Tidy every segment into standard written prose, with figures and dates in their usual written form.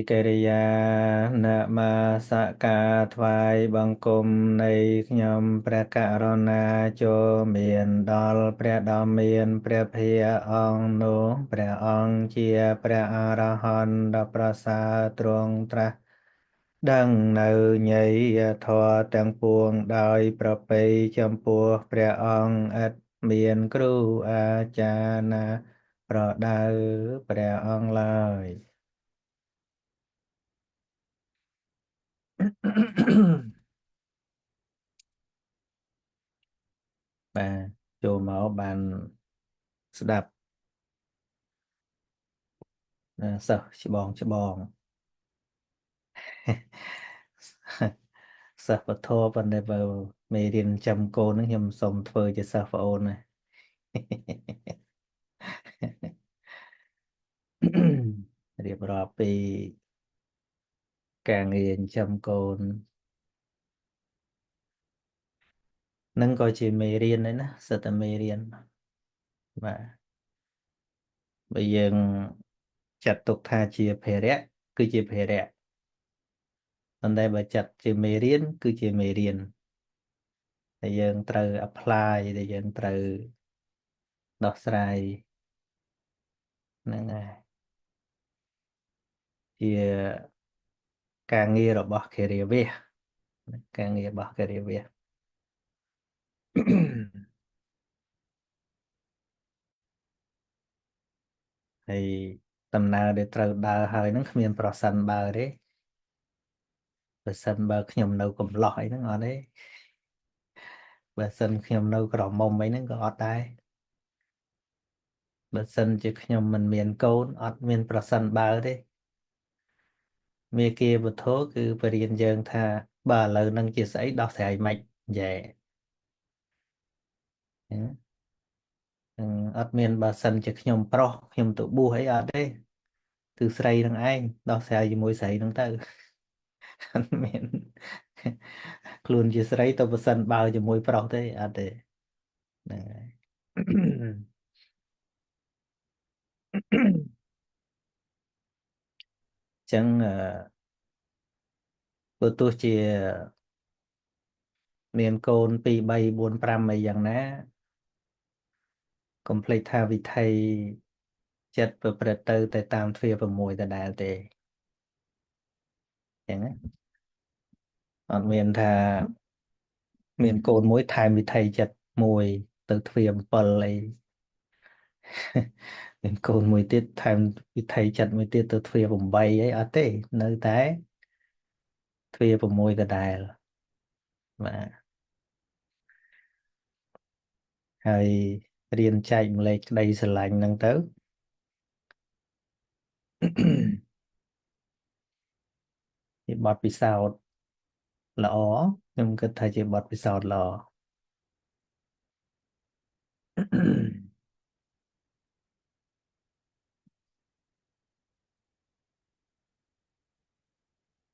កិរិយានមស្ការថ្វាយបង្គំនៃខ្ញុំព្រះករុណាចូលមានដល់ព្រះដ៏មានព្រះភិយអង្គនោះព្រះអង្គជាព្រះអរហន្តដ៏ប្រសើរទ្រង់ត្រាស់ដឹងនៅញយធម៌ទាំងពួងដោយប្រពៃចំពោះព្រះអង្គឥតមានគ្រូអាចារ្យណាប្រដៅព្រះអង្គឡើយ បាទចូលមកបានស្ដាប់សិស្សច្បងសិស្សពធប៉ុន្តែបើមេរៀនចាំកូនហ្នឹងខ្ញុំសូមធ្វើជាសិស្សប្អូនណារៀបរាប់ពីការងារចិញ្ចឹមកូននឹងក៏ជាមេរៀនដែរណាសិតតែមេរៀនបាទបើយើងចាត់ទុកថាជាភារៈគឺជាភារៈប៉ុន្តែបើចាត់ជាមេរៀនគឺជាមេរៀនដែលយើងត្រូវ apply ដែលយើងត្រូវដោះស្រាយហ្នឹងហើយជាការងាររបស់គិរិយាវៈការងាររបស់គិរិយាវៈហើយដំណើរដែលត្រូវដើរហើយហ្នឹងគ្មានប្រសិនបើទេបើសិនបើខ្ញុំនៅកំឡោះអីហ្នឹងអត់ទេបើសិនខ្ញុំនៅក្រមុំអីហ្នឹងក៏អត់ដែរបើសិនជាខ្ញុំមិនមានកូនអត់មានប្រសិនបើទេមេគាវុទ្ធោគឺបរៀនយើងថាបើឥឡូវហ្នឹងជាស្អីដោះស្រាយមិនយ៉ែអត់មានបើសិនជាខ្ញុំប្រុសខ្ញុំទៅបួសអីអត់ទេគឺស្រីនឹងឯងដោះស្រាយជាមួយស្រីនឹងទៅអត់មានខ្លួនជាស្រីទៅប្រសិនបើជាមួយប្រុសទេអត់ទេហ្នឹងហើយអញ្ចឹងបើទោះជាមានកូន2 3 4 5អីយ៉ាងណាកុំភ្លេចថាវិថីចិត្តប្រព្រឹត្តទៅតែតាមទ្វា6ដដែលទេអញ្ចឹងណាអត់មានថាមានកូនមួយថែមវិថីចិត្តមួយទៅទ្វា7អីមានកូនមួយទៀតថែមវិថីចិត្តមួយទៀតទៅទ្វា8អីអត់ទេនៅតែទ្វា6ដដែលបាទហើយរៀនចែកម្លែកក្តីស្រឡាញ់ហ្នឹងទៅជាបទពិសោធន៍ល្អខ្ញុំគិតថាជាបទពិសោធន៍ល្អ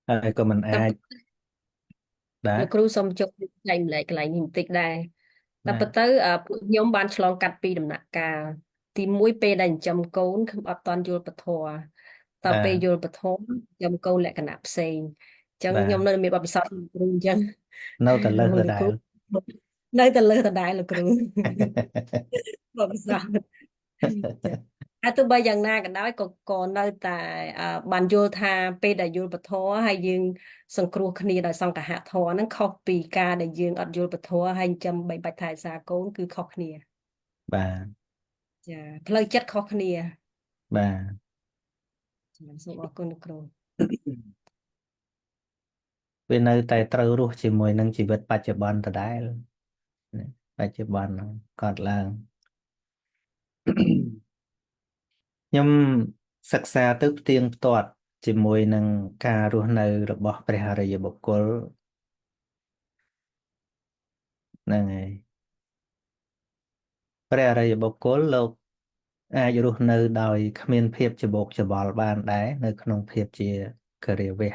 ហើយក៏មិនអាចតែបាទលោកគ្រូសូមចុះចែកម្លែកកន្លែងនេះបន្តិចដែរតែបាទប៉ុន្តែពួកខ្ញុំបានឆ្លងកាត់ពីដំណាក់កាលទីមួយពេលដែលចិញ្ចឹមកូនខ្ញុំអត់តន់យល់ពធតបាពេលយទល់ពធចិញ្ចឹមកូនលក្ខណៈផ្សេងអញ្ចឹងបាទខ្ញុំនៅមានបទពិសោធន៍លោកគ្រូអញ្ចឹង នៅតែលើស មួយលោកគ្រូដដែល នៅតែលើសដដែលលោកគ្រូបទពិសោធន៍ចាហើយទោះបីយ៉ាងណាក៏ដោយក៏នៅតែបានយល់ថាពេលដែលយល់ពធហើយយើងសង្គ្រោះគ្នាដោយសង្កហធម៌ហ្នឹងខុសពីការដែលយើងអត់យល់ពធហើយចិញ្ចឹមបីបាច់ថែរក្សាកូនគឺខុសគ្នាបាទចាផ្លូវចិត្តខុសគ្នាបាទចាសូមអរគុណលោកគ្រូវានៅតែត្រូវរស់ជាមួយនឹងជីវិតបច្ចុប្បន្នដដែលណាបច្ចុប្បន្នហ្នឹងកើតឡើងខ្ញុំសិក្សាទៅផ្ទៀងផ្ទាត់ជាមួយនឹងការរស់នៅរបស់ព្រះអរិយបុគ្គលហ្នឹងហើយព្រះអរិយបុគ្គលលោកអាចរស់នៅដោយគ្មានភាពច្បោកច្បល់បានដែរនៅក្នុងភាពជាគរិវៈ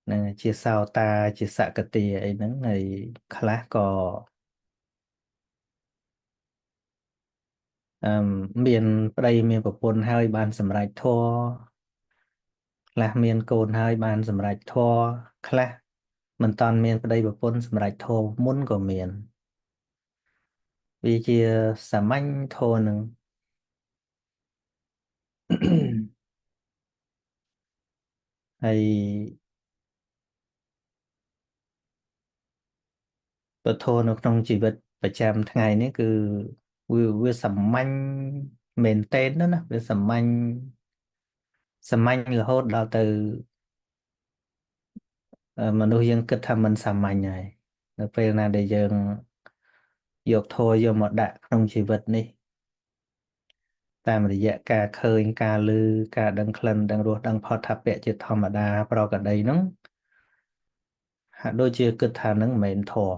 ហ្នឹងហើយជាសោតាជាសក្កតិអីហ្នឹងហើយខ្លះក៏អឺមានប្តីមានប្រពន្ធហើយបានសម្រេចធម៌ ខ្លះមានកូនហើយបានសម្រេចធម៌ខ្លះមិនតាន់មានប្តីប្រពន្ធសម្រេចធម៌មុនក៏មានវាជាសាមញ្ញធម៌នឹង ហើយពធនៅក្នុងជីវិតប្រចាំថ្ងៃនេះគឺវាសាមញ្ញមែនទែនណាវាសាមញ្ញរហូតដល់ទៅមនុស្សយើងគិតថាมันសាមញ្ញហើយនៅពេលណាដែលយើងយកធម៌យកមកដាក់ក្នុងជីវិតនេះតាមរយៈការឃើញការឮការដឹងក្លិនដឹងរសដឹងផុតដ្ឋัพពៈជាធម្មតាប្រកដីហ្នឹងហាក់ដូចជាគិតថាហ្នឹងមិនមែនធម៌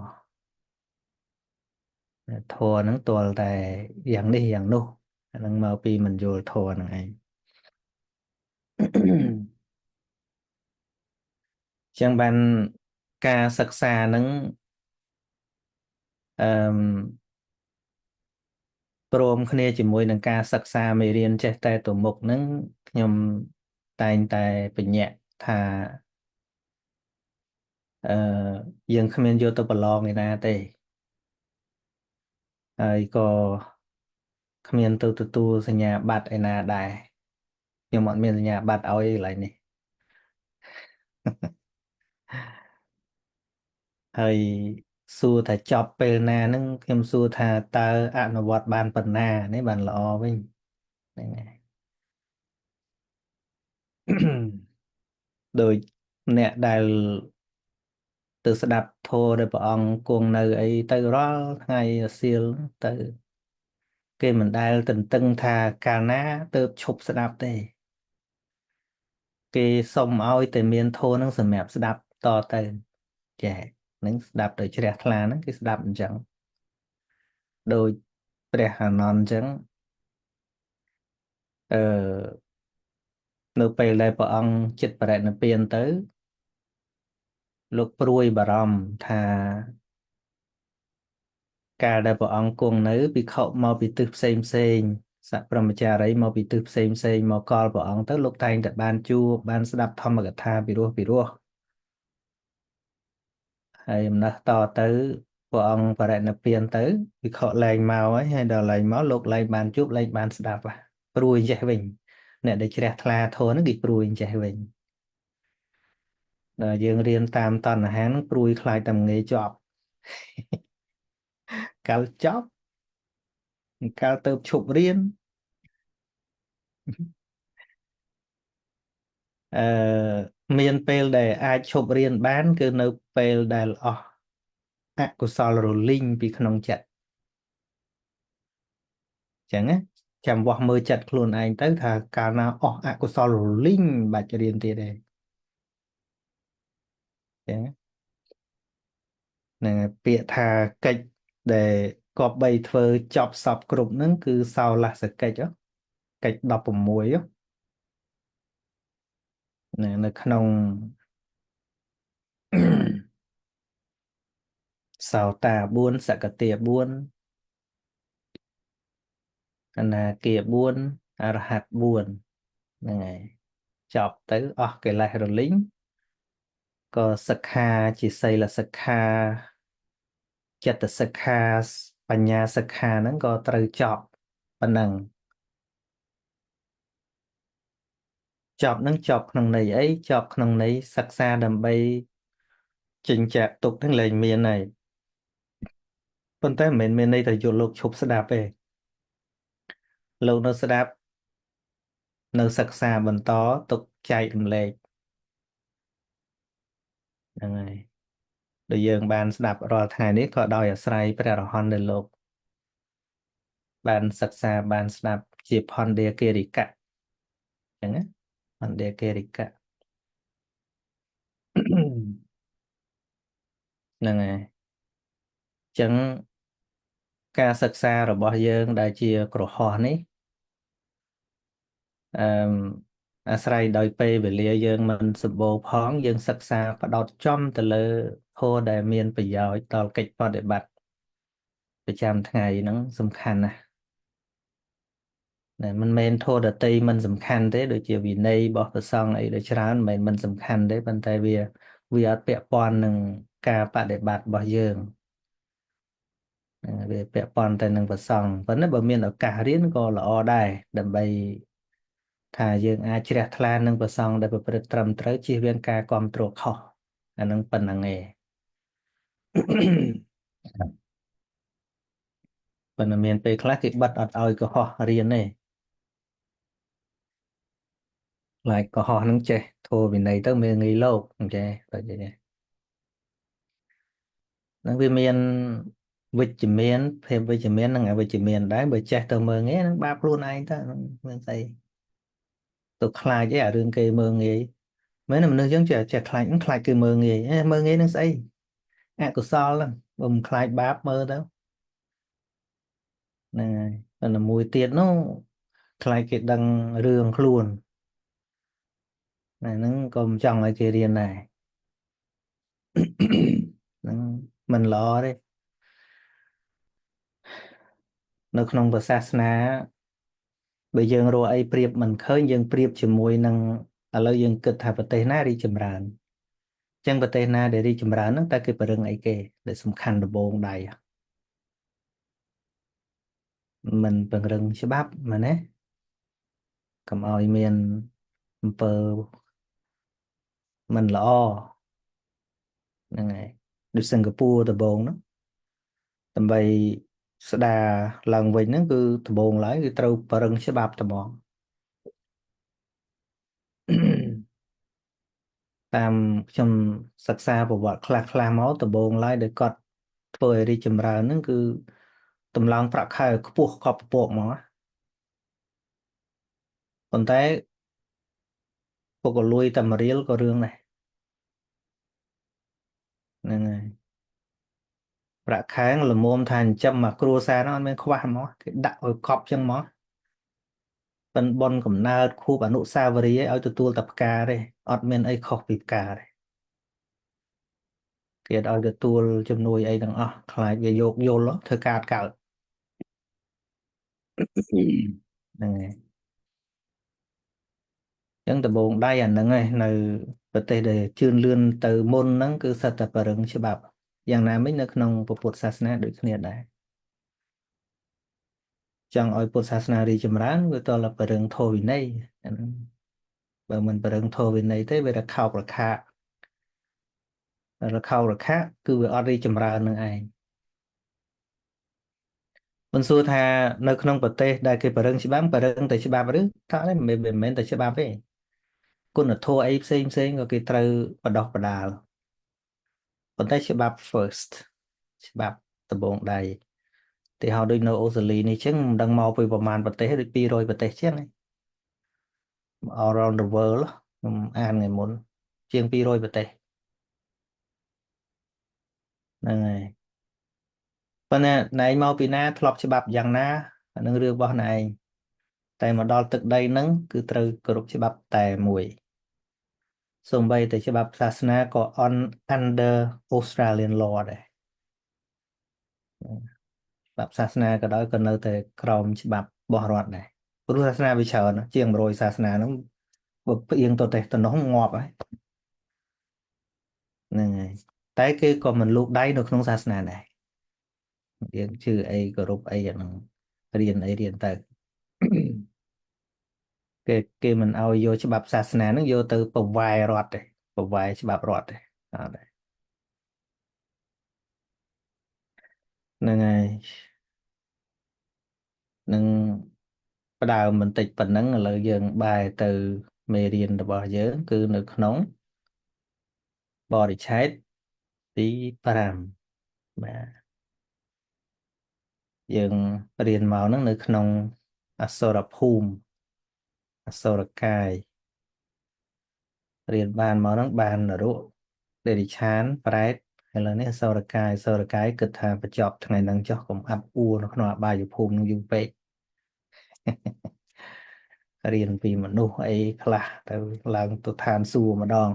ធម៌ហ្នឹងទាល់តែយ៉ាងនេះយ៉ាងនោះអាហ្នឹងមកពីមិនយល់ធម៌ហ្នឹងឯង ចឹងបានការសិក្សាហ្នឹងអឺមព្រមគ្នាជាមួយនឹងការសិក្សាមេរៀនចេះតែទៅមុខហ្នឹងខ្ញុំតែងតែបញ្ជាក់ថាអឺយើងគ្មានយកទៅប្រឡងឯណាទេហើយក៏គ្មានទៅទទួលសញ្ញាបត្រឯណាដែរខ្ញុំអត់មានសញ្ញាបត្រឲ្យកន្លែងនេះហើយសួរថាចប់ពេលណាហ្នឹងខ្ញុំសួរថាតើអនុវត្តបានប៉ុណ្ណានេះបានល្អវិញហ្នឹងហើយ ដោយអ្នកដែលទៅស្ដាប់ធម៌ដែលព្រះអង្គគង់នៅអីទៅរាល់ថ្ងៃរសៀលទៅគេមិនដែលទន្ទឹងថាកាលណាទើបឈប់ស្ដាប់ទេគេសុំឲ្យតែមានធម៌នឹងសម្រាប់ស្ដាប់តទៅចានឹងស្ដាប់ទៅជ្រះថ្លាហ្នឹងគេស្ដាប់អញ្ចឹងដោយព្រះអានន្ទអញ្ចឹងអឺនៅពេលដែលព្រះអង្គចិត្តបរិនិព្វានទៅលោកព្រួយបារម្ភថាកាលដែលព្រះអង្គគង់នៅភិក្ខុមកពីទិសផ្សេងផ្សេងសកព្រហ្មចារីមកពីទិសផ្សេងផ្សេងមកកល់ព្រះអង្គទៅលោកតែងតែបានជួបបានស្ដាប់ធម្មកថាពីរោះពីរោះហើយអំណះតទៅព្រះអង្គបរិនិព្វានទៅភិក្ខុលែងមកហើយដល់លែងមកលោកលែងបានជួបលែងបានស្ដាប់ព្រួយចេះវិញអ្នកដែលជ្រះថ្លាធម៌ហ្នឹងគេព្រួយចេះវិញដល់យើងរៀនតាមតណ្ហាហ្នឹងព្រួយខ្លាចតែងាយជាប់កាលចប់កាលទៅឈប់រៀនអឺមានពេលដែលអាចឈប់រៀនបានគឺនៅពេលដែលអស់អកុសលរលីងពីក្នុងចិត្តអញ្ចឹងណាចាំវាស់មើលចិត្តខ្លួនឯងទៅថាកាលណាអស់អកុសលរលីងបាច់រៀនទៀតទេអញ្ចឹងហ្នឹងហើយពាក្យថាកិច្ចដែលគប្បីធ្វើចប់សពគ្រប់ហ្នឹងគឺសោលសកិច្ចហ៎កិច្ច16ហ៎នៅក្នុងសោតា4សកទា4អនាគា4អរហត្ត4ហ្នឹងហើយចប់ទៅអស់កិលេសរលីងក៏សិក្ខាជាសីលសិក្ខាចិត្តសិក្ខាបញ្ញាសិក្ខាហ្នឹងក៏ត្រូវចប់ប៉ុណ្ណឹងចប់ហ្នឹងចប់ក្នុងន័យអីចប់ក្នុងន័យសិក្សាដើម្បីចិញ្ចាក់ទុកហ្នឹងលែងមានហើយប៉ុន្តែមិនមែនមានន័យថាយកលោកឈប់ស្ដាប់ទេលោកនៅស្ដាប់នៅសិក្សាបន្តទុកចែករំលែកហ្នឹងហើយដែលយើងបានស្ដាប់រាល់ថ្ងៃនេះក៏ដោយអាស្រ័យព្រះរហន្តដែលលោកបានសិក្សាបានស្ដាប់ជាផនដេកិរិកៈអញ្ចឹងណាផនដេកិរិកៈហ្នឹងហើយអញ្ចឹងការសិក្សារបស់យើងដែលជាគ្រហស្ថនេះអឺមអាស្រ័យដោយពេលវេលាយើងមិនសម្បូរផងយើងសិក្សាផ្ដោតចំទៅលើធម៌ដែលមានប្រយោជន៍ដល់កិច្ចបដិបត្តិប្រចាំថ្ងៃហ្នឹងសំខាន់ណាស់ ណែមិនមែនធម៌ដតីមិនសំខាន់ទេដូចជាវិន័យរបស់ព្រះសង្ឃអីដូចច្រើនមិនសំខាន់ទេប៉ុន្តែវាអត់ពាក់ព័ន្ធនឹងការបដិបត្តិរបស់យើងវាពាក់ព័ន្ធតែនឹងព្រះសង្ឃប៉ុន្តែបើមានឱកាសរៀនក៏ល្អដែរដើម្បីថាយើងអាចជ្រះថ្លានឹងព្រះសង្ឃដែលប្រព្រឹត្តត្រឹមត្រូវជៀសវាងការគ្រប់គ្រងខុសអានឹងប៉ុណ្្នឹងឯងប៉ុន្តែមានពេលខ្លះគេបិទអត់ឲ្យកុហករៀនទេខ្លាចកុហកនឹងចេះធម៌វិន័យទៅមានងាយលោកអញ្ចឹងបើនិយាយហ្នឹងវាមានវិជ្ជមានភាពវិជ្ជមាននិងអវិជ្ជមានដែរបើចេះទៅមើងងាយហ្នឹងបាបខ្លួនឯងទៅហ្នឹងមានស្អីទៅខ្លាចឯអារឿងគេមើងងាយមែនទេមនុស្សយើងចេះខ្លាចហ្នឹងខ្លាចគេមើងងាយមើងងាយនឹងស្អីអកុសលហ្នឹងបើមិនខ្លាចបាបមើលទៅហ្នឹងហើយតែមួយទៀតនោះខ្លាចគេដឹងរឿងខ្លួនហ្នឹងក៏មិនចង់ឲ្យគេរៀនដែរហ្នឹងមិនល្អទេនៅក្នុងពុទ្ធសាសនាបើយើងរកអីប្រៀបមិនឃើញយើងប្រៀបជាមួយនឹងឥឡូវយើងគិតថាប្រទេសណារីកចម្រើនអញ្ចឹងប្រទេសណាដែលរីកចម្រើនហ្នឹងតើគេប្រឹងអីគេដែលសំខាន់ដំបូងដៃមិនពង្រឹងច្បាប់មែនទេកុំឲ្យមានអំពើមិនល្អហ្នឹងហើយដូចសិង្ហបុរីដំបូងហ្នឹងដើម្បីស្ដារឡើងវិញហ្នឹងគឺដំបូងឡើយគឺត្រូវប្រឹងច្បាប់ត្មងតាមខ្ញុំសិក្សាប្រវត្តិខ្លះមកដំបូងឡើយដែលគាត់ធ្វើឲ្យរីកចម្រើនហ្នឹងគឺតម្លើងប្រាក់ខែខ្ពស់កប់ពពកហ្មងណាប៉ុន្តែពុកក៏លួយតែមួយរៀលក៏រឿងដែរហ្នឹងហើយប្រាក់ខែល្មមថាចិញ្ចឹមមកគ្រួសារហ្នឹងអត់មានខ្វះហ្មងគេដាក់ឲ្យកប់ចឹងហ្មងប៉ិនប៉ុនកំណើតខួបអនុស្សាវរីយ៍ឲ្យទទួលតែផ្កាទេអត់មានអីខុសពីផ្កាទេគេអត់ឲ្យទទួលជំនួយអីទាំងអស់ខ្លាចវាយកយល់ធ្វើការកើតហ្នឹងហើយអញ្ចឹងដំបូងដៃអាហ្នឹងឯងនៅប្រទេសដែលជឿនលឿនទៅមុនហ្នឹងគឺសិតតែប្ររឹងច្បាប់យ៉ាងណាមិញនៅក្នុងពុទ្ធសាសនាដូចគ្នាដែរចង់ឲ្យពុទ្ធសាសនារីកចម្រើនវាតលប្ររឹងធម៌វិន័យអាហ្នឹងបើមិនប្ររឹងធម៌វិន័យទេវារខោបរខារខោបរខាគឺវាអត់រីកចម្រើននឹងឯងមិនសួរថានៅក្នុងប្រទេសដែលគេប្ររឹងច្បាប់ប្ររឹងតែច្បាប់ឬថាទេមិនមែនតែច្បាប់ទេគុណធម៌អីផ្សេងក៏គេត្រូវបដោះបដាលប៉ុន្តែច្បាប់ first ច្បាប់ដំបូងដៃទីហោដូចនៅអូស្ត្រាលីនេះចឹងមិនដឹងមកពីប្រមាណប្រទេសដូច200ប្រទេសចឹង all around the world ខ្ញុំអានថ្ងៃមុនជាង200ប្រទេសហ្នឹងហើយប៉ុន្តែណែឯងមកពីណាធ្លាប់ច្បាប់យ៉ាងណាអានឹងរឿងរបស់ណែឯងតែមកដល់ទឹកដីហ្នឹងគឺត្រូវគោរពច្បាប់តែមួយសូម្បីតែច្បាប់សាសនាក៏ under Australian law ដែរច្បាប់សាសនាក៏ដោយក៏នៅតែក្រោមច្បាប់របស់រដ្ឋដែរព្រោះសាសនាវាច្រើនណាស់ជាង100សាសនាហ្នឹងបើផ្អៀងទៅទេទៅនោះងាប់ហើយហ្នឹងហើយតែគេក៏មិនលូកដៃនៅក្នុងសាសនាដែរយើងជឿអីគោរពអីអាហ្នឹងរៀនអីរៀនទៅគេមិនឲ្យយកច្បាប់សាសនាហ្នឹងយកទៅប្រវាយរដ្ឋទេប្រវាយច្បាប់រដ្ឋទេអត់ទេហ្នឹងហើយនឹងផ្ដើមបន្តិចប៉ុណ្ណឹងឥឡូវយើងបែរទៅមេរៀនរបស់យើងគឺនៅក្នុងបរិច្ឆេទទី5បាទយើងរៀនមកហ្នឹងនៅក្នុងអសុរភូមិអសុរកាយរៀនបានមកហ្នឹងបាននរកដេរិឆានប្រែតឥឡូវនេះអសុរកាយគិតថាបញ្ចប់ថ្ងៃហ្នឹងចុះកុំអាប់អួរនៅក្នុងអបាយភូមិនឹងយូរពេករៀនពីមនុស្សអីខ្លះទៅឡើងទៅឋានសួគ៌ម្ដង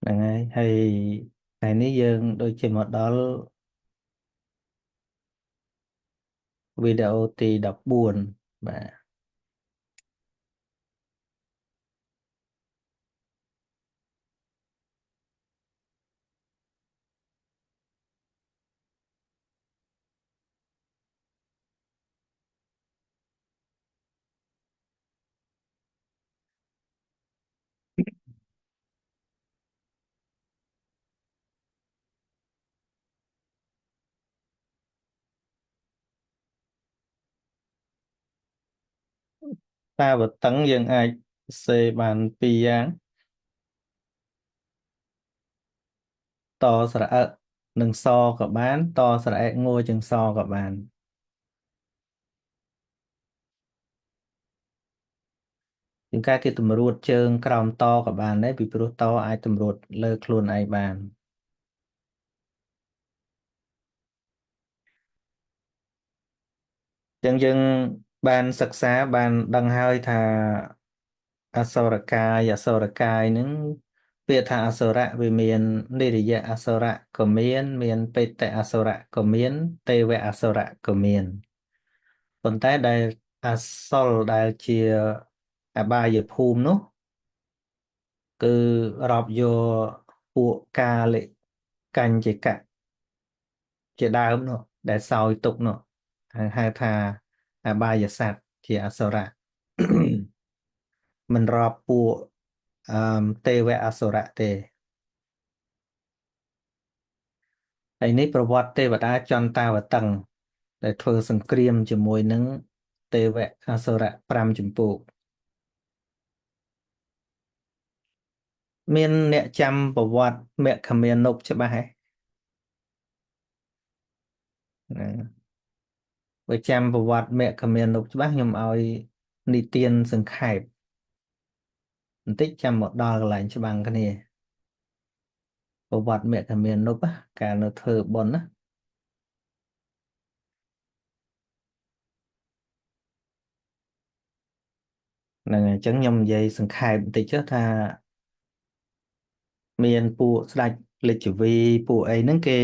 ហ្នឹងហើយថ្ងៃនេះយើងដូចជាមកដល់វីដេអូទី14បាទតាវតឹងយើងអាចសេបានពីរយ៉ាងតស្រអឹកនិងសក៏បានតស្រអែកងួរជាងសក៏បានជាងការគេតម្រួតជើងក្រោមតក៏បានដែរពីព្រោះតអាចតម្រួតលើខ្លួនឯងបានចឹងយើងបានសិក្សាបានដឹងហើយថាអសុរកាយហ្នឹងពាក្យថាអសុរៈវាមាននិរយៈអសុរៈក៏មានបេតិអសុរៈក៏មានទេវៈអសុរៈក៏មានប៉ុន្តែដែលអសុរដែលជាអបាយភូមិនោះគឺរាប់យកពួកកាលិកញ្ចកៈជាដើមនោះដែលសោយទុកនោះហៅថាអបាយសត្វជាអសុរៈ មិនរាប់ពួកទេវៈអសុរៈទេហើយនេះប្រវត្តិទេវតាចន្តាវតឹងដែលធ្វើសង្គ្រាមជាមួយនឹងទេវៈអសុរៈ5ចម្ពោះមានអ្នកចាំប្រវត្តិមគ្គមានុបច្បាស់ហ៎ណាបើចាំប្រវត្តិមគ្គមានុបច្បាស់ខ្ញុំឲ្យនិទានសង្ខេបបន្តិចចាំមកដល់កន្លែងច្បាំងគ្នាប្រវត្តិមគ្គមានុបកាលនៅធ្វើបុណ្យណាហ្នឹងហើយអញ្ចឹងខ្ញុំនិយាយសង្ខេបបន្តិចចុះថាមានពួកស្ដេចលេចវីពួកអីហ្នឹងគេ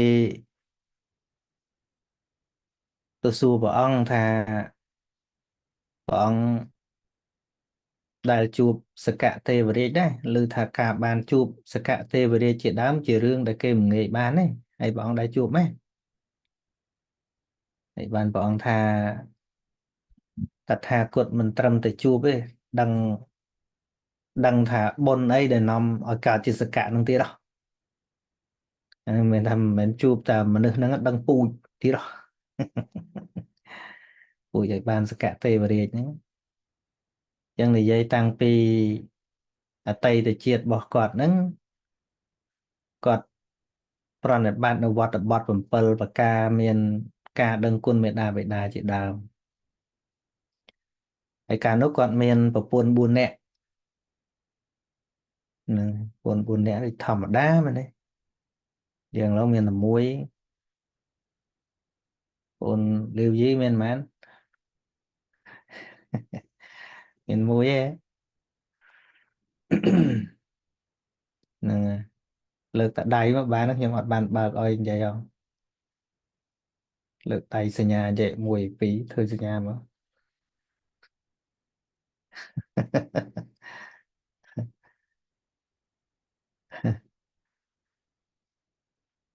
ទៅសួរព្រះអង្គថាព្រះអង្គដែលជួបសកទេវរាជដែរឬថាការបានជួបសកទេវរាជជាដើមជារឿងដែលគេមិនងាយបានទេហើយព្រះអង្គដែលជួបไหมហើយបានព្រះអង្គថាតថាគតមិនត្រឹមតែជួបទេដឹងដឹងថាបុណ្យអីដែលនាំឲ្យកើតជាសកៈនឹងទៀតហ៎អានេះមិនមែនថាមិនមែនជួបតែមនុស្សហ្នឹងដឹងពូជទៀតហ៎ពូជឲ្យបានសកទេវរាជហ្នឹងចឹងនិយាយតាំងពីអតីតជាតិរបស់គាត់ហ្នឹងគាត់ប្រណិប័តនៅវត្តបទ7ប្រការមានការដឹងគុណមេត្តាបិតាជាដើមហើយកាលនោះគាត់មានប្រពន្ធ4នាក់នឹងប្រពន្ធ4នាក់នេះធម្មតាមែនទេយើងឡើយមានតែមួយប្រពន្ធលាវយីមានប៉ុន្មានមួយឯងហ្នឹងហើយលើកតែដៃមកបានខ្ញុំអត់បានបើកឲ្យនិយាយហ៎លើកដៃសញ្ញានិយាយ1 2ធ្វើសញ្ញាមក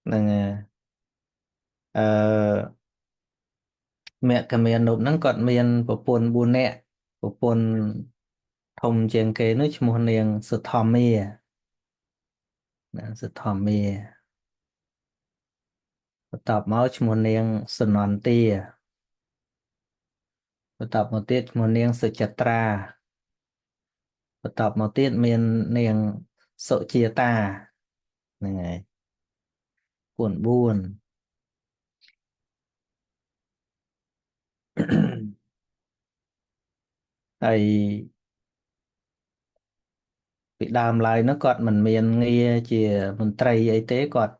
ហ្នឹងហើយអឺមគ្គមានុបហ្នឹងគាត់មានប្រពន្ធ4នាក់ប្រពន្ធធំជាងគេនោះឈ្មោះនាងសុធម្មាណាសុធម្មាបន្ទាប់មកឈ្មោះនាងសុនន្ទាបន្ទាប់មកទៀតឈ្មោះនាងសុចិត្រាបន្ទាប់មកទៀតមាននាងសុជាតាហ្នឹងហើយពួន4ហើយពីដើមឡើយនោះគាត់មិនមានងារជាមន្ត្រីអីទេគាត់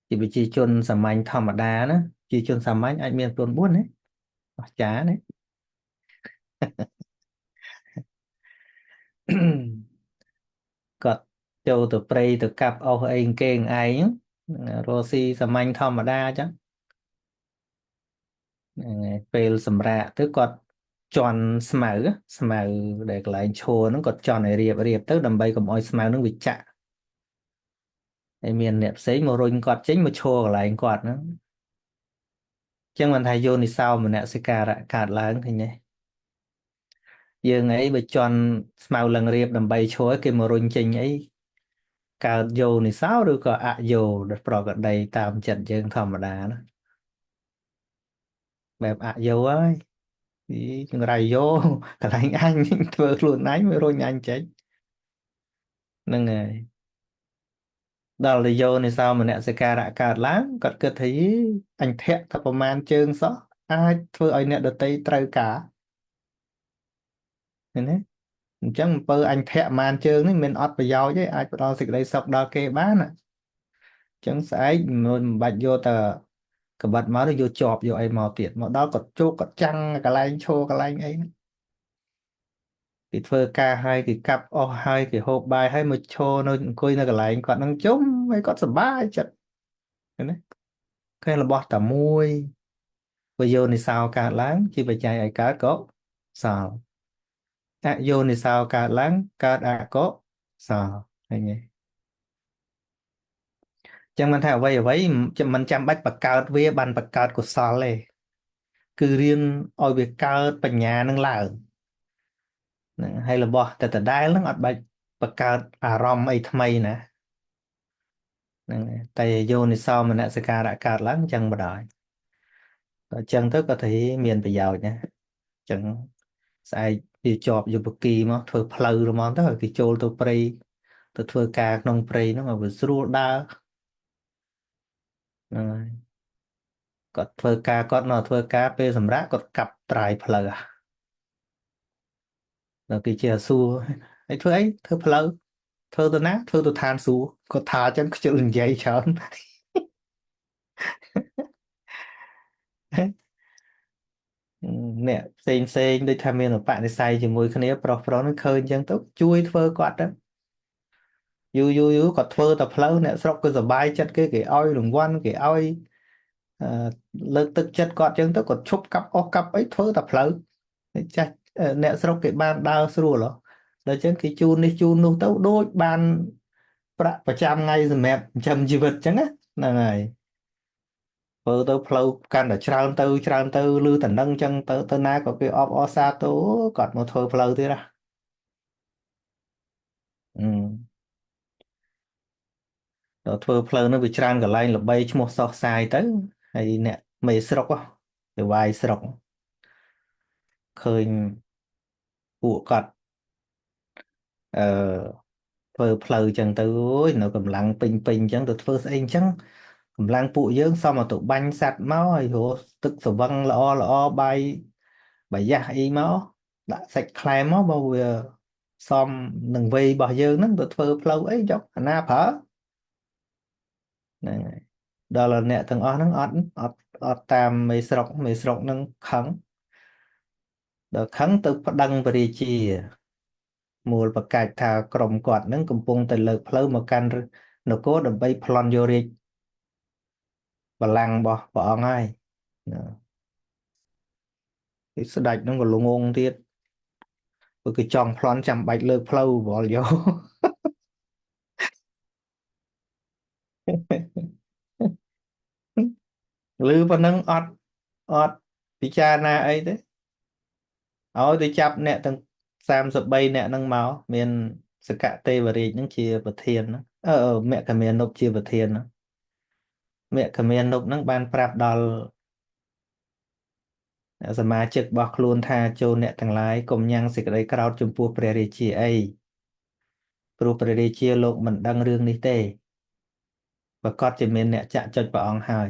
ជាប្រជាជនសាមញ្ញធម្មតាណាជាជនសាមញ្ញអាចមានខ្លួន4ណាអស្ចារ្យណាគាត់ ចូលទៅព្រៃទៅកាប់អុសអីគេងឯងហ្នឹងរស់ស៊ីសាមញ្ញធម្មតាចឹងហ្នឹងហើយពេលសម្រាកទៅគាត់ជន់ស្មៅដែលកន្លែងឈរហ្នឹងគាត់ជន់ឲ្យរៀបទៅដើម្បីកុំឲ្យស្មៅហ្នឹងវាចាក់ហើយមានអ្នកផ្សេងមករុញគាត់ចេញមកឈរកន្លែងគាត់ហ្នឹងចឹងមិនថាយោនិសោមនសិការៈកើតឡើងឃើញទេយើងអីបើជន់ស្មៅឡើងរៀបដើម្បីឈរគេមករុញចេញអីកើតយោនិសោឬក៏អយោដែលប្រកដីតាមចិត្តយើងធម្មតាណាបែបអយោហើយអីចង្រៃយោកន្លែងអញធ្វើខ្លួនអញមិនរុញអញចេញហ្នឹងហើយដល់ទៅយោនិសោមនសិការៈកើតឡើងគាត់គិតថាយីអញធាក់តែប្រមាណជើងសោះអាចធ្វើឲ្យអ្នកដតីត្រូវការឃើញទេអញ្ចឹងអំពើអញធាក់ប្រមាណជើងនេះមិនអត់ប្រយោជន៍ទេអាចផ្ដល់សេចក្តីសុខដល់គេបានណាអញ្ចឹងស្អែកមិនបាច់យកតែកបិតមកទៅយកជាប់យកអីមកទៀតមកដល់គាត់ជោគគាត់ចាំងកន្លែងឈរកន្លែងអីហ្នឹងគេធ្វើការឲ្យគេកាប់អស់ហើយគេហូបបាយហើយមកឈរនៅអង្គុយនៅកន្លែងគាត់នឹងជុំហើយគាត់សប្បាយចិត្តឃើញទេឃើញរបស់តែមួយវយោនិសោកើតឡើងជាបច្ច័យឲ្យកើតកុសលអយោនិសោកើតឡើងកើតអកុសលឃើញទេចឹងមិនថាអ្វីអ្វីមិនចាំបាច់បង្កើតវាបានបង្កើតកុសលទេគឺរៀនឲ្យវាកើតបញ្ញានឹងឡើងហ្នឹងហើយរបស់តែដដែលហ្នឹងអត់បាច់បង្កើតអារម្មណ៍អីថ្មីណាហ្នឹងហើយតែយោនិសោមនសិការៈកើតឡើងចឹងបណ្ដោយដល់ចឹងទៅក៏thấyមានប្រយោជន៍ណាចឹងស្អែកវាជាប់យុវគីមកធ្វើផ្លូវហ្មងទៅឲ្យគេចូលទៅព្រៃទៅធ្វើការក្នុងព្រៃហ្នឹងឲ្យវាស្រួលដើរហ្នឹងហើយគាត់ធ្វើការគាត់នៅធ្វើការពេលសម្រាប់គាត់កាប់ត្រាយផ្លូវដល់គេជាសួរហើយធ្វើអីធ្វើផ្លូវធ្វើទៅណាធ្វើទៅឋានសួគ៌គាត់ថាអញ្ចឹងខ្ជិលនិយាយច្រើនអ្នកផ្សេងដូចថាមានឧបនិស្ស័យជាមួយគ្នាប្រុសនឹងឃើញអញ្ចឹងទៅជួយធ្វើគាត់ទៅយូរគាត់ធ្វើតែផ្លូវអ្នកស្រុកគឺសប្បាយចិត្តគេឲ្យរង្វាន់គេឲ្យអឺលើកទឹកចិត្តគាត់អញ្ចឹងទៅគាត់ឈប់កាប់អស់កាប់អីធ្វើតែផ្លូវចាស់អ្នកស្រុកគេបានដើរស្រួលហ៎ដល់អញ្ចឹងគេជូននេះជូននោះទៅដូចបានប្រាក់ប្រចាំថ្ងៃសម្រាប់ចិញ្ចឹមជីវិតអញ្ចឹងណាហ្នឹងហើយធ្វើទៅផ្លូវកាន់តែច្រើនទៅលឺតំណឹងអញ្ចឹងទៅណាក៏គេអបអរសាទរគាត់មកធ្វើផ្លូវទៀតណាអឺដល់ធ្វើផ្លូវនោះវាច្រើនកន្លែងល្បីឈ្មោះសោះសាយទៅហើយអ្នកមេស្រុកទៅវាយស្រុកឃើញពួកគាត់អឺធ្វើផ្លូវចឹងទៅអូយនៅកម្លាំងពេញចឹងទៅធ្វើស្អីចឹងកម្លាំងពួកយើងសមឲ្យទៅបាញ់សัตว์មកហើយរស់ទឹកស្វឹងល្អបាយយ៉ាស់អីមកដាក់សាច់ខ្លែមមកបើវាសមនឹងវ័យរបស់យើងហ្នឹងទៅធ្វើផ្លូវអីយកអាណាប្រើហ្នឹងហើយដល់អ្នកទាំងអស់ហ្នឹងអត់តាមមេស្រុកហ្នឹងខឹងដល់ខឹងទៅប្តឹងព្រះរាជាមូលប្រកាសថាក្រុមគាត់ហ្នឹងកំពុងតែលើកផ្លូវមកកាន់នគរដើម្បីប្លន់យករាជបល្ល័ង្ករបស់ព្រះអង្គហើយណាគេស្ដេចហ្នឹងក៏ល្ងងទៀតព្រោះគេចង់ប្លន់ចាំបាច់លើកផ្លូវបលយកឬប៉ុណ្ណឹងអត់ពិចារណាអីទេឲ្យទៅចាប់អ្នកទាំង33អ្នកហ្នឹងមកមានសកតេវរាជហ្នឹងជាប្រធានហ្នឹងមគ្គមាណពជាប្រធានហ្នឹងមគ្គមាណពហ្នឹងបានប្រាប់ដល់សមាជិករបស់ខ្លួនថាចូលអ្នកទាំងឡាយកុំញ៉ាំងសេចក្តីក្រោធចំពោះព្រះរាជាអីព្រោះព្រះរាជាលោកមិនដឹងរឿងនេះទេប្រកាសជាមានអ្នកចាក់ចុចព្រះអង្គហើយ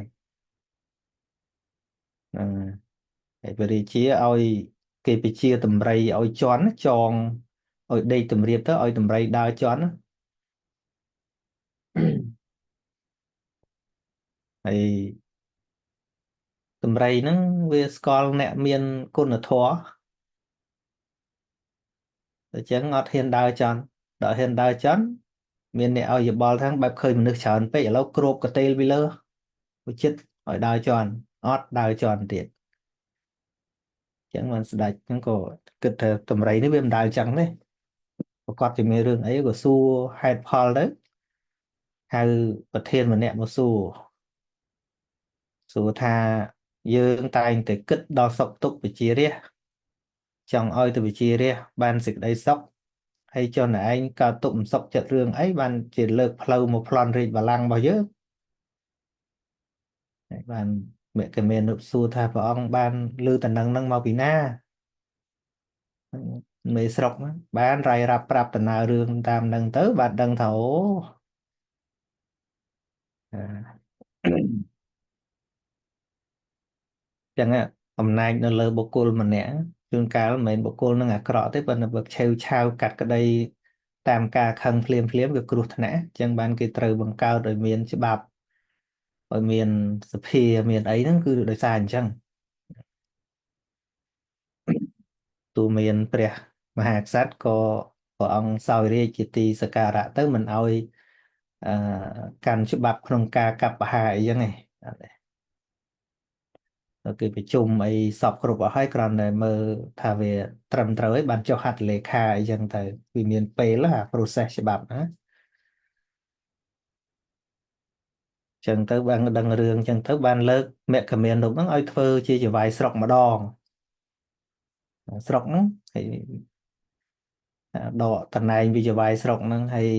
ហ្នឹងហើយព្រះរាជាឲ្យគេបញ្ជាតម្រៃឲ្យជន់ចងឲ្យដេកតម្រៀបទៅឲ្យតម្រៃដើរជន់ហើយតម្រៃហ្នឹងវាស្គាល់អ្នកមានគុណធម៌អញ្ចឹងអត់ហ៊ានដើរចន់ដល់ហ៊ានដើរចន់ មានអ្នកឲ្យយោបល់ថាបែបឃើញមនុស្សច្រើនពេកឥឡូវគ្របកន្ទេលពីលើវិចិត្រឲ្យដើរជាន់អត់ដើរជាន់ទៀតអញ្ចឹងបានស្ដេចហ្នឹងក៏គិតថាតម្រៃនេះវាមិនដើរអញ្ចឹងទេប្រកបជាមានរឿងអីក៏សួរហេតុផលទៅហៅប្រធានម្នាក់មកសួរថាយើងតែងតែគិតដល់សុខទុក្ខប្រជារាស្ត្រចង់ឲ្យទៅប្រជារាស្ត្របានសេចក្តីសុខហើយចុះណែឯងកើតទុក្ខមិនសុខចិត្តរឿងអីបានជាលើកផ្លូវមកប្លន់រាជបល្ល័ង្ករបស់យើងហើយបានមេកមានរូបសួរថាព្រះអង្គបានលើតំណែងហ្នឹងមកពីណាមេស្រុកហ្នឹងបានរាយរាប់ប្រាប់ដំណើររឿងតាមហ្នឹងទៅបានដឹងថាអូអាចឹងអំណាចនៅលើបុគ្គលម្នាក់ជួនកាលមិនមែនបុគ្គលនឹងអាក្រក់ទេប៉ុន្តែបើឆេវឆាវកាត់ក្តីតាមការខឹងភ្លាមវាគ្រោះថ្នាក់ចឹងបានគេត្រូវបង្កើតឲ្យមានច្បាប់ឲ្យមានសភាមានអីហ្នឹងគឺដោយសារអញ្ចឹងទូមានព្រះមហាក្សត្រក៏ព្រះអង្គសោយរាជ្យជាទីសក្ការៈទៅមិនឲ្យអឺកាន់ច្បាប់ក្នុងការកាប់ប្រហារអីចឹងឯងអត់ទេគេប្រជុំអីសពគ្រប់អស់ហើយគ្រាន់តែមើលថាវាត្រឹមត្រូវហើយបានចុះហត្ថលេខាអីចឹងទៅវាមានពេលអា process ច្បាប់ណាចឹងទៅបានដឹងរឿងចឹងទៅបានលើកមេកមានរូបហ្នឹងឲ្យធ្វើជាចៅហ្វាយស្រុកម្ដងស្រុកហ្នឹងហើយដកតំណែងវិចៅហ្វាយស្រុកហ្នឹងហើយ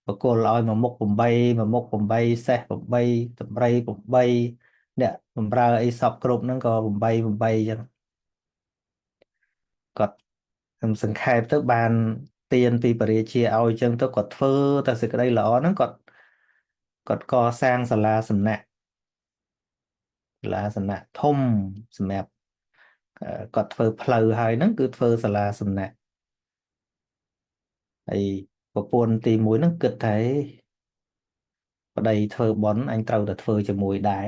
បកគលឲ្យមួយមុខ8មួយមុខ8សេះ8តម្រៃ8អ្នកបំរើអីសពគ្រប់ហ្នឹងក៏8ចឹងគាត់ខ្ញុំសង្ខេបទៅបានទានពីបរិជាឲ្យចឹងទៅគាត់ធ្វើតែសេចក្តីល្អហ្នឹងគាត់កសាងសាលាសំណាក់ធំសម្រាប់គាត់ធ្វើផ្លូវហើយហ្នឹងគឺធ្វើសាលាសំណាក់ហើយប្រពន្ធទីមួយហ្នឹងគិតថាប្តីធ្វើបុណ្យអញត្រូវតែធ្វើជាមួយដែរ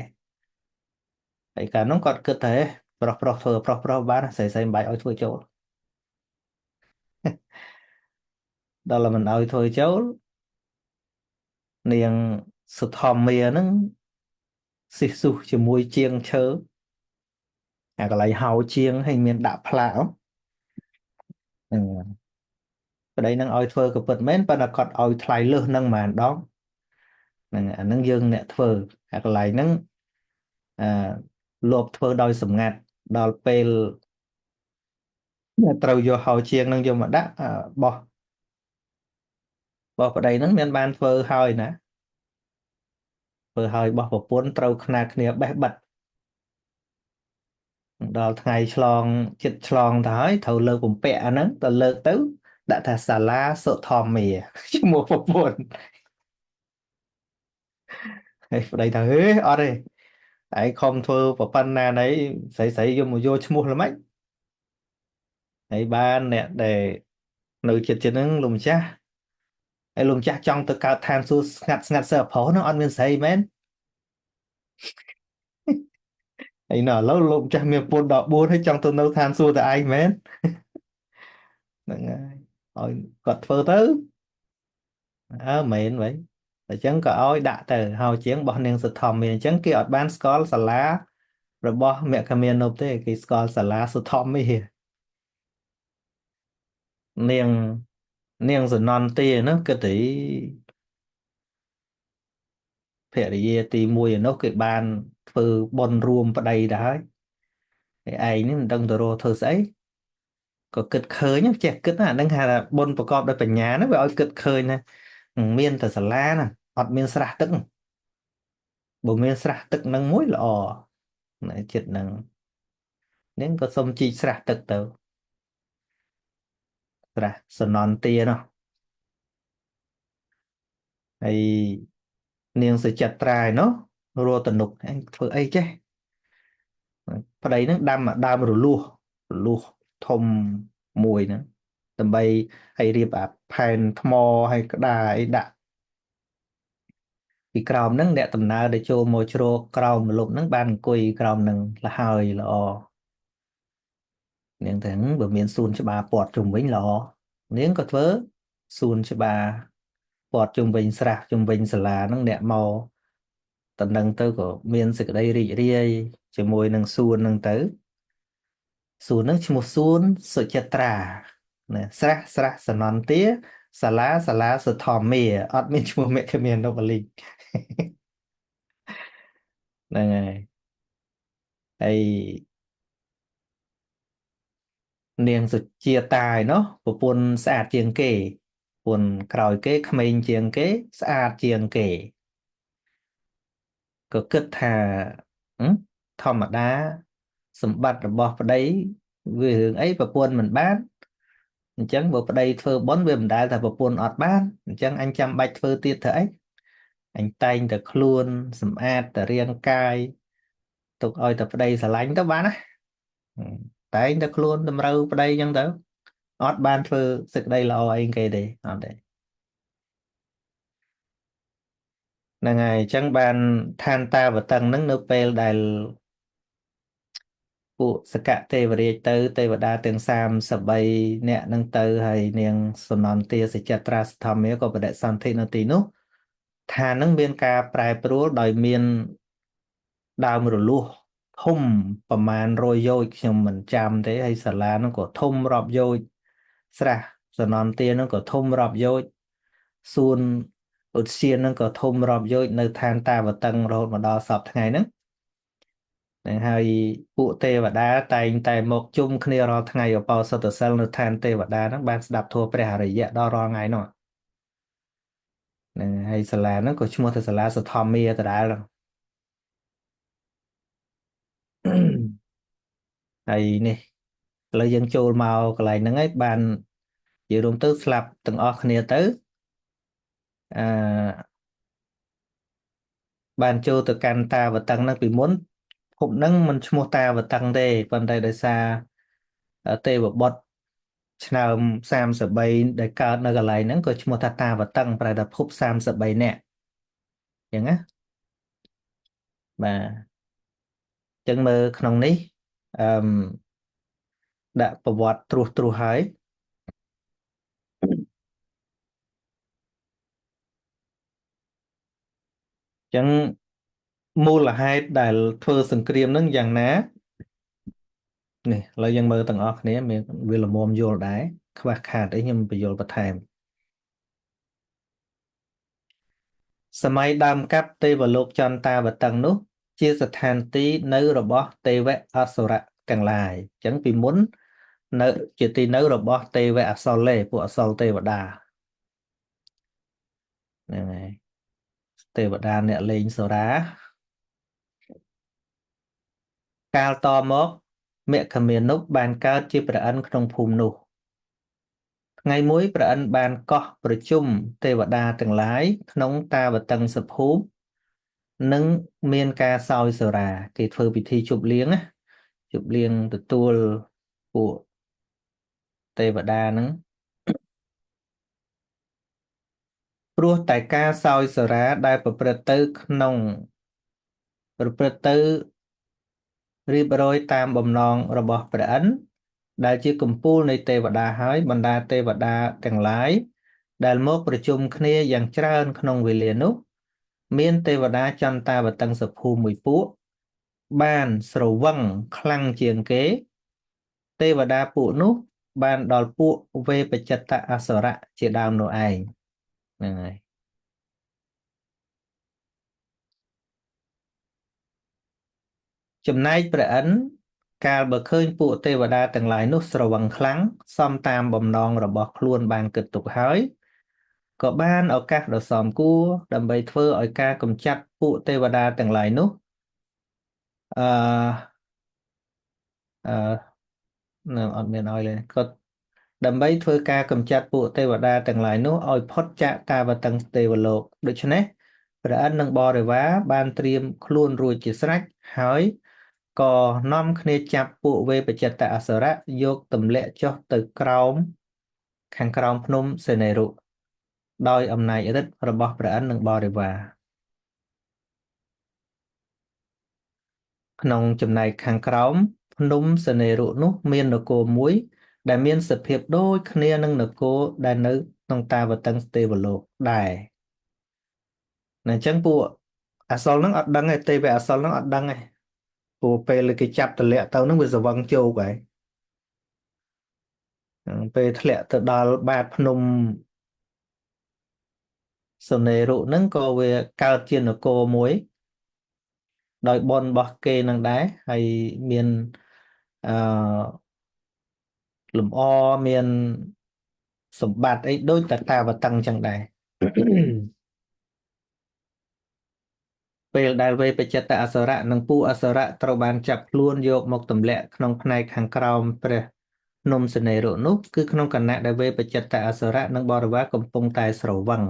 ហើយកាលនោះគាត់គិតថាប្រុសធ្វើប្រុសបានស្រីមិនបាច់ឲ្យធ្វើចូលដល់តែមិនឲ្យធ្វើចូលនាងសុធម្មាហ្នឹងសិះស៊ុះជាមួយជាងឈើអាកន្លែងហៅជាងហើយមានដាក់ផ្លាកហ្នឹងប្តីនឹងឲ្យធ្វើក៏ពិតមែនប៉ុន្តែគាត់ឲ្យថ្លៃលើសនឹងម្ដងហ្នឹងអាហ្នឹងយើងអ្នកធ្វើអាកន្លែងហ្នឹងអាលោកធ្វើដោយសម្ងាត់ដល់ពេលត្រូវយកហៅជាងនឹងយកមកដាក់បោះប្តីហ្នឹងមានបានធ្វើហើយណាធ្វើហើយបោះប្រពន្ធត្រូវខ្នាតគ្នាបេះបិទដល់ថ្ងៃចិត្តឆ្លងទៅហើយត្រូវលើកបំពាក់អាហ្នឹងទៅលើកទៅដាក់ថាសាលាសុធម្មាឈ្មោះប្រពន្ធហើយប្តីថាហេអត់ទេឯងខំធ្វើប្រប៉ុណ្ណាណីស្រីយកឈ្មោះល្មិចហើយបានអ្នកដែលនៅចិត្តហ្នឹងលោកម្ចាស់ហើយលោកម្ចាស់ចង់ទៅកើតឋានសួគ៌ស្ងាត់សើប្រុសហ្នឹងអត់មានស្រីមែនហើយនៅឥឡូវលោកម្ចាស់មានពុន14ហើយចង់ទៅនៅឋានសួគ៌តែឯងមែនហ្នឹងហើយឲ្យគាត់ធ្វើទៅមែនvậyអញ្ចឹងក៏ឲ្យដាក់ទៅហើយជាងរបស់នាងសុធម្មាអញ្ចឹងគេអត់បានស្គាល់សាលារបស់មគ្គមានុបទេគេស្គាល់សាលាសុធម្មានាងនាងសនន្ទានោះគិតទីភរិយាទី1ឯនោះគេបានធ្វើបុណ្យរួមប្តីទៅហើយឯងនេះមិនដឹងទៅរកធ្វើស្អីក៏គិតឃើញចេះគិតណាហ្នឹងហៅថាបុណ្យប្រកបដោយបញ្ញាណាវាឲ្យគិតឃើញណាមានតែសាលាណាអត់មានស្រះទឹកបើមានស្រះទឹកនឹងមួយល្អនៅចិត្តហ្នឹងនាងក៏សុំជីកស្រះទឹកទៅស្រះសនន្ទានោះហើយនាងសុចិត្រាឯនោះរស់តនុកធ្វើអីចេះប្តីហ្នឹងដាំដើមរលួសធំមួយហ្នឹងដើម្បីឲ្យរៀបអាផែនថ្មឲ្យក្តារអីដាក់ពីក្រោមហ្នឹងអ្នកដំណើរដែលចូលមកជ្រកក្រោមម្លប់ហ្នឹងបានអង្គុយក្រោមហ្នឹងលហើយល្អនាងទាំងបើមានសួនច្បារព័ទ្ធជុំវិញល្អនាងក៏ធ្វើសួនច្បារ ព័ទ្ធជុំវិញស្រះជុំវិញសាលាហ្នឹងអ្នកមកតំណឹងទៅក៏មានសេចក្តីរីករាយជាមួយនឹងសួនហ្នឹងទៅសួនហ្នឹងឈ្មោះសួនសុចិត្រាណាស្រះសនន្ទាសាលាសុធម្មាអត់មានឈ្មោះមេខមានុបលិកហ្នឹងហើយនាងសុជាតាយនោះប្រពន្ធស្អាតជាងគេប្រពន្ធក្រោយគេក្មេងជាងគេស្អាតជាងគេក៏គិតថាហឹមធម្មតាសម្បត្តិរបស់ប្តីវារឿងអីប្រពន្ធមិនបានអញ្ចឹងបើប្តីធ្វើបុណ្យវាមិនដែលថាប្រពន្ធអត់បានអញ្ចឹងអញចាំបាច់ធ្វើទៀតធ្វើអីអញតែងតែខ្លួនសម្អាតតែរាងកាយទុកឲ្យតែប្តីស្រឡាញ់ទៅបានណាតែងតែខ្លួនតម្រូវប្តីអញ្ចឹងទៅអត់បានធ្វើសេចក្តីល្អអីគេទេអត់ទេហ្នឹងហើយអញ្ចឹងបានឋានតាវតឹងហ្នឹងនៅពេលដែលពួកសកទេវរាជទៅទេវតាទាំង33នាក់ហ្នឹងទៅហើយនាងសុនន្ទាសច្ចត្រាសធម្មាក៏បដិសន្ធិនៅទីនោះឋានហ្នឹងមានការប្រែប្រួលដោយមានដើមរលួសធំប្រមាណ100យោជន៍ខ្ញុំមិនចាំទេហើយសាលាហ្នឹងក៏ធំរាប់យោជន៍ស្រះសនន្ទាហ្នឹងក៏ធំរាប់យោជន៍សួនឧទ្យានហ្នឹងក៏ធំរាប់យោជន៍នៅឋានតាវតឹងរហូតមកដល់សពថ្ងៃហ្នឹងនឹងហើយពួកទេវតាតែងតែមកជុំគ្នារាល់ថ្ងៃឧបោសថសិលនៅឋានទេវតាហ្នឹងបានស្ដាប់ធម៌ព្រះអរិយៈដល់រាល់ថ្ងៃនោះហ្នឹងហើយសាលាហ្នឹងក៏ឈ្មោះថាសាលាសុធម្មាដដែលហ្នឹងហើយនេះឥឡូវយើងចូលមកកន្លែងហ្នឹងហើយបាននិយាយរួមទៅស្លាប់ទាំងអស់គ្នាទៅអឺបានចូលទៅកាន់តាវតឹងហ្នឹងពីមុនភពហ្នឹងមិនឈ្មោះតាវតឹងទេប៉ុន្តែដោយសារទេវបុត្រឆ្នើម33ដែលកើតនៅកន្លែងហ្នឹងក៏ឈ្មោះថាតាវតឹងប្រែថាភព33នាក់អញ្ចឹងណាបាទអញ្ចឹងមើលក្នុងនេះអឺដាក់ប្រវត្តិត្រួសហើយអញ្ចឹងមូលហេតុដែលធ្វើសង្គ្រាមហ្នឹងយ៉ាងណានេះឥឡូវយើងមើលទាំងអស់គ្នាមានវាល្មមយល់ដែរខ្វះខាតអីខ្ញុំបញ្យល់បន្ថែមសម័យដើមកាប់ទេវលោកចន្តាវតឹងនោះជាស្ថានទីនៅរបស់ទេវអសុរៈទាំងឡាយអញ្ចឹងពីមុននៅជាទីនៅរបស់ទេវអសុរទេពួកអសុរទេវតាហ្នឹងហើយទេវតាអ្នកលេងសូរាកាលតមកមគ្គមានុបានកើតជាព្រះឥន្ទក្នុងភូមិនោះថ្ងៃមួយព្រះឥន្ទបានកោះប្រជុំទេវតាទាំងឡាយក្នុងតាវតឹងសភូមិនិងមានការសោយសូរាគេធ្វើពិធីជប់លៀងណាជប់លៀងទទួលពួកទេវតាហ្នឹងព្រោះតែការសោយសូរាដែលប្រព្រឹត្តទៅរៀបរយតាមបំណងរបស់ព្រះឥន្ទដែលជាកំពូលនៃទេវតាហើយបណ្ដាទេវតាទាំងឡាយដែលមកប្រជុំគ្នាយ៉ាងច្រើនក្នុងវេលានោះមានទេវតាចន្តាវតឹងសភូមួយពួកបានស្រវឹងខ្លាំងជាងគេទេវតាពួកនោះបានដល់ពួកវេបចិត្តអសុរៈជាដើមនោះឯងហ្នឹងហើយចំណែកព្រះឥន្ទកាលបើឃើញពួកទេវតាទាំងឡាយនោះស្រវឹងខ្លាំងសំតាមបំណងរបស់ខ្លួនបានគិតទុកហើយក៏បានឱកាសដ៏សមគួរដើម្បីធ្វើឲ្យការកម្ចាត់ពួកទេវតាទាំងឡាយនោះអឺអឺនៅអត់មានឲ្យเลยក៏ដើម្បីធ្វើការកម្ចាត់ពួកទេវតាទាំងឡាយនោះឲ្យផុតចាកតាវតឹងទេវលោកដូច្នេះព្រះឥន្ទនិងបរិវារបានត្រៀមខ្លួនរួចជាស្រេចហើយក៏នាំគ្នាចាប់ពួកវេបចិត្តអសុរៈយកទម្លាក់ចុះទៅក្រោមខាងក្រោមភ្នំសេនេរុដោយអំណាចឫទ្ធិរបស់ព្រះឥន្ទនិងបរិវារក្នុងចំណែកខាងក្រោមភ្នំសេនេរុនោះមាននគរមួយដែលមានសភាពដូចគ្នានឹងនគរដែលនៅក្នុងតាវតឹងទេវលោកដែរ អញ្ចឹងពួកអសលហ្នឹងអត់ដឹងទេទេវអសលហ្នឹងអត់ដឹងទេព្រោះពេលគេចាប់ទម្លាក់ទៅហ្នឹងវាស្វឹងជោគហើយពេលធ្លាក់ទៅដល់បាតភ្នំសុនេរុហ្នឹងក៏វាកើតជានគរមួយដោយបុណ្យរបស់គេនឹងដែរហើយមានអឺលំអមានសម្បត្តិអីដូចតតាវតឹងចឹងដែរ ពេលដែលវេបច្ចិតអសុរៈនិងពួកអសុរៈត្រូវបានចាប់ខ្លួនយកមកទម្លាក់ក្នុងផ្នែកខាងក្រោមព្រះភ្នំសនេរុនោះគឺក្នុងគណៈដែលវេបច្ចិតអសុរៈនិងបរិវារកំពុងតែស្រវឹង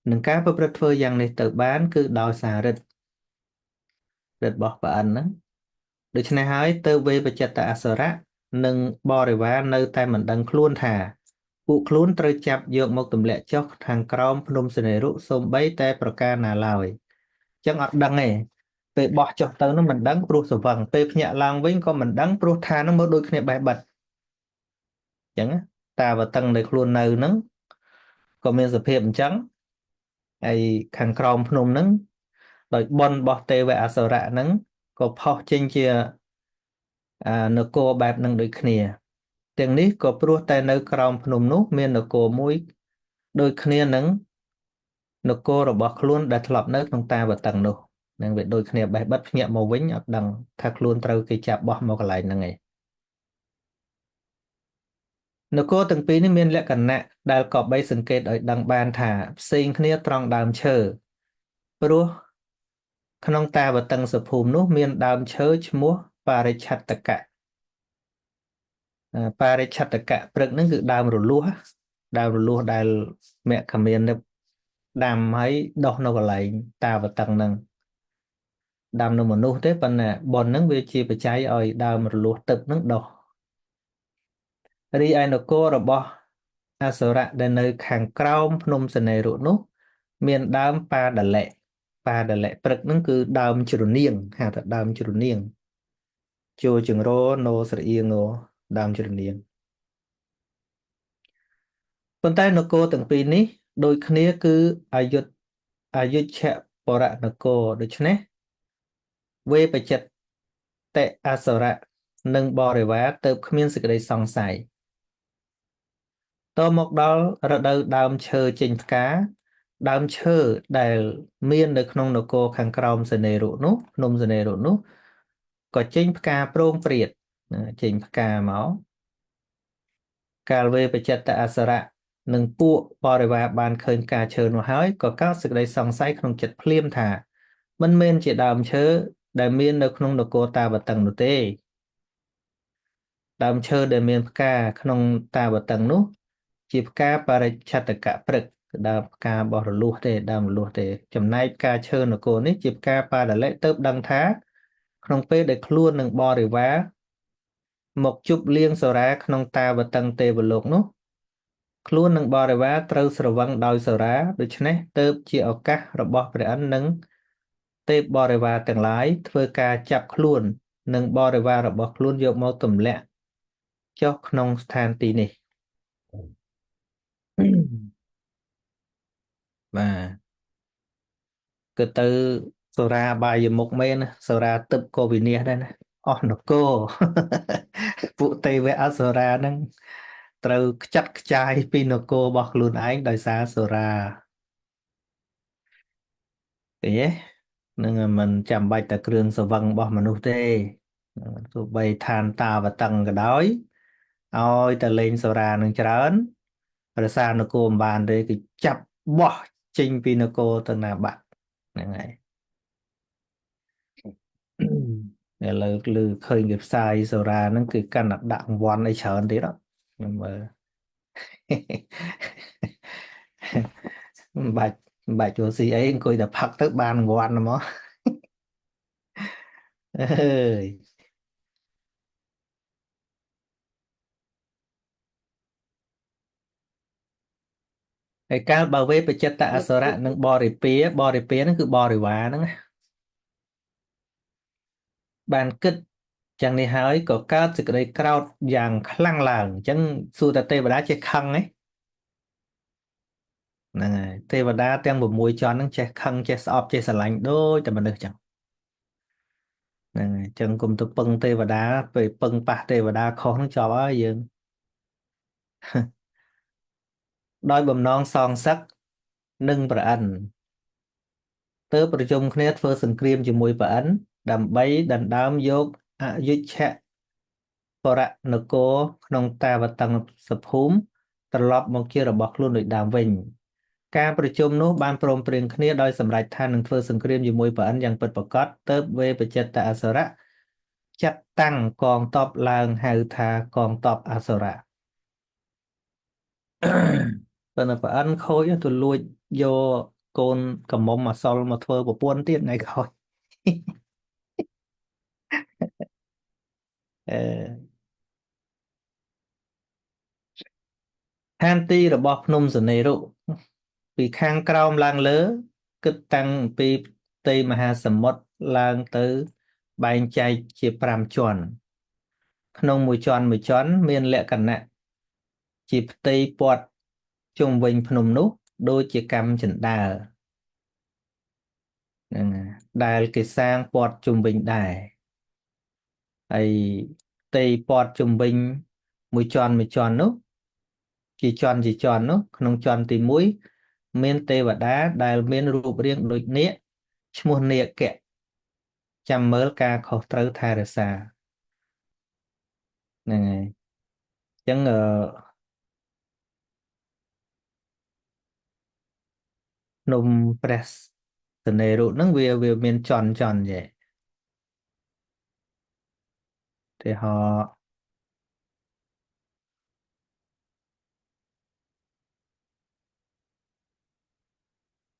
នឹងការប្រព្រឹត្តធ្វើយ៉ាងនេះទៅបានគឺដោយសារឫទ្ធិរបស់ព្រះអិនហ្នឹងដូច្នេះហើយទៅវេបច្ចិតអសុរៈនិងបរិវារនៅតែមិនដឹងខ្លួនថាពួកខ្លួនត្រូវចាប់យកមកទម្លាក់ចុះខាងក្រោមភ្នំសនេរុសូម្បីតែប្រការណាឡើយចឹងអត់ដឹងទេពេលបោះចុះទៅនោះមិនដឹងព្រោះស្វឹងពេលភ្ញាក់ឡើងវិញក៏មិនដឹងព្រោះថានោះមកដូចគ្នាបេះបិទចឹងណាតាវតឹងដែលខ្លួននៅហ្នឹងក៏មានសភាពអញ្ចឹងហើយខាងក្រោមភ្នំហ្នឹងដោយបុណ្យរបស់ទេវអសុរៈហ្នឹងក៏ផុសចេញជានគរបែបហ្នឹងដូចគ្នាទាំងនេះក៏ព្រោះតែនៅក្រោមភ្នំនោះមាននគរមួយដូចគ្នានឹងនគររបស់ខ្លួនដែលធ្លាប់នៅក្នុងតាវតឹងនោះនឹងវាដូចគ្នាបេះបិទភ្ញាក់មកវិញអត់ដឹងថាខ្លួនត្រូវគេចាប់បោះមកកន្លែងហ្នឹងឯងនគរទាំងពីរនេះមានលក្ខណៈដែលក៏បីសង្កេតឲ្យដឹងបានថាផ្សេងគ្នាត្រង់ដើមឈើព្រោះក្នុងតាវតឹងសភូមិនោះមានដើមឈើឈ្មោះបរិច្ឆត្តកៈបរិច្ឆត្តកៈព្រឹកហ្នឹងគឺដើមរលួសដើមរលួសដែលមគ្គមានដាំហើយដុះនៅកន្លែងតាវតឹងហ្នឹងដាំនៅមនុស្សទេប៉ុន្តែប៉ុនហ្នឹងវាជាបច្ច័យឲ្យដើមរលួសទឹកហ្នឹងដុះរីឯនគររបស់អសុរៈដែលនៅខាងក្រោមភ្នំសនេរុនោះមានដើមប៉ាដលិព្រឹកហ្នឹងគឺដើមជ្រនាងហៅថាដើមជ្រនាងចូលចង្រោណូស្រអៀងដើមជ្រនាងប៉ុន្តែនគរទាំងពីរនេះដូចគ្នាគឺអយុធ្យបរនគរដូច្នេះវេបច្ចិតអសុរៈនិងបរិវារទៅគ្មានសេចក្តីសង្ស័យតមកដល់រដូវដើមឈើចេញផ្កាដើមឈើដែលមាននៅក្នុងនគរខាងក្រោមសនេរុនោះភ្នំសនេរុនោះក៏ចេញផ្កាប្រងព្រាតចេញផ្កាមកកាលវេបច្ចិតអសុរៈនិងពួកបរិវារបានឃើញការឈើនោះហើយក៏កើតសេចក្តីសង្ស័យក្នុងចិត្តភ្លាមថាមិនមែនជាដើមឈើដែលមាននៅក្នុងនគរតាវតឹងនោះទេដើមឈើដែលមានផ្កាក្នុងតាវតឹងនោះជាផ្កាបរិច្ឆត្តកព្រឹកដើមផ្កាបោះរលួសទេដើមរលួសទេចំណែកផ្កាឈើនគរនេះជាផ្កាបាដលិទៅដឹងថាក្នុងពេលដែលខ្លួននឹងបរិវារមកជប់លៀងសូរាក្នុងតាវតឹងទេវលោកនោះខ្លួននឹងបរិវារត្រូវស្រវឹងដោយសូរាដូច្នេះទៅជាឱកាសរបស់ព្រះអិននិងទេពបរិវារទាំងឡាយធ្វើការចាប់ខ្លួននិងបរិវាររបស់ខ្លួនយកមកទម្លាក់ចុះក្នុងស្ថានទីនេះបាទគឺទៅសូរាបាយមុខមែនណាសូរាទឹកក៏វិនាសដែរណាអស់នគរ ពួកទេវអសុរាហ្នឹងត្រូវខ្ចាត់ខ្ចាយពីនគររបស់ខ្លួនឯងដោយសារសូរាឃើញទេនឹងមិនចាំបាច់តែគ្រឿងសង្វឹងរបស់មនុស្សទេទោះបីឋានតាវតឹងក៏ដោយឲ្យតែលេងសូរានឹងច្រើនរក្សានគរមិនបានទេគឺចាប់បោះចេញពីនគរទៅណាបាត់ហ្នឹងហើយ ឥឡូវឮឃើញគេផ្សាយសូរាហ្នឹងគឺកាន់តែដាក់រង្វាន់អីច្រើនទៀតខ្ញុំមើល មិនបាច់ចូលស៊ីអីអង្គុយតែផឹកទៅបានរង្វាន់ហ្មងអើយហើយកាលបើវេបច្ចិតអលោកសុរៈនិងបរិពារហ្នឹងគឺបរិវារហ្នឹងណាបានគិតចឹងនេះហើយក៏កើតសេចក្តីក្រោធយ៉ាងខ្លាំងឡើងអញ្ចឹងសួរតែទេវតាជាខឹងឯង ហ្នឹងហើយទេវតាទាំង6 ជាន់ហ្នឹងចេះខឹងចេះស្អប់ចេះស្រឡាញ់ដូចតែមនុស្សចឹងហ្នឹងហើយចឹងគុំទៅពឹងទេវតាពេលពឹងប៉ះទេវតាខុសហ្នឹងចប់ហើយយើងដោយបំណងសងសឹកនឹងព្រះឥន្ទទើបប្រជុំគ្នាធ្វើសង្គ្រាមជាមួយព្រះឥន្ទដើម្បីដណ្ដើមយកអយុធ្យបរនគរក្នុងតាវតង្សភូមិត្រឡប់មកជារបស់ខ្លួនដូចដើមវិញការប្រជុំនោះបានព្រមព្រៀងគ្នាដោយសម្រេចថានឹងធ្វើសង្គ្រាមជាមួយព្រះឥន្ទយ៉ាងពិតប្រាកដទើបវេបចិត្តអសុរៈចាត់តាំងកងទ័ពឡើងហៅថាកងទ័ពអសុរៈ ប៉ុន្តែព្រះឥន្ទខូចទៅលួចយកកូនកំមុំអសលមកធ្វើប្រពន្ធទៀតថ្ងៃក្រោយអឺឋានទីរបស់ភ្នំសនេរុពីខាងក្រោមឡើងលើគិតតាំងពីផ្ទៃមហាសមុទ្រឡើងទៅបែងចែកជា5 ជាន់ក្នុងមួយជាន់មានលក្ខណៈជាផ្ទៃព័ទ្ធជុំវិញភ្នំនោះដូចជាកាំជណ្ដើរហ្នឹងហើយដែលគេសាងព័ទ្ធជុំវិញដែរហើយផ្ទៃព័ទ្ធជុំវិញមួយជាន់នោះជាជាន់នោះក្នុងជាន់ទី1មានទេវតាដែលមានរូបរាងដូចនាគឈ្មោះនាគៈចាំមើលការខុសត្រូវថែរក្សាហ្នឹងហើយអញ្ចឹងភ្នំព្រះសនេរុហ្នឹងវាមានជាន់យេទីហោ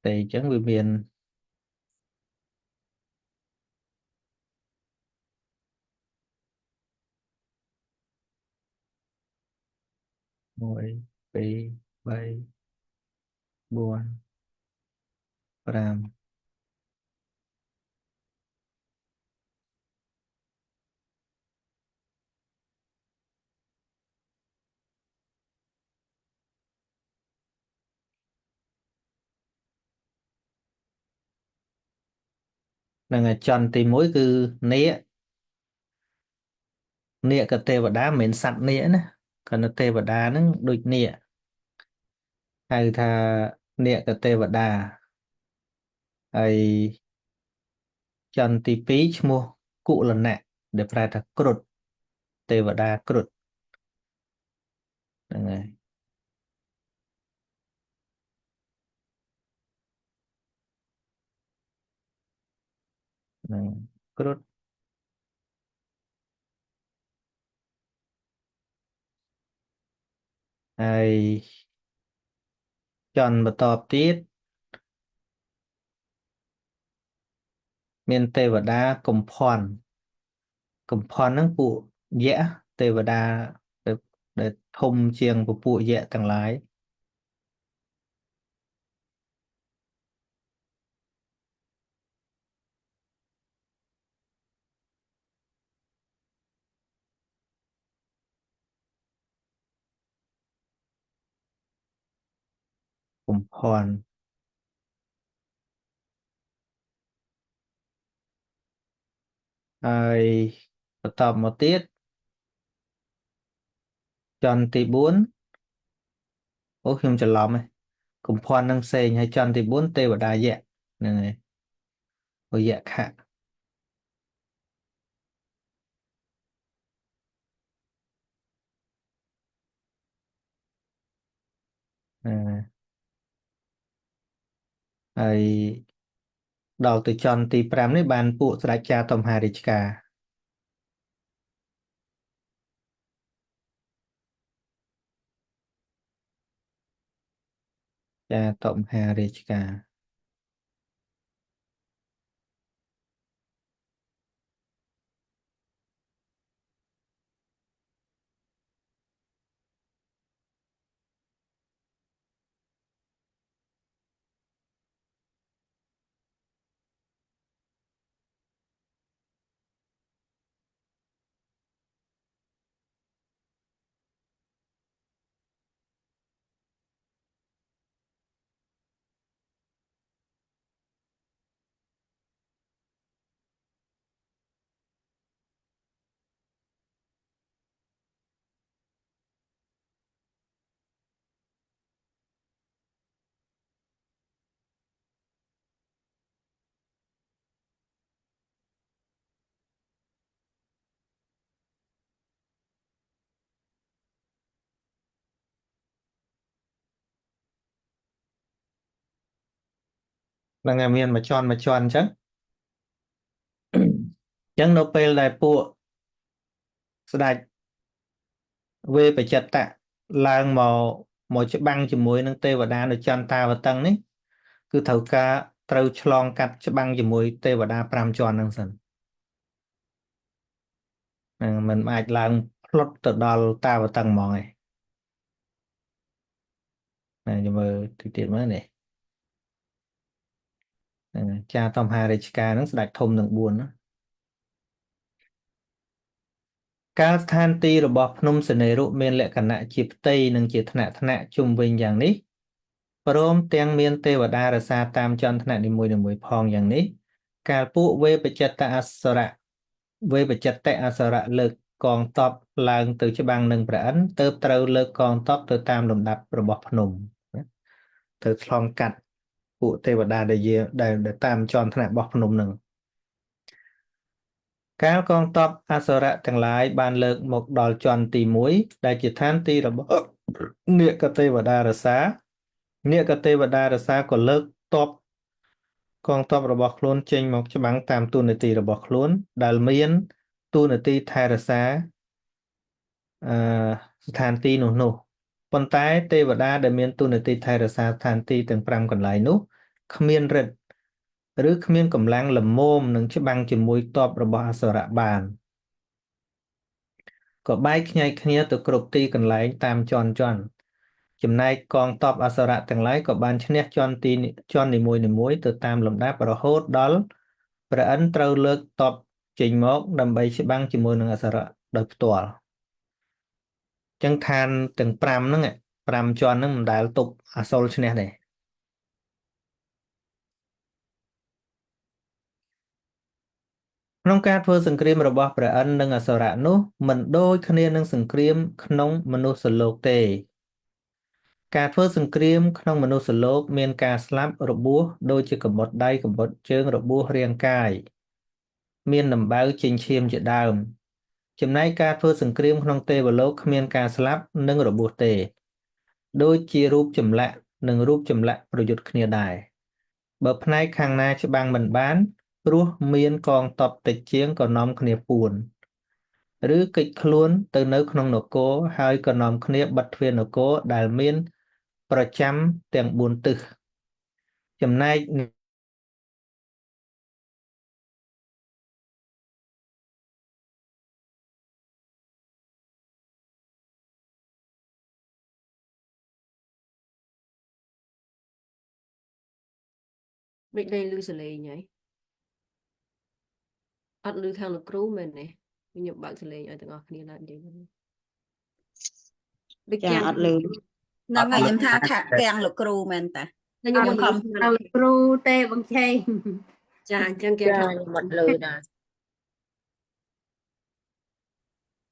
តែអញ្ចឹងវាមាន1 2 3 4 5ហ្នឹងហើយជាន់ទី1គឺនាគនាគกับទេវតាមិនមែនសត្វនាគណាគ្រាន់តែទេវតាហ្នឹងដូចនាគហៅថានាគกับទេវតាហើយចន្ទទី2ឈ្មោះគុលណៈដែលប្រែថាគ្រុឌទេវតាគ្រុឌហ្នឹងហើយហ្នឹងគ្រុឌហើយចន្ទបន្តទៀតមានទេវតាកំផន់កំផន់ហ្នឹងពួកយក្សទេវតាដែលដែលធំជាងពពួកយក្សទាំងឡាយកំផន់ហើយបន្តមកទៀតចន្ទទី4អូខ្ញុំច្រឡំឯងកំផន់នឹងផ្សេងហើយចន្ទទី4ទេវតាយក្សហ្នឹងហើយអូយក្ខៈអឺហើយដល់ទៅចន្ទទី5នេះបានពួកស្ដេចចាតុម្ហារាជការចាតុម្ហារាជការ là ngày miền mà tròn chứ chẳng nó pel đại bộ sạch về phải chặt tạ lang màu màu chữ băng chỉ muối nâng tê và đá được chọn ta và tăng ấy cứ thấu ca trâu chlong cắt chữ băng chỉ muối tê và đá pram tròn nâng sần mình ai lang plot từ đó ta và tăng màu này này nhưng mà thực tiễn mới này cha Tom Harishka nó sạch thông đừng buồn đó កាលស្ថានទីរបស់ភ្នំសនេរុមានលក្ខណៈជាផ្ទៃនិងជាថ្នាក់ៗជុំវិញយ៉ាងនេះព្រមទាំងមានទេវតារក្សាតាមជាន់ថ្នាក់នីមួយៗផងយ៉ាងនេះកាលពួកវេបច្ចិតអសុរៈលើកកងទ័ពឡើងទៅច្បាំងនឹងព្រះឥន្ទទើបត្រូវលើកកងទ័ពទៅតាមលំដាប់របស់ភ្នំទៅឆ្លងកាត់ពួកទេវតាដែលតាមជាន់ថ្នាក់របស់ភ្នំនឹង កាលកងទ័ពអសុរៈទាំងឡាយបានលើកមកដល់ជាន់ទី1ដែលជាឋានទីរបស់នាគទេវតារសានាគទេវតារសាក៏លើកទ័ពកងទ័ពរបស់ខ្លួនចេញមកច្បាំងតាមទូនាទីរបស់ខ្លួនដែលមានទូនាទីថែរក្សាស្ថានទីនោះប៉ុន្តែទេវតាដែលមានទូនាទីថែរក្សាស្ថានទីទាំង5កន្លែងនោះគ្មានរិទ្ធ ឬគ្មានកម្លាំងល្មមនឹងច្បាំងជាមួយទ័ពរបស់អសុរៈបានក៏បែកខ្ញែកគ្នាទៅគ្រប់ទីកន្លែងតាមជាន់ចំណែកកងទ័ពអសុរៈទាំងឡាយក៏បានឈ្នះជាន់នីមួយទៅតាមលំដាប់រហូតដល់ព្រះឥន្ទត្រូវលើកទ័ពចេញមកដើម្បីច្បាំងជាមួយនឹងអសុរៈដោយផ្ទាល់ចឹងឋានទាំង5ហ្នឹង5ជាន់ហ្នឹងមិនដែលទប់អសុរឈ្នះទេ ក្នុងការធ្វើសង្គ្រាមរបស់ព្រះឥន្ទនិងអសុរៈនោះមិនដូចគ្នានឹងសង្គ្រាមក្នុងមនុស្សលោកទេ ការធ្វើសង្គ្រាមក្នុងមនុស្សលោកមានការស្លាប់របួសដូចជាកំបុតដៃកំបុតជើងរបួសរាងកាយមានដំបៅចិញ្ចៀមជាដើមចំណែកការធ្វើសង្គ្រាមក្នុងទេវលោកគ្មានការស្លាប់និងរបួសទេដូចជារូបចម្លាក់និងរូបចម្លាក់ប្រយុទ្ធគ្នាដែរបើផ្នែកខាងណាច្បាំងមិនបានព្រោះមានកងទ័ពតិចជាងក៏នាំគ្នាពួនឬគេចខ្លួនទៅនៅក្នុងនគរហើយក៏នាំគ្នាបិទទ្វារនគរដែលមានប្រចាំទាំង4ទិសចំណែក មិនលេងលឺសលេងហីអត់លឺខាងលោកគ្រូមែនទេខ្ញុំបើកសលេងឲ្យទាំងអស់គ្នាឡើងនិយាយដូចចាអត់លឺហ្នឹងហើយខ្ញុំថាកាំងលោកគ្រូមែនតាខ្ញុំខំលោកគ្រូទេបងឆេងចាអញ្ចឹងគេថាខ្ញុំអត់លឺដែរ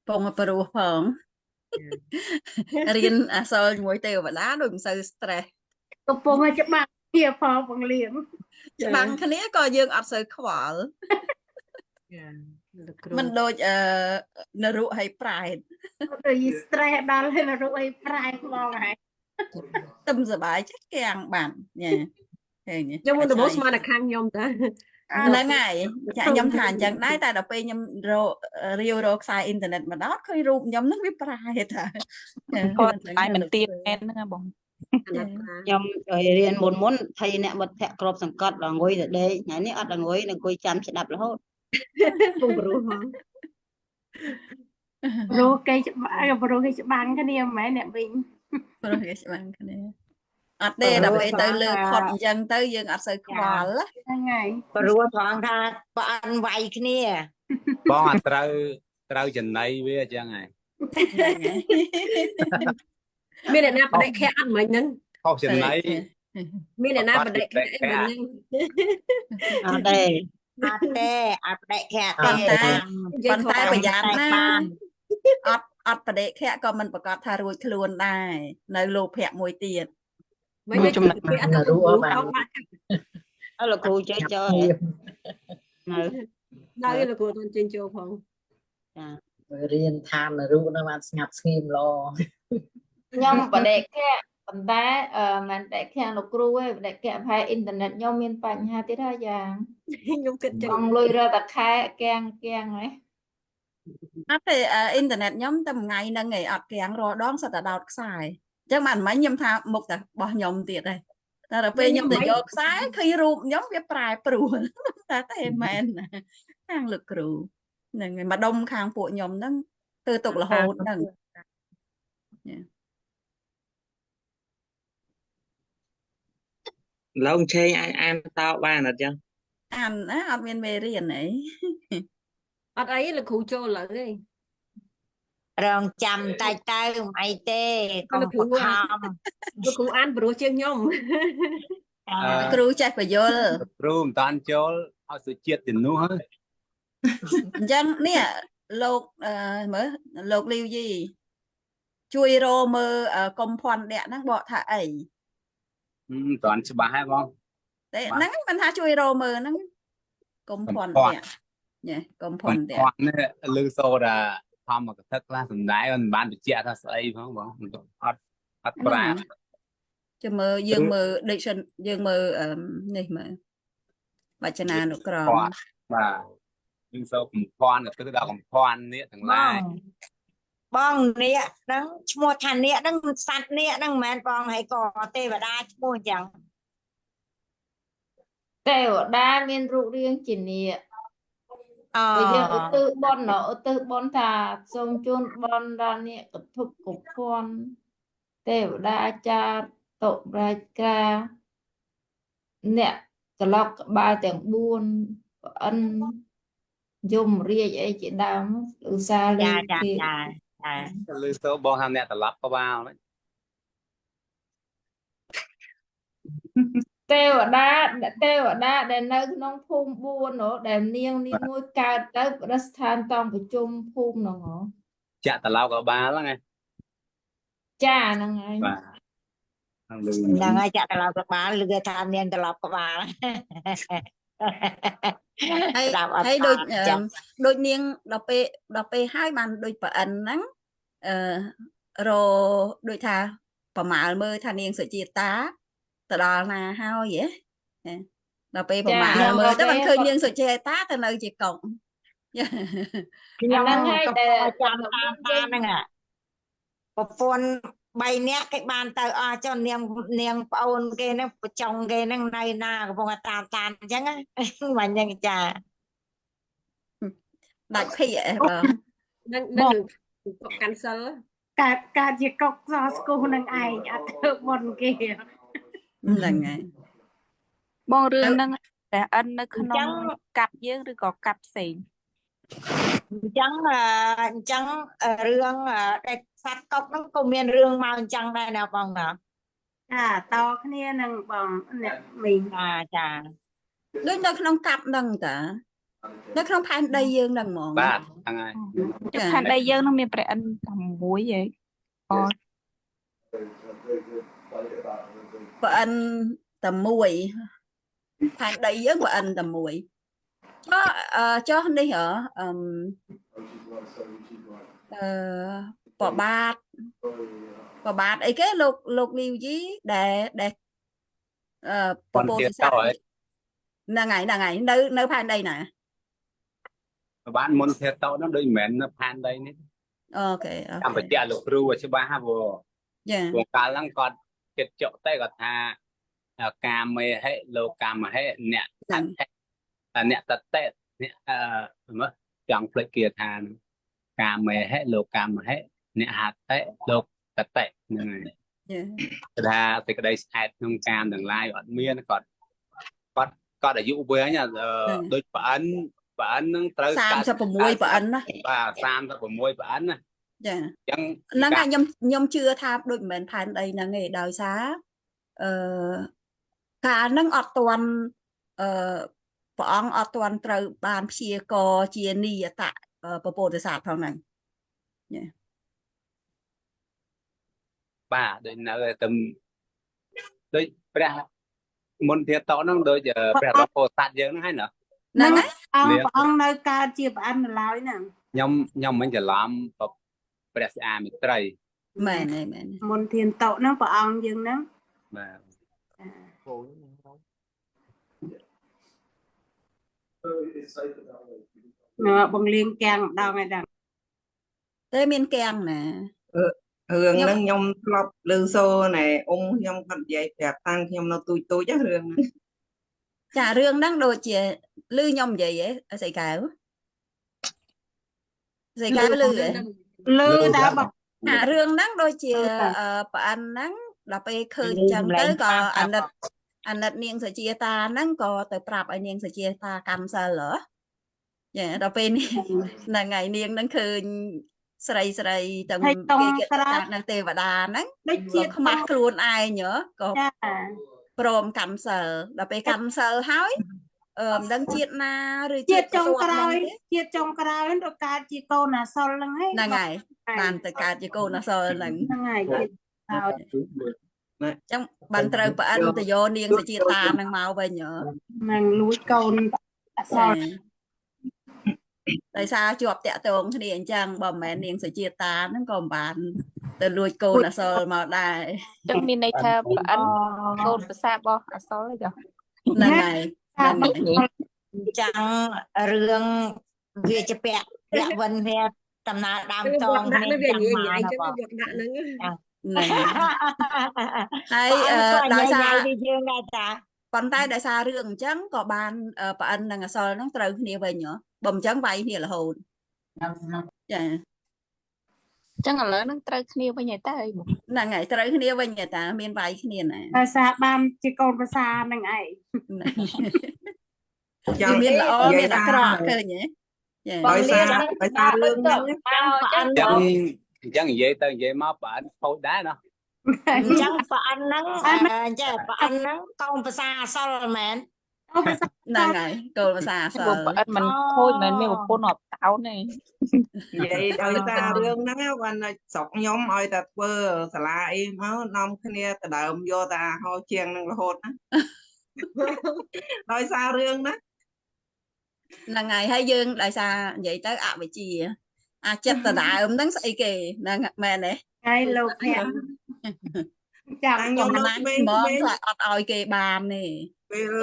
ពងព្រោះផងរៀនអសលជាមួយទេវតាដូចមិនសូវ stress កំពុងតែច្បាំងគ្នាផងបងលៀមច្បាំងគ្នាក៏យើងអត់សូវខ្វល់មិនដូចនរុហើយប្រែតដូច stress ដល់ហើយនរុហើយប្រែតហ្មងហ៎ទឹមសบายចិត្តកាំងបានញ៉ាឃើញខ្ញុំមិនដំបូងស្មានតែខាងខ្ញុំតាហ្នឹងហើយចាខ្ញុំថាអញ្ចឹងដែរតែដល់ពេលខ្ញុំរាវរកខ្សែអ៊ីនធឺណិតមកដល់ឃើញរូបខ្ញុំហ្នឹងវាប្រែតថាគាត់តែមិនទៀតមែនហ្នឹងបងខ្ញុំរៀនមុនថៃអ្នកមិត្តភក្តិក្របសង្កត់ដល់ងុយទៅដេកថ្ងៃនេះអត់ដល់ងុយនឹងអង្គុយចាំស្ដាប់រហូតពុំព្រោះហ្នឹងព្រោះគេច្បាំងគ្នាមិនមែនអ្នកវិញព្រោះគេច្បាំងគ្នាអត់ទេដល់ពេលទៅលើខុតអញ្ចឹងទៅយើងអត់សូវខ្វល់ហ្នឹងហើយព្រោះថងថាបើអត់វាយគ្នាបងអត់ត្រូវចំណៃវាអញ្ចឹងហើយមានអ្នកណាបដិខៈអត់មិញហ្នឹងខុសចំណៃមានអ្នកណាបដិខៈអីមិញហ្នឹងអត់ទេអត់បដិខៈទេប៉ុន្តែប្រយ័ត្នណាអត់បដិខៈក៏មិនប្រកាសថារួចខ្លួនដែរនៅលោកភ័ក្រមួយទៀតមិនចំណុចអត់រួចបានអើលោកគ្រូចេះចូលនៅលោកគ្រូទៅចេញចូលផងចារៀនឋានរូបនៅបានស្ងាត់ស្ងៀមល្អខ្ញុំបដិខៈ ប៉ុន្តែមិនដែលខាងលោកគ្រូទេដែលគេផែអ៊ីនធឺណិតខ្ញុំមានបញ្ហាទៀតហើយយ៉ាង ខ្ញុំគិតចឹ បង ងលុយរកតែខែកៀងហ៎ អត់ទេអ៊ីនធឺណិតខ្ញុំតែមួយថ្ងៃហ្នឹងឯងអត់គាំងរាល់ដងសិតតែដោតខ្សែអញ្ចឹងបានមិញខ្ញុំថាមុខតែរបស់ខ្ញុំទៀតដែរតែដល់ពេលខ្ញុំទៅយកខ្សែឃើញរូបខ្ញុំវាប្រែប្រួលតែមែនណាខាងលោកគ្រូហ្នឹងឯងម្ដុំខាងពួកខ្ញុំហ្នឹងធ្វើទុករហូតហ្នឹង lâu chơi ăn tao ba là chứ អានណាអត់មានមេរៀនអី អត់អីលោកគ្រូចូលឥឡូវទេ រងចាំតែទៅមិនអីទេកុំ លោក ប គ្រូ ខំ លោកគ្រូអានព្រោះជាងខ្ញុំ គ្រូចេះបញ្យល់ គ្រូមិនតាន់ចូលឲ្យសុជាតិជំនួសហើយ អញ្ចឹងនេះលោកមើលលោកលីវយីជួយរមើលកុំភ័ណ្ឌដាក់ហ្នឹងបកថាអី មិនតាន់ច្បាស់ហើយបង តែហ្នឹងមិនថាជួយរមើលហ្នឹងកុំភ័ណ្ឌដាក់ញ៉េកុំភ័ណ្ឌដាក់ គាត់នេះលឺសូរថាធម្មកថាខ្លះសំដែងមិនបានបញ្ជាក់ថាស្អីផងបងអត់ប្រា ចាំមើលយើងមើល diction យើងមើលនេះមើលវចនានុក្រម បាទលឺសូរកំភ័ណ្ឌទៅដល់កំភ័ណ្ឌនេះទាំងឡាយ បងនេះហ្នឹងឈ្មោះថានេះហ្នឹងសัตว์នេះហ្នឹងមិនមែនបងហើយក៏ទេវតាឈ្មោះអញ្ចឹង ទេវតាមានរូបរាងជានាគ អ បើយើងឧទ្ទិសបុណ្យថាសូមជូនបុណ្យដល់នាគកធុបកុភ័ណ្ឌទេវតាអាចារ្យតុរាជការអ្នកក្លោកក្បាលទាំង4ប្អិនយមរាជអីជាដើមឧស្សាហ៍លើ ចា ក ចា គេ ចាចា លឺសូរបងថាអ្នកត្រឡប់ក្បាលហ្នឹង ទេវតាដែលនៅក្នុងភូមិ4នោះដែលនាងមួយកើតទៅប្រតិស្ថានតង់ប្រជុំភូមិហ្នឹងហ៎ ចាក់ត្រឡប់ក្បាលហ្នឹងឯង ចាហ្នឹងហើយ បាទហ្នឹងលឺ ហ្នឹងហើយចាក់ត្រឡប់ក្បាលឬគេថាមានត្រឡប់ក្បាល ហើយ ស្ដាប់អត់ ហើយ ត ដូច ចាំ ដូចនាងដល់ពេលហើយបានដូចប្រអិនហ្នឹងរដូចថាប្រមាលមើលថានាងសុជាតាទៅដល់ណាហើយហ៎ដល់ពេលប្រមាលមើលទៅបានឃើញនាងសុជាតាទៅនៅជាកុក ខ្ញុំ ហ្នឹងហើយ ក៏ ដែល ចាំតាមហ្នឹងប្រពន្ធ3នាក់គេបានទៅអស់ចុះនាងប្អូនគេហ្នឹងប្រចុងគេហ្នឹងនៅណាកំពុងតែតាមអញ្ចឹង មិនអញ្ចឹងចា ដាច់ភីអីបង នឹងកុក cancel កើតជាកុកសស្គូនឹងឯងអត់ធ្វើបុណ្យគេ ហ្នឹងហើយ បងរឿងហ្នឹងតែអិននៅ អ ក្នុង ញ្ចឹង កាត់យើងឬក៏កាត់ផ្សេង អញ្ចឹងរឿងដែលសត្វកុកហ្នឹងក៏មានរឿងមកអញ្ចឹងដែរណាបងណា ចាតគ្នានឹងបងអ្នកមីង ចាចា ដូចនៅក្នុងកាប់ហ្នឹងតានៅក្នុងផែនដីយើងហ្នឹងហ្មង បាទហ្នឹងហើយ តែផែនដីយើងនឹងមានព្រះអិន6ហ៎អូ ប្រអិនតែមួយផែនដីយើងប្រអិនតែមួយចុះនេះហ៎ប្របាទអីគេលោកលីវយីដែលពពោធិសត្វហ្នឹងហើយនៅផែនដីណា បានមុនធាតតហ្នឹងដូចមិនមែននៅផែនដីនេះ អូខេ តាមបញ្ជាក់លោកគ្រូឲ្យច្បាស់ហ่าព្រោះ ចា ពួកកាលហ្នឹងគាត់គិតចុកតែគាត់ថាកាមេហិលោកកាមហិអ្នកតតអ្នកតតេអ្នកមើលចង់ផ្លេចគាថាកាមេហិលោកកាមហិអ្នកហតេលោកតតេហ្នឹងហើយ ចា ថាសេចក្តីស្អែតក្នុងកាមទាំងឡាយអត់មានគាត់អាយុវែងដូចប្រអិនហ្នឹងត្រូវ 36ប្រអិនណា បាទ36ប្រអិនណា ចា អញ្ចឹង ហ្នឹងហើយខ្ញុំជឿថាដូចមិនមែនផែនដីហ្នឹងទេដោយសារកាលហ្នឹងអត់ទាន់ព្រះអង្គអត់ទាន់ត្រូវបានព្យាករជានីយតៈពពោធិសត្វផងហ្នឹង បាទដូចនៅទៅដូចព្រះមុនធាតតហ្នឹងដូចព្រះរពោធិសត្វយើងហ្នឹងហើយណា ហ្នឹងហើយ ព្រះអង្គនៅកើតជាប្រអិននៅឡើយហ្នឹង ខ្ញុំមិនច្រឡំព្រះស្អាមិត្រី មែនហើយមែន មុនធានតោហ្នឹងព្រះអង្គយើងហ្នឹង បាទ បង្លៀងកាំងម្ដងហើយដល់ តែមានកាំងណា រឿងហ្នឹងខ្ញុំធ្លាប់ឮសូរណែអ៊ំខ្ញុំគាត់និយាយប្រាប់តាំងខ្ញុំនៅទូចទូចរឿងហ្នឹង ចារឿងហ្នឹងដូចជាឮខ្ញុំនិយាយហ៎ស្រីកែវស្រីកែវឮហ៎ លើតែបើ អារឿងហ្នឹងដូចជាប្រអិនហ្នឹងដល់ពេលឃើញចឹងទៅក៏អាណិតនាងសុជាតាហ្នឹងក៏ទៅប្រាប់ឲ្យនាងសុជាតាកម្មសិលហ៎ចាដល់ពេលនេះហ្នឹងហើយនាងហ្នឹងឃើញស្រីទាំងគេគេតានៅទេវតាហ្នឹងដូចជាខ្មាស់ខ្លួនឯងក៏ព្រមកម្មសិលដល់ពេលកម្មសិលហើយមិនដឹងជាតិណាឬជាតិចុងក្រោយទៅកើតជាកូនអសលហ្នឹងហើយបានទៅកើតជាកូនអសលហ្នឹងហើយចឹងបានត្រូវប្រអិនទៅយកនាងសុជាតាហ្នឹងមកវិញនឹងលួចកូនអសល ដោយសារជាប់តាក់ទងគ្នាអញ្ចឹងបើមិនមែននាងសុជាតាហ្នឹងក៏មិនបានទៅលួចកូនអសលមកដែរ ចឹងមានន័យថាប្រអិនកូនប្រសារបស់អសលទេចា ហ្នឹងហើយហ្នឹងហើយ ចឹងរឿងវាជាពាក់វិនវាដំណើរដើមតងគ្នាចាំមកណាបង ហ្នឹងហើយដោយសារយើងដែរតា ប៉ុន្តែដោយសាររឿងអញ្ចឹងក៏បានប្រអិននិងអសលហ្នឹងត្រូវគ្នាវិញបើមិនអញ្ចឹងវាយគ្នារហូតចា ចឹងឥឡូវហ្នឹងត្រូវគ្នាវិញហើយតើអីបង ហ្នឹងហើយត្រូវគ្នាវិញហើយតាមានវាយគ្នាណា ដោយសារបានជាកូនប្រសាហ្នឹងឯង វាមានល្អមានអាក្រក់ឃើញទេចា ដោយសាររឿងហ្នឹង ចឹងនិយាយទៅនិយាយមកប្រអិនខូចដែរណា អញ្ចឹងប្រអិនហ្នឹងចាប្រអិនហ្នឹងកូនប្រសាអសលមែន ហ្នឹងហើយកូនភាសាអសល ប្រអិនមិនខូចមិនមានប្រពន្ធអត់តោនទេ និយាយដោយសាររឿងហ្នឹងបានស្រុកខ្ញុំឲ្យតែធ្វើសាលាអីមកនាំគ្នាទៅដើមយកតាហោជាងនឹងរហូតណាដោយសាររឿងណា ហ្នឹងហើយហើយយើងដោយសារនិយាយទៅអវិជ្ជាអាចិត្តដដើមហ្នឹងស្អីគេហ្នឹងមែនទេ ហើយលោកភ័ក្រចាំ ខ្ញុំណាស់ហ្មងថាអត់ឲ្យគេបានទេ ពេល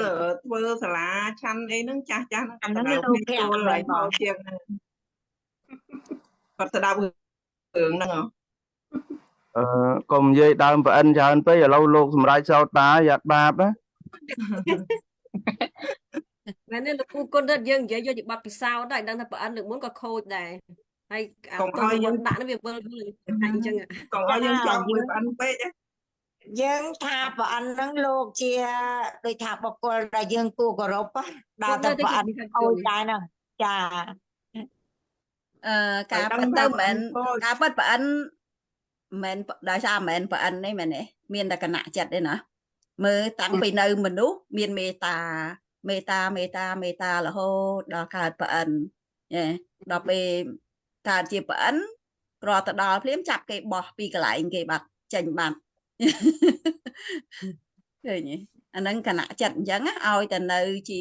ធ្វើសាលាឆាន់អីហ្នឹងចាស់ហ្នឹង អាហ្នឹងលោកភ័ក្រហើយបង ជាងហ្នឹងគាត់ស្ដាប់រឿងហ្នឹង កុំនិយាយដើមប្រអិនច្រើនពេកឥឡូវលោកសម្រាប់សោតតាយ៉ាត់បាបណា ថ្ងៃនេះលោកគ្រូគុណយើងនិយាយយកជាប័ណ្ណពិសោធន៍ដែរដឹងថាប្រអិនលើកមុនក៏ខូចដែរហើយកុំឲ្យយើងដាក់នេះវាវិលអញ្ចឹង កុំឲ្យយើងចង់មួយប្រអិនពេក យើងថាប្រអិនហ្នឹងលោកជាដូចថាបុគ្គលដែលយើងគួរគោរពដល់តែប្រអិនអូយដែរហ្នឹងចា ការពិតទៅមិនមែនការពិតប្រអិនមិនដោយសារមិនមែនប្រអិនទេមែនទេមានតែគណៈចិត្តទេណាមើលតាំងពីនៅមនុស្សមានមេត្តារហូតដល់កើតប្រអិនដល់ពេលកើតជាប្រអិនគ្រាន់តែដល់ភ្លាមចាប់គេបោះពីកន្លែងគេបាត់ចេញបាត់ឃើញទេអាហ្នឹងគណៈចិត្តអញ្ចឹងឲ្យតែនៅជា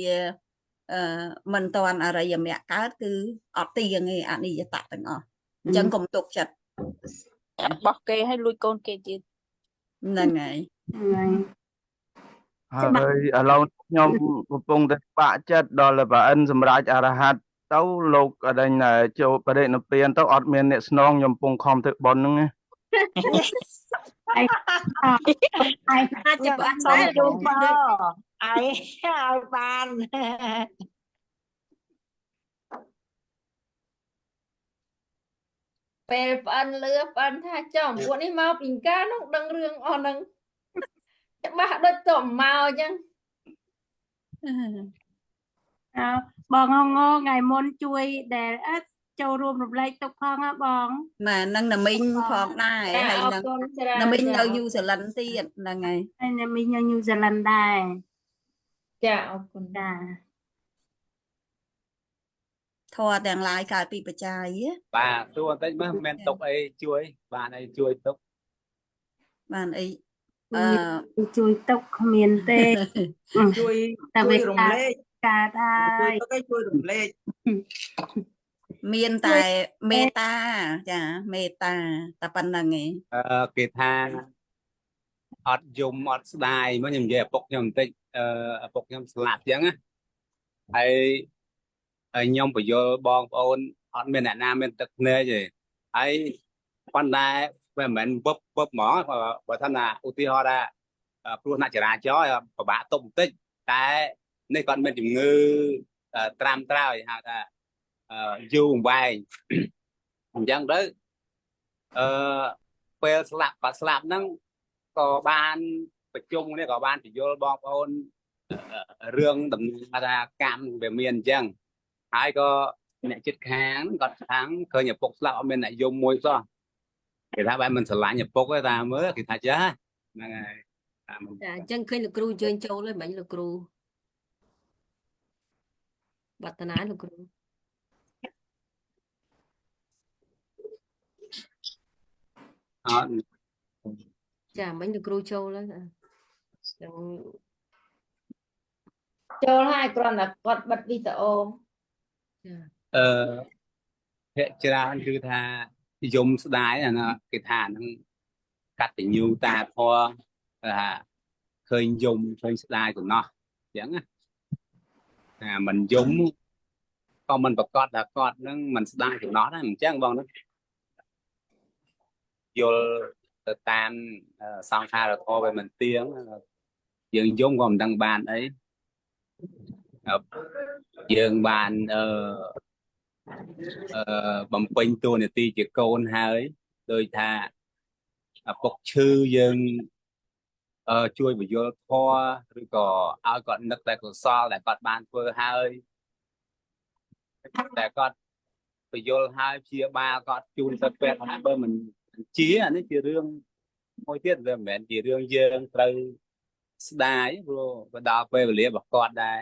មិនតាន់អរិយមគ្គកើតគឺអត់ទៀងទេអនិច្ចតៈទាំងអស់អញ្ចឹងកុំទុកចិត្ត បោះគេឲ្យលួចកូនគេទៀត ហ្នឹងហើយ ហើយឥឡូវខ្ញុំកំពុងតែបាក់ចិត្តដល់ប្រអិនសម្រាប់អរហត្តទៅលោកអដេញចូលបរិនិព្វានទៅអត់មានអ្នកស្នងខ្ញុំកំពុងខំធ្វើបុណ្យហ្នឹងណា អាចជាប្រអិនដែរ ជួបបងឲ្យបាន ពេលប្រអិនលឺប្រអិនថាចំពួកនេះមកពីកានោះដឹងរឿងអស់ហ្នឹងច្បាស់ដូចទៅមកអញ្ចឹង បងងថ្ងៃមុនជួយដែលចូលរួមរំលែកទុកផងហ៎បង ម៉ែនឹងណាមីងផងដែរហើយនឹងណាមីងនៅញូហ្សេឡង់ទៀតហ្នឹងហើយ ហើយណាមីងនៅញូហ្សេឡង់ដែរ ចាអរគុណ ចា ធរទាំងឡាយកើតពីបច្ច័យ បាទសួរបន្តិចមើលមិនទុកអីជួយបានអីជួយទុក បានអី ជួយទុកគ្មានទេ ជួយ តែវា រំលែក កើតហើយ ជួយរំលែក មានតែមេត្តាចាមេត្តាតែប៉ុណ្្នឹងឯង គេថាអត់យំអត់ស្ដាយមកខ្ញុំនិយាយឪពុកខ្ញុំបន្តិចឪពុកខ្ញុំស្លាប់អញ្ចឹងណាហើយខ្ញុំបញ្យល់បងប្អូនអត់មានអ្នកណាមានទឹកភ្នែកទេហើយប៉ុន្តែវាមិនមែនវឹបហ្មងបើថាណាឧទាហរណ៍ថាគ្រោះថ្នាក់ចរាចរណ៍ពិបាកទុកបន្តិចតែនេះគាត់មានជំងឺត្រាំត្រើយហៅថាយូរអង្វែងអញ្ចឹងទៅពេលស្លាប់បាត់ស្លាប់ហ្នឹងក៏បានប្រជុំនេះក៏បានបញ្យល់បងប្អូនរឿងដំណើរថាកម្មវាមានអញ្ចឹងហើយក៏អ្នកចិត្តខាងគាត់ខាងឃើញឪពុកស្លាប់អត់មានអ្នកយំមួយសោះគេថាបែបមិនស្រឡាញ់ឪពុកទេតាមើលគេថាចាហ្នឹងហើយចាអញ្ចឹងឃើញលោកគ្រូអញ្ជើញចូលហើយមិញលោកគ្រូបតនាលោកគ្រូអត់ចាមិញលោកគ្រូចូលហើយចឹងចូលហើយគ្រាន់តែគាត់បិទវីដេអូ ចាភាគច្រើនគឺថាយំស្ដាយណាគេថាហ្នឹងកតញ្ញូតាធម៌ថាឃើញយំឃើញស្ដាយទៅណោះអញ្ចឹងណាថាមិនយំក៏មិនប្រកាសថាគាត់ហ្នឹងមិនស្ដាយទៅណោះដែរអញ្ចឹងបងណាយល់ទៅតាមសង្ខារធម៌វាមិនទៀងយើងយំក៏មិនដឹងបានអីយើងបានបំពេញតួនាទីជាកូនហើយដោយថាឪពុកឈឺយើងជួយបញ្យល់ធម៌ឬក៏ឲ្យគាត់នឹកតែកុសលដែលគាត់បានធ្វើហើយតែគាត់បញ្យល់ហើយព្យាបាលគាត់ជូនទៅពេទ្យហើយបើមិនជាអានេះជារឿងមួយទៀតវាមិនមែនជារឿងយើងត្រូវស្ដាយព្រោះទៅដល់ពេលវេលារបស់គាត់ដែរ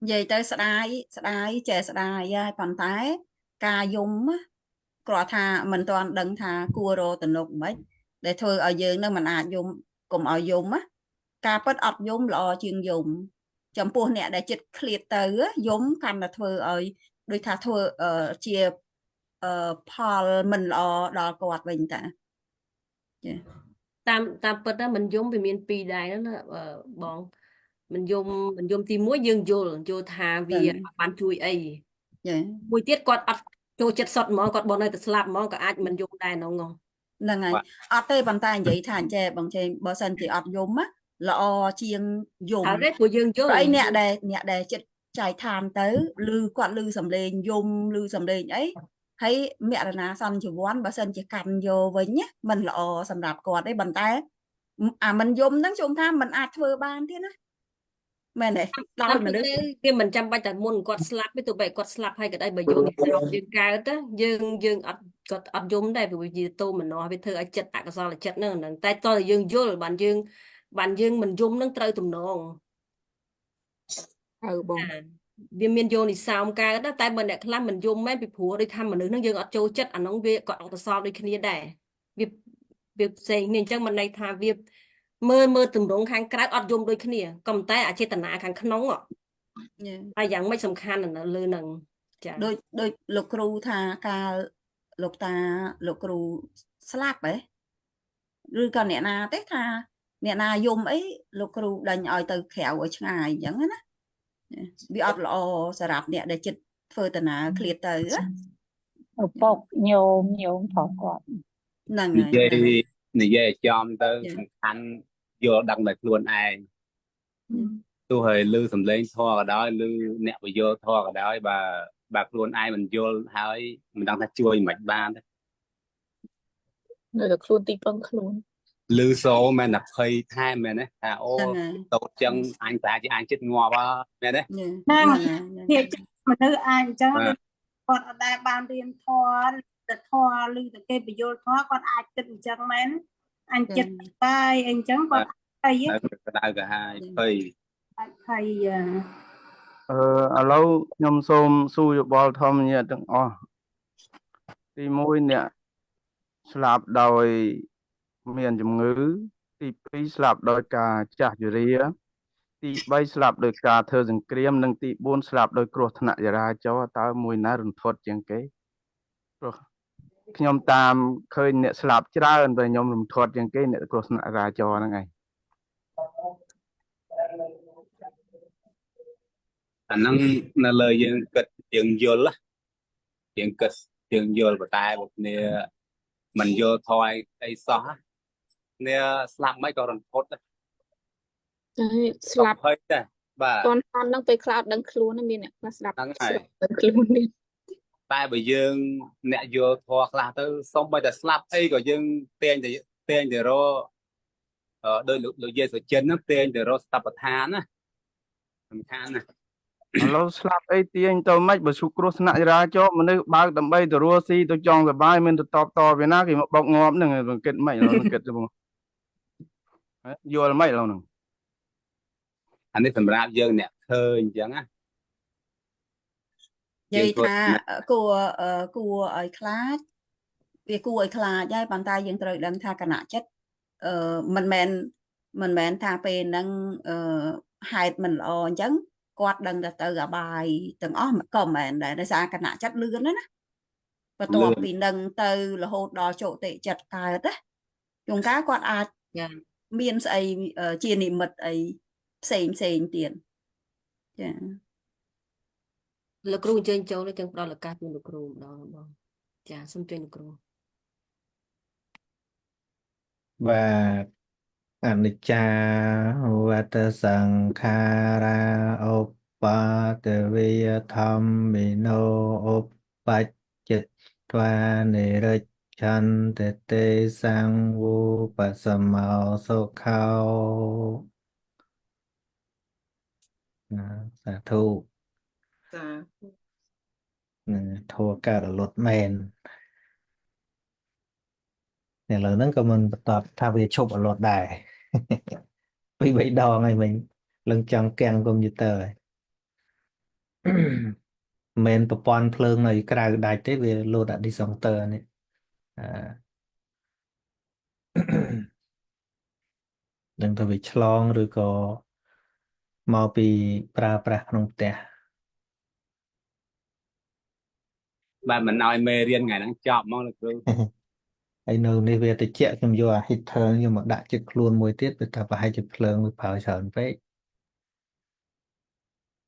និយាយទៅស្ដាយចេះស្ដាយហើយប៉ុន្តែការយំគ្រាន់ថាមិនទាន់ដឹងថាគួររកទំនុកមិនដែលធ្វើឲ្យយើងនឹងមិនអាចយំកុំឲ្យយំការពិតអត់យំល្អជាងយំចំពោះអ្នកដែលចិត្តឃ្លាតទៅយំកាន់តែធ្វើឲ្យដូចថាធ្វើជាផលមិនល្អដល់គាត់វិញតាចាតាមពិតណាមិនយំវាមានពីរដែរណាបងមិនយំទី1យើងយល់ថាវាបានជួយអីមួយទៀតគាត់អត់ចូលចិត្តសុតហ្មងគាត់បងនៅតែស្លាប់ហ្មងក៏អាចមិនយំដែរហ្នឹងហើយអត់ទេប៉ុន្តែនិយាយថាអញ្ចេះបងចេះបើសិនជាអត់យំល្អជាងយំហើយព្រោះយើងយល់ហើយអ្នកដែលចិត្តចែកឋានទៅឬគាត់ឮសំឡេងយំឬសំឡេងអីហើយមរណាសន្និវ័នបើសិនជាកាន់យកវិញមិនល្អសម្រាប់គាត់ទេប៉ុន្តែអាមិនយំហ្នឹងជុំថាមិនអាចធ្វើបានទេណាមែនទេដល់មនុស្សគេមិនចាំបាច់តែមុនគាត់ស្លាប់ទេទោះបីគាត់ស្លាប់ហើយក៏ដោយបើយើងយើងកើតយើងអត់គាត់អត់យំដែរព្រោះវាជាតោមនោវាធ្វើឲ្យចិត្តអកុសលចិត្តហ្នឹងតែតើយើងយល់បានយើងមិនយំនឹងត្រូវទំនងបងវាមានយោនិសោមកើតតែបើអ្នកខ្លះមិនយំមែនពីព្រោះដូចថាមនុស្សហ្នឹងយើងអត់ចូលចិត្តអាហ្នឹងវាក៏អកុសលដូចគ្នាដែរវាផ្សេងគ្នាអញ្ចឹងមិនន័យថាវាមើលទម្រង់ខាងក្រៅអត់យំដូចគ្នាក៏តែអចេតនាខាងក្នុងហើយយ៉ាងមិនសំខាន់នៅលើហ្នឹងចាដូចលោកគ្រូថាកាលលោកតាលោកគ្រូស្លាប់ហ៎ឬក៏អ្នកណាទេថាអ្នកណាយំអីលោកគ្រូដេញឲ្យទៅក្រៅឲ្យឆ្ងាយអញ្ចឹងណាវាអត់ល្អសម្រាប់អ្នកដែលចិត្តធ្វើតាណាឃ្លាតទៅឪពុកញោមផងគាត់ហ្នឹងហើយនិយាយចំទៅសំខាន់យល់ដឹងតែខ្លួនឯងទោះហើយឮសំឡេងធម៌ក៏ដោយឬអ្នកបញ្យល់ធម៌ក៏ដោយបើខ្លួនឯងមិនយល់ហើយមិនដឹងថាជួយមិនបានទេនៅតែខ្លួនទីពឹងខ្លួនឮសូមែនតែភ័យថែមមែនទេថាអូតូចចឹងអញប្រហែលជាអញចិត្តងាប់មែនទេហ្នឹងនិយាយមនុស្សអាចអញ្ចឹងគាត់អត់ដែលបានរៀនធម៌តែធម៌ឬតែគេបញ្យល់ធម៌គាត់អាចគិតអញ្ចឹងមែនអញចិត្តបាយអញ្ចឹងគាត់ភ័យក្តៅក៏ហើយភ័យឥឡូវខ្ញុំសូមសួរយោបល់ធម្មញាទាំងអស់ទី1អ្នកស្លាប់ដោយមានជំងឺទី2ស្លាប់ដោយការចាស់ជរា ទី3ស្លាប់ដោយការធ្វើសង្គ្រាមនិងទី4ស្លាប់ដោយគ្រោះថ្នាក់ចរាចរណ៍តើមួយណារន្ធត់ជាងគេព្រោះខ្ញុំតាមឃើញអ្នកស្លាប់ច្រើនតែខ្ញុំរន្ធត់ជាងគេអ្នកគ្រោះថ្នាក់ចរាចរណ៍ហ្នឹងឯង អាហ្នឹងនៅលើយើងគិតយើងយល់យើងគិតយើងយល់ប៉ុន្តែពួកគ្នាមិនយល់ថយអីសោះគ្នាស្លាប់មិនក៏រន្ធត់ដែរ ស្លាប់ ហើយដែរបាទ តន់តន់នឹងពេលខ្លះអត់ដឹងខ្លួនណាមានអ្នកខ្លះស្លាប់ ហ្នឹងហើយ ដឹងខ្លួននេះ តែបើយើងអ្នកយល់ធម៌ខ្លះទៅសូម្បីតែស្លាប់អីក៏យើងតែងតែរកដោយលោកយេស៊ូចិនហ្នឹងតែងតែរកស្តបដ្ឋានណាសំខាន់ណា ឥឡូវស្លាប់អីទាញទៅម៉េចបើឈប់គ្រោះថ្នាក់ចរាចរណ៍មនុស្សបើកដើម្បីទៅរស់ស៊ីទៅចង់សុបាយមានទៅតបតវាណាគេមកបុកងាប់ហ្នឹងគិតម៉េចឥឡូវគិតទៅបងយល់ម៉េចឥឡូវហ្នឹង អានេះសម្រាប់យើងអ្នកឃើញអញ្ចឹងណា និយាយថាគួរឲ្យខ្លាចវាគួរឲ្យខ្លាចហើយប៉ុន្តែយើងត្រូវដឹងថាគណៈចិត្តមិនមែនថាពេលហ្នឹងហេតុមិនល្អអញ្ចឹងគាត់ដឹងតែទៅអបាយទាំងអស់ក៏មិនមែនដែរដោយសារគណៈចិត្តលឿនណាបន្ទាប់ពីនឹងទៅរហូតដល់ជោគតិចិត្តកើតណាជួនកាលគាត់អាចមានស្អីជានិមិត្តអីផ្សេងទៀតចា លោកគ្រូអញ្ជើញចូលនេះទាំងផ្ដល់ឱកាសជូនលោកគ្រូម្ដងបងចាសូមជួយលោកគ្រូ បាទអនិច្ចាវតសង្ខារាឧបតវិយធម្មិណោឧបច្ចត្វានិរិច្ឆន្ទទេសង្វុបសមោសុខោសាធុធัวកើតរលត់មែនឥឡូវហ្នឹងក៏មិនបន្តថាវាឈប់រលត់ដែរ ពីរបីដងហើយមិញឡើងចង់កាំងកុំព្យូទ័រហើយ មិនប្រព័ន្ធភ្លើងនៅក្រៅដាច់ទេវាលោតអាឌីសង់ទ័រនេះនឹងទៅវាឆ្លងឬក៏មកពីប្រើប្រាស់ក្នុងផ្ទះ បាទមិនឲ្យមេរៀនថ្ងៃហ្នឹងចប់ហ្មងលោកគ្រូ ហើយនៅនេះវាតិចខ្ញុំយកអា heater ខ្ញុំមកដាក់ជិតខ្លួនមួយទៀតវាថាប្រហែលជាភ្លើងវាប្រើច្រើនពេក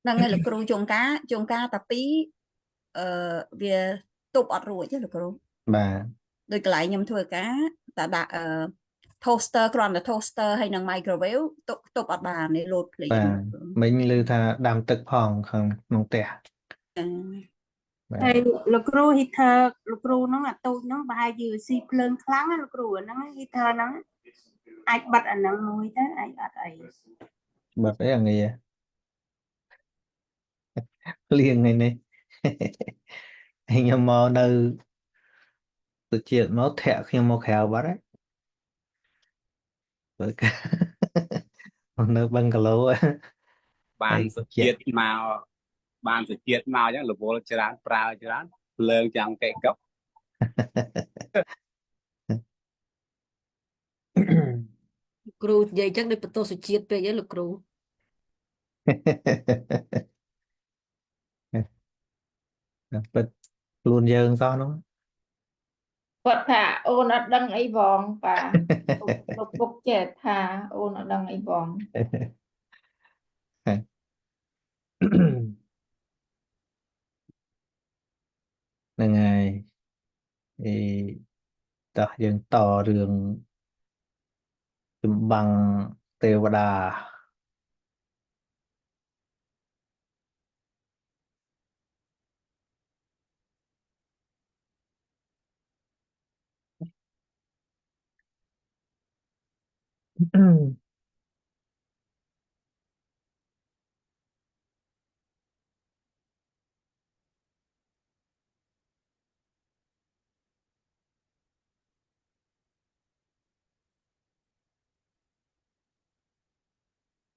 ហ្នឹងហើយលោកគ្រូជុំការតាពីវាទប់អត់រួចទេលោកគ្រូ បាទ ដោយកន្លែងខ្ញុំធ្វើការតែដាក់toaster គ្រាន់តែ toaster ហើយនឹង microwave ទប់អត់បាននេះលោតភ្លេច បាទមិញឮថាដាំទឹកផងក្នុងផ្ទះ ហើយលោកគ្រូ heater លោកគ្រូហ្នឹងអាតូចហ្នឹងប្រហែលជាស៊ីភ្លើងខ្លាំងណាលោកគ្រូអាហ្នឹង heater ហ្នឹងអាចបិទអាហ្នឹងមួយទៅអាចអត់អី បាត់អីអាងារលៀងថ្ងៃនេះ ខ្ញុំមកនៅទៅជាតិមកធាក់ខ្ញុំមកក្រៅបាត់ហើយបើក នៅបឹងកាឡូ បានសុជាតិមកអញ្ចឹងរវល់ច្រើនប្រើច្រើនភ្លើងចាំងកេកុក គ្រូនិយាយអញ្ចឹងដូចបន្ទោសជាតិពេកហ្នឹងលោកគ្រូ ពិតខ្លួនយើងសោះនោះ គាត់ថាអូនអត់ដឹងអីបងប៉ា ពុកចេះថាអូនអត់ដឹងអីបង ហ្នឹងហើយតោះយើងតរឿងចម្បាំងទេវតា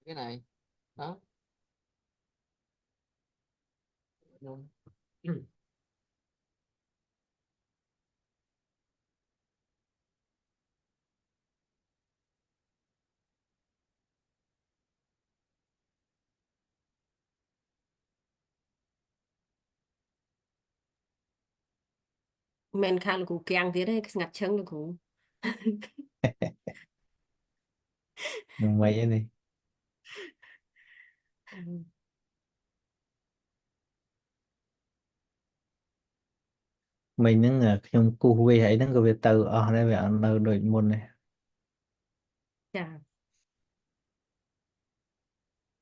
cái này đó Đúng. men khangលោកគ្រូគាំងទៀតទេស្ងាត់ឈឹងលោកគ្រូ មិនអីនេះ mìnhនឹងខ្ញុំគូសវាអីហ្នឹងក៏វាទៅអស់ដែរវាអត់នៅដូចមុនទេ ចា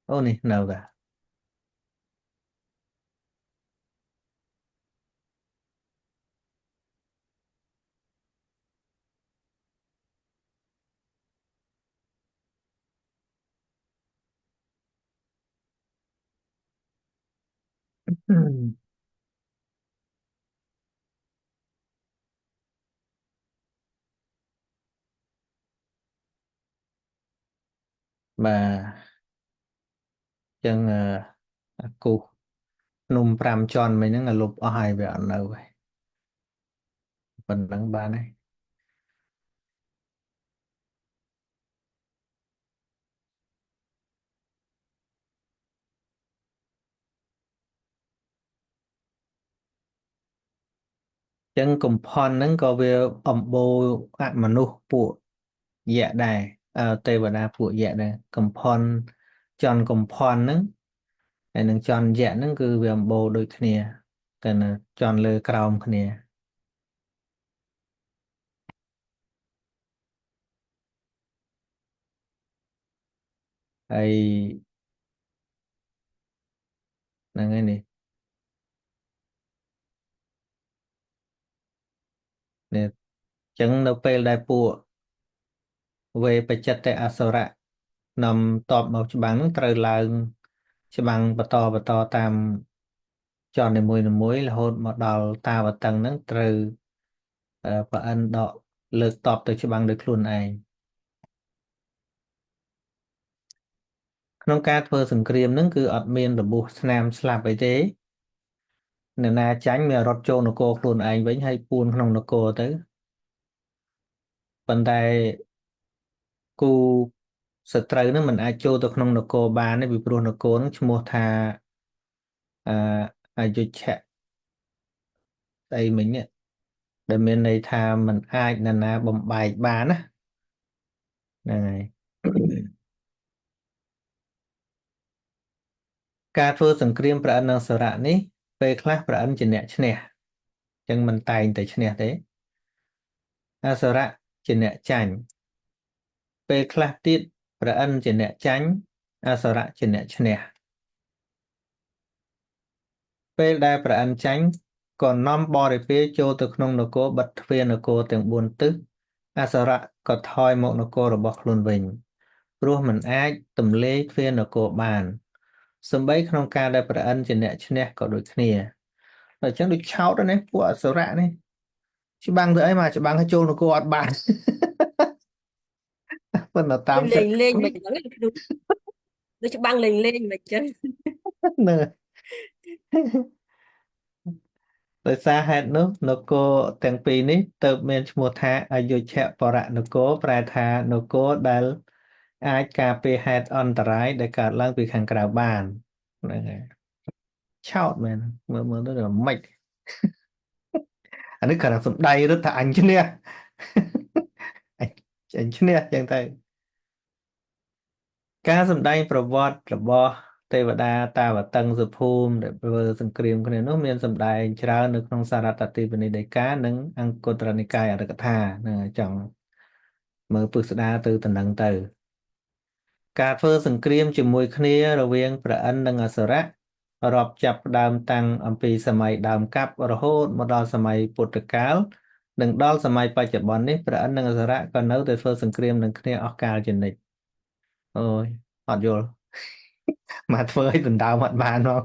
អូនេះនៅតា បាទចឹងគូសភ្នំ5ជាន់មិញហ្នឹងលុបអស់ហើយវាអត់នៅហើយប៉ុណ្ណឹងបានហើយ ចឹងកំផន់ហ្នឹងក៏វាអំបូរអមនុស្សពួកយៈដែរទេវតាពួកយៈដែរកំផន់ចន់កំផន់ហ្នឹងហើយនឹងចន់យៈហ្នឹងគឺវាអំបូរដូចគ្នាតែនៅចន់លើក្រោមគ្នាហើយហ្នឹងហើយនេះនេះចឹងនៅពេលដែលពួកវេបច្ចិតអសុរៈនាំតបមកច្បាំងហ្នឹងត្រូវឡើងច្បាំងបន្តតាមចន់នីមួយរហូតមកដល់តាវតឹងហ្នឹងត្រូវប្រអិនដកលើកតបទៅច្បាំងដោយខ្លួនឯងក្នុងការធ្វើសង្គ្រាមហ្នឹងគឺអត់មានរបួសស្នាមស្លាប់អីទេអ្នកណាចាញ់មានរត់ចូលនគរខ្លួនឯងវិញហើយពួនក្នុងនគរទៅប៉ុន្តែគូសត្រូវហ្នឹងមិនអាចចូលទៅក្នុងនគរបានទេពីព្រោះនគរហ្នឹងឈ្មោះថាអយុជ្ជៈស្អីមិញនេះដែលមានន័យថាมันអាចនរណាបំបែកបានណាហ្នឹងហើយការធ្វើសង្គ្រាមប្រអិននិងសរៈនេះពេលខ្លះប្រអិនជាអ្នកឈ្នះអញ្ចឹងមិនតែងតែឈ្នះទេអសរៈជាអ្នកចាញ់ពេលខ្លះទៀតប្រអិនជាអ្នកចាញ់អសរៈជាអ្នកឈ្នះពេលដែលប្រអិនចាញ់ក៏នាំបរិពារចូលទៅក្នុងនគរបិទទ្វារនគរទាំង4ទិសអសរៈក៏ថយមកនគររបស់ខ្លួនវិញព្រោះមិនអាចទម្លាយទ្វារនគរបានសម្បីក្នុងការដែលប្រអិនជាអ្នកឈ្នះក៏ដូចគ្នាអញ្ចឹងដូចឆោតណាពួកអសរៈនេះច្បាំងទៅអីមកច្បាំងឲ្យចូលនគរអត់បានប៉ុន្តែតាមចិត្តលេងមិនចឹងដូចច្បាំងលេងមិនចឹងនៅដោយសារហេតុនោះនគរទាំងពីរនេះទើបមានឈ្មោះថាអយុជ្ជបរនគរប្រែថានគរដែលអាចការពារហេតុអន្តរាយដែលកើតឡើងពីខាងក្រៅបានហ្នឹងហើយឆោតមែនមើលទៅមិនអានេះគ្រាន់តែសំដីរត់ថាអញឈ្នះអញឈ្នះចឹងទៅការសម្ដែងប្រវត្តិរបស់ទេវតាតាវតឹងសុភូមិដែលធ្វើសង្គ្រាមគ្នានោះមានសម្ដែងច្រើននៅក្នុងសារតទីបនិដិកានិងអង្គត្រនិកាយអរកថានឹងចង់មើលពិស្ដារទៅតំណឹងទៅការធ្វើសង្គ្រាមជាមួយគ្នារវាងប្រអិននិងអសុរៈរាប់ចាប់ផ្ដើមតាំងអំពីសម័យដើមកាប់រហូតមកដល់សម័យពុទ្ធកាលនិងដល់សម័យបច្ចុប្បន្ននេះប្រអិននិងអសុរៈក៏នៅតែធ្វើសង្គ្រាមនឹងគ្នាអស់កាលជានិច្ចអូយអត់យល់មកធ្វើឲ្យដណ្ដើមអត់បានមក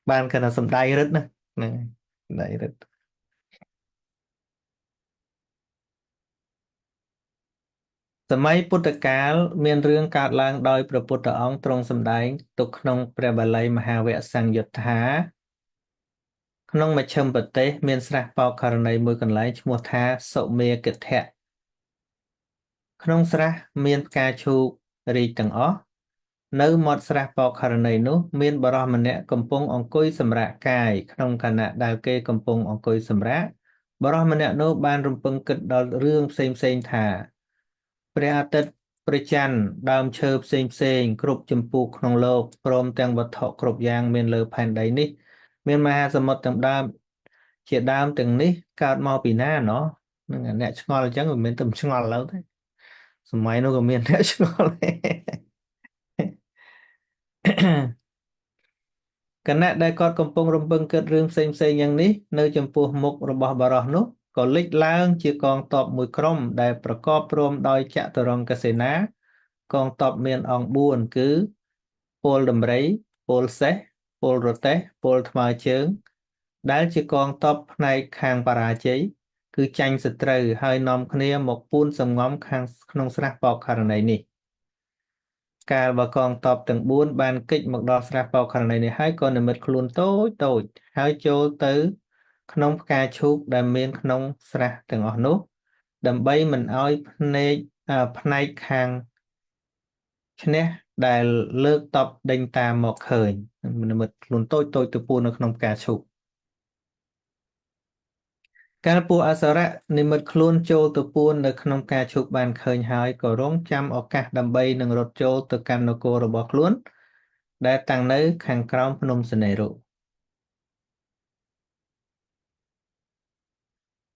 បានគណៈសំដីរឹតណាហ្នឹងសំដីរឹតសម័យពុទ្ធកាលមានរឿងកើតឡើងដោយព្រះពុទ្ធអង្គទ្រង់សម្ដែងទុកក្នុងព្រះបាលីមហាវគ្គសង្យុត្ថាក្នុងមជ្ឈិមប្រទេសមានស្រះបោកករណីមួយកន្លែងឈ្មោះថាសុមេគិធៈក្នុងស្រះមានផ្កាឈូករីកទាំងអស់ នៅមាត់ស្រះបោកខរណីនោះមានបរិសម្នាក់កំពុងអង្គុយសម្រាកកាយក្នុងខណៈដែលគេកំពុងអង្គុយសម្រាកបរិសម្នាក់នោះបានរំពឹងគិតដល់រឿងផ្សេងថាព្រះអាទិត្យព្រះច័ន្ទដើមឈើផ្សេងគ្រប់ចម្ពោះក្នុងលោកព្រមទាំងវត្ថុគ្រប់យ៉ាងមានលើផែនដីនេះមានមហាសមុទ្រទាំងដើមជាដើមទាំងនេះកើតមកពីណាណោះនឹងអ្នកឆ្ងល់អញ្ចឹងមិនមែនតែឆ្ងល់ឡើយទេសម័យនោះក៏មានអ្នកឆ្ងល់ដែរ គណៈដែលគាត់កំពុងរំពឹងគិតរឿងផ្សេងយ៉ាងនេះនៅចំពោះមុខរបស់បរោះនោះក៏លេចឡើងជាកងទ័ពមួយក្រុមដែលប្រកបព្រមដោយចតុរង្គសេនាកងទ័ពមានអង្គ4គឺពលដំរីពលសេះពលរទេះពលថ្មើរជើងដែលជាកងទ័ពផ្នែកខាងបរាជ័យគឺចាញ់សត្រូវហើយនាំគ្នាមកពួនសំងំខាងក្នុងស្រះបោកខរណីនេះកាលបើកងទ័ពទាំង4បានគេចមកដល់ស្រះបោកខរណីនេះហើយក៏និមិត្តខ្លួនតូចហើយចូលទៅក្នុងផ្កាឈូកដែលមានក្នុងស្រះទាំងអស់នោះដើម្បីមិនឲ្យផ្នែកខាងឈ្នះដែលលើកទ័ពដេញតាមមកឃើញនិមិត្តខ្លួនតូចទៅពួននៅក្នុងផ្កាឈូកកាលពួកអសុរៈនិមិត្តខ្លួនចូលទៅពួននៅក្នុងការឈូកបានឃើញហើយក៏រងចាំឱកាសដើម្បីនឹងរត់ចូលទៅកាន់នគររបស់ខ្លួនដែលតាំងនៅខាងក្រោមភ្នំសនេរុ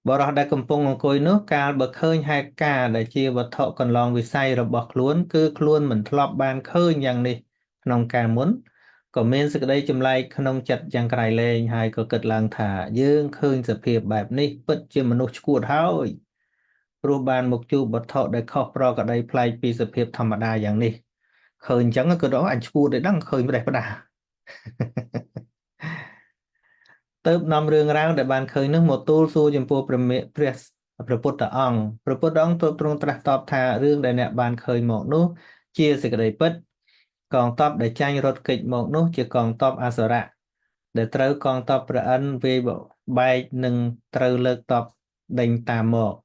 បរិះដែលកំពុងអង្គុយនោះកាលបើឃើញហេតុការណ៍ដែលជាវត្ថុកន្លងវិស័យរបស់ខ្លួនគឺខ្លួនមិនធ្លាប់បានឃើញយ៉ាងនេះក្នុងកាលមុនក៏មានសេចក្តីចម្លែកក្នុងចិត្តយ៉ាងក្រៃលែងហើយក៏គិតឡើងថាយើងឃើញសភាពបែបនេះពិតជាមនុស្សឆ្កួតហើយព្រោះបានមកជួបវត្ថុដែលខុសប្រក្រតីប្លែកពីសភាពធម្មតាយ៉ាងនេះឃើញអញ្ចឹងក៏អញឆ្កួតទេដឹងឃើញប្រេះផ្ដាទៅនាំរឿងរ៉ាវដែលបានឃើញនោះមកទូលសួរចំពោះព្រះពុទ្ធអង្គព្រះពុទ្ធអង្គទ្រង់ត្រាស់តបថារឿងដែលអ្នកបានឃើញមកនោះជាសេចក្តីពិតកងទ័ពដែលចាញ់រត់គេចមកនោះជាកងទ័ពអសុរៈដែលត្រូវកងទ័ពព្រះឥន្ទវាយបែកនិងត្រូវលើកទ័ពដេញតាមមក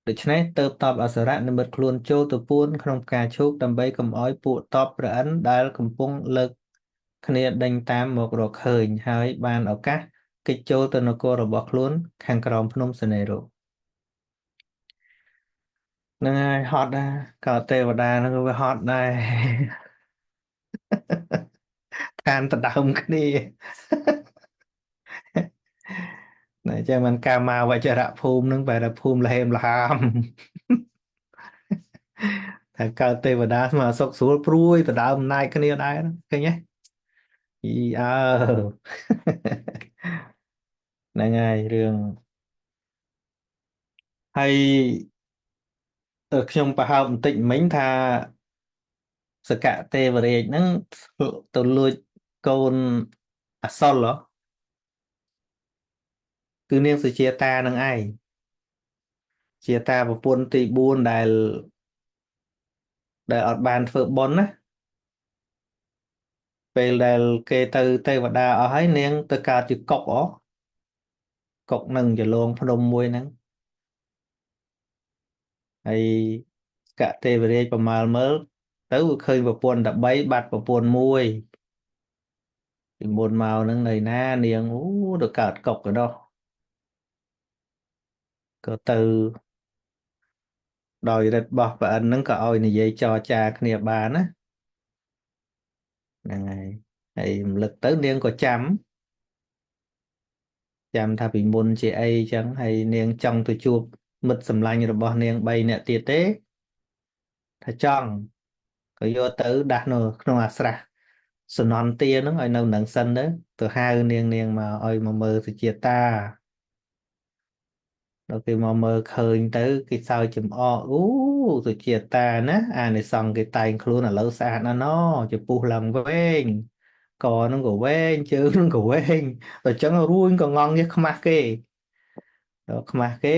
ដូច្នេះទើបទ័ពអសុរៈនិមិត្តខ្លួនចូលទៅពួនក្នុងផ្កាឈូកដើម្បីកុំឲ្យពួកទ័ពព្រះឥន្ទដែលកំពុងលើកគ្នាដេញតាមមករកឃើញហើយបានឱកាសគេចចូលទៅនគររបស់ខ្លួនខាងក្រោមភ្នំសនេរុហ្នឹងហើយហត់ដែរក៏ទេវតាហ្នឹងវាហត់ដែរឋានដដើមគ្នាតែចឹងមិនកាមាវចរៈភូមិហ្នឹងបែរតែភូមិលហេមលហាមតែកើតទេវតាស្មើសុខស្រួលព្រួយដដើមអំណាចគ្នាដែរឃើញទេអើហ្នឹងហើយរឿងហើយខ្ញុំប្រហើបបន្តិចមិញថាសកទេវរាជហ្នឹងទៅលួចកូនអសុលគឺនាងសុជាតានឹងឯងជាតាប្រពន្ធទី4ដែលអត់បានធ្វើបុណ្យណាពេលដែលគេទៅទេវតាអស់ហើយនាងទៅកើតជាកុកកុកនឹងចលងភ្នំមួយហ្នឹងហើយកទេវរាជប្រមាលមើលទៅឃើញប្រពន្ធតែ3បាត់ប្រពន្ធ1ពីមុនមកហ្នឹងនៅណានាងទៅកើតកុកទៅដោះក៏ទៅដោយរិទ្ធិរបស់ព្រះឥន្ទហ្នឹងក៏ឲ្យនិយាយចរចាគ្នាបានណាហ្នឹងហើយរំលឹកទៅនាងក៏ចាំថាពីមុនជាអីចឹងហើយនាងចង់ទៅជួបមិត្តសម្លាញ់របស់នាង3នាក់ទៀតទេថាចង់ក៏យកទៅដាស់នៅក្នុងអាស្រះសនន្ទាហ្នឹងឲ្យនៅនឹងសិនទៅហៅនាងមកឲ្យមកមើលសុជាតាដល់គេមកមើលឃើញទៅគេសើចចំអកសុជាតាណាអានិសង្ឃគេតែងខ្លួនឥឡូវស្អាតណាស់ណចំពុះឡើងវែងកហ្នឹងក៏វែងជើងហ្នឹងក៏វែងដល់អញ្ចឹងរួញក៏ងងខ្មាស់គេដល់ខ្មាស់គេ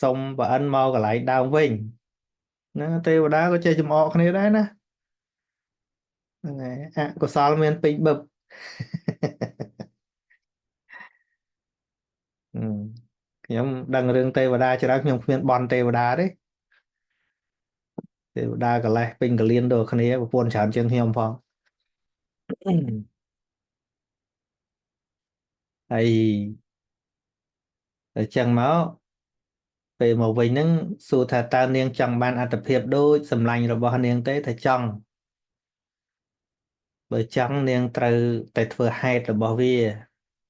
សុំប្រអិនមកកន្លែងដើមវិញណាទេវតាក៏ចេះចំអកគ្នាដែរណាហ្នឹងហើយអកុសលមានពេញបឹបខ្ញុំដឹងរឿងទេវតាច្រើនខ្ញុំគ្មានបន់ទេវតាទេ ទេវតាកលេសពេញកលៀនដូចគ្នាប្រពន្ធច្រើនជាងខ្ញុំផង ហើយអញ្ចឹងមកពេលមកវិញហ្នឹងសួរថាតើនាងចង់បានអត្ថភាពដូចសម្លាញ់របស់នាងទេថាចង់បើចង់នាងត្រូវតែធ្វើហេតុរបស់វា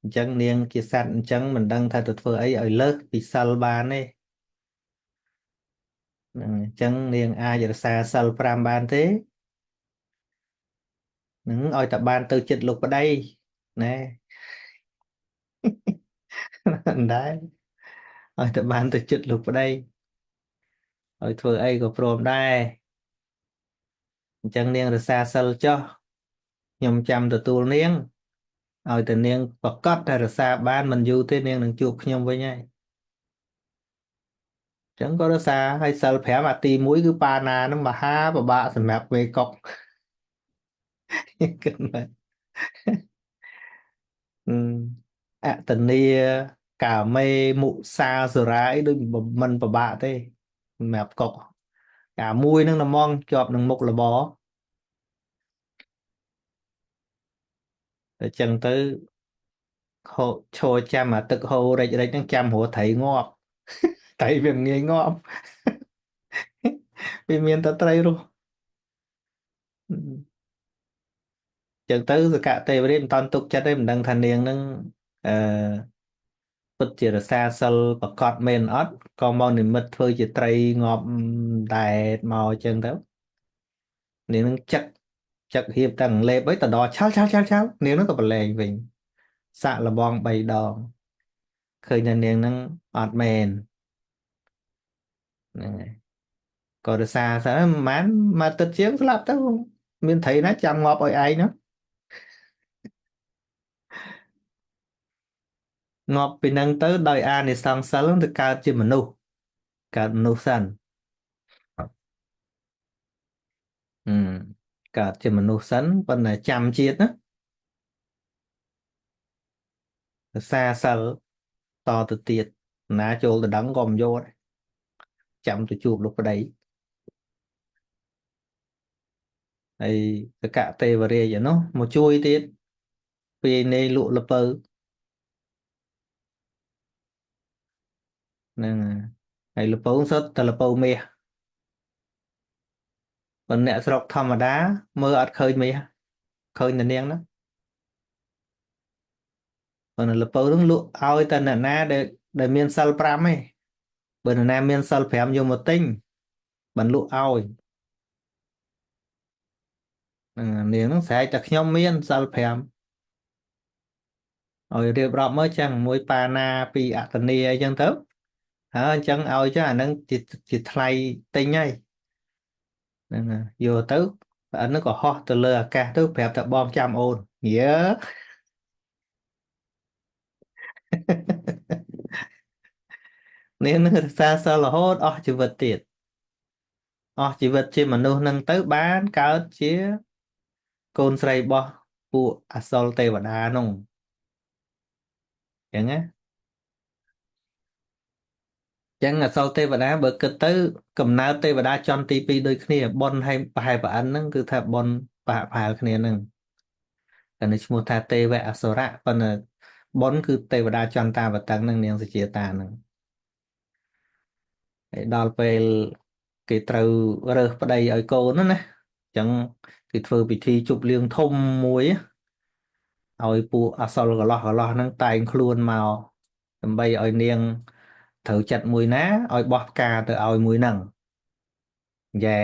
អញ្ចឹងនាងជាសត្វអញ្ចឹងមិនដឹងថាទៅធ្វើអីឲ្យលើសពីសិលបានទេហ្នឹងអញ្ចឹងនាងអាចរក្សាសិល5បានទេហ្នឹងឲ្យតែបានទៅចិត្តលោកប្តីណែ មិនដែរឲ្យតែបានទៅចិត្តលោកប្តីឲ្យធ្វើអីក៏ព្រមដែរអញ្ចឹងនាងរក្សាសិលចុះខ្ញុំចាំទទួលនាងឲ្យតែនាងប្រកាសតែរក្សាបានមិនយូរទេនាងនឹងជួបខ្ញុំវិញហើយអញ្ចឹងក៏រក្សាឲ្យសិល5អាទី1គឺបាណានឹងមហាពិបាកសម្រាប់វេកុកគិតមើលអតនីកាមេមុសាសុរាអីដូចមិនពិបាកទេសម្រាប់កុកកាមួយនឹងតែមកជាប់នឹងមុខរបរតែចឹងទៅហូឈរចាំអាទឹកហូររិចហ្នឹងចាំរស់ត្រីងាប់ត្រីវាងាយងាប់វាមានតែត្រីរស់ចឹងទៅសកទេវរាជមិនតាន់ទុកចិត្តទេមិនដឹងថានាងនឹងអឺពិតជារសាសិលប្រកបមែនអត់ក៏មកនិមិត្តធ្វើជាត្រីងាប់តែមកចឹងទៅនាងនឹងចឹកហៀបទាំងលេបអីទៅដល់ឆាល់នាងនឹងក៏ប្រឡែងវិញសាក់លបង3ដងឃើញថានាងនឹងអត់មែនហ្នឹងហើយក៏រសាសិនមិនបានមកទឹកជាងស្លាប់ទៅមានត្រីណាចាំងាប់ឲ្យឯងណាងាប់ពីនឹងទៅដោយអានិសង្សសិលទៅកើតជាមនុស្សកើតមនុស្សសិនកើតជាមនុស្សសិនប៉ុន្តែចាំជាតិណារសាសិលតទៅទៀតណាចូលទៅដឹងក៏មិនយកដែរចាំទៅជួបលោកប្តីហើយសកទេវរាជនោះមកជួយទៀតពេលនេះលក់លពៅហ្នឹងហើយលពៅសុទ្ធតែលពៅមាសប៉ុន្តែអ្នកស្រុកធម្មតាមើលអត់ឃើញមាសឃើញតែនាងណាប៉ុន្តែលពៅនឹងលក់ឲ្យតែអ្នកណាដែលមានសិល5ឯងបើអ្នកណាមានសិល5យកមកទិញបានលក់ឲ្យនាងនឹងស្រែកតែខ្ញុំមានសិល5ឲ្យរៀបរាប់មើលចឹងមួយបាណាពីអតនីអីចឹងទៅហើយអញ្ចឹងឲ្យចឹងអានឹងជាថ្លៃទិញហើយហ្នឹងយកទៅអានឹងក៏ហោះទៅលើអាកាសទៅប្រាប់តែបងចាំអូនយើនាងនឹងរក្សាសិលរហូតអស់ជីវិតទៀតអស់ជីវិតជាមនុស្សនឹងទៅបានកើតជាកូនស្រីរបស់ពួកអសុរទេវតានោះចឹងណាចឹងអសុរទេវតាបើគិតទៅកំណើតទេវតាចន្ទទី2ដូចគ្នាប៉ុនហើយប្រហែលប្រអិនហ្នឹងគឺថាប៉ុនប្រហាក់ប្រហែលគ្នាហ្នឹងតែនេះឈ្មោះថាទេវអសុរៈប៉ុន្តែប៉ុនគឺទេវតាចន្តាវតឹងហ្នឹងនាងសុជាតាហ្នឹងហើយដល់ពេលគេត្រូវរើសប្តីឲ្យកូនណាអញ្ចឹងគេធ្វើពិធីជប់លៀងធំមួយឲ្យពួកអសុរកន្លោះហ្នឹងតែងខ្លួនមកដើម្បីឲ្យនាងត្រូវចិត្តមួយណាឲ្យបោះផ្កាទៅឲ្យមួយហ្នឹងយ៉ែ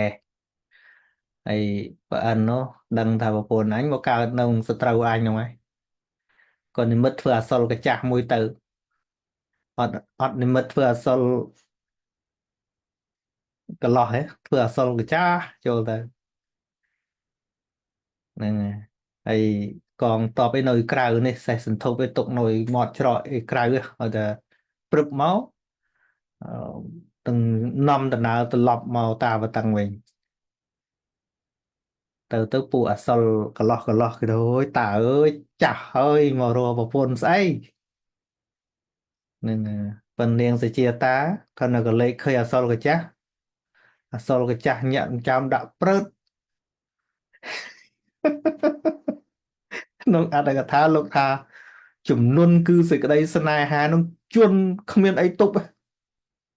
ហើយប្រអិននោះដឹងថាប្រពន្ធអញមកកើតនៅសត្រូវអញហ្នឹងហើយក៏និមិត្តធ្វើអសុរកចាស់មួយទៅអត់និមិត្តធ្វើអសុរកន្លោះហ៎ធ្វើអសុរកចាស់ចូលទៅហ្នឹងហើយកងតបឯនៅក្រៅនេះសេះសន្ធប់ឯទុកនៅមាត់ច្រកឯក្រៅឲ្យតែព្រឹបមកទាំងនាំដំណើរត្រឡប់មកតាវតឹងវិញទៅពួកអសុរកន្លោះគេទៅអើយតាអើយចាស់ហើយមករកប្រពន្ធស្អីនឹងប៉ុននាងសុជាតាគាត់នៅកលេចឃើញអសុរកចាស់ អាសលកចាស់ញាក់ចាំដាក់ព្រឹតក្នុងអត្ថកថាលោកថាជំនុនគឺសេចក្តីស្នេហានឹងជន់គ្មានអីទប់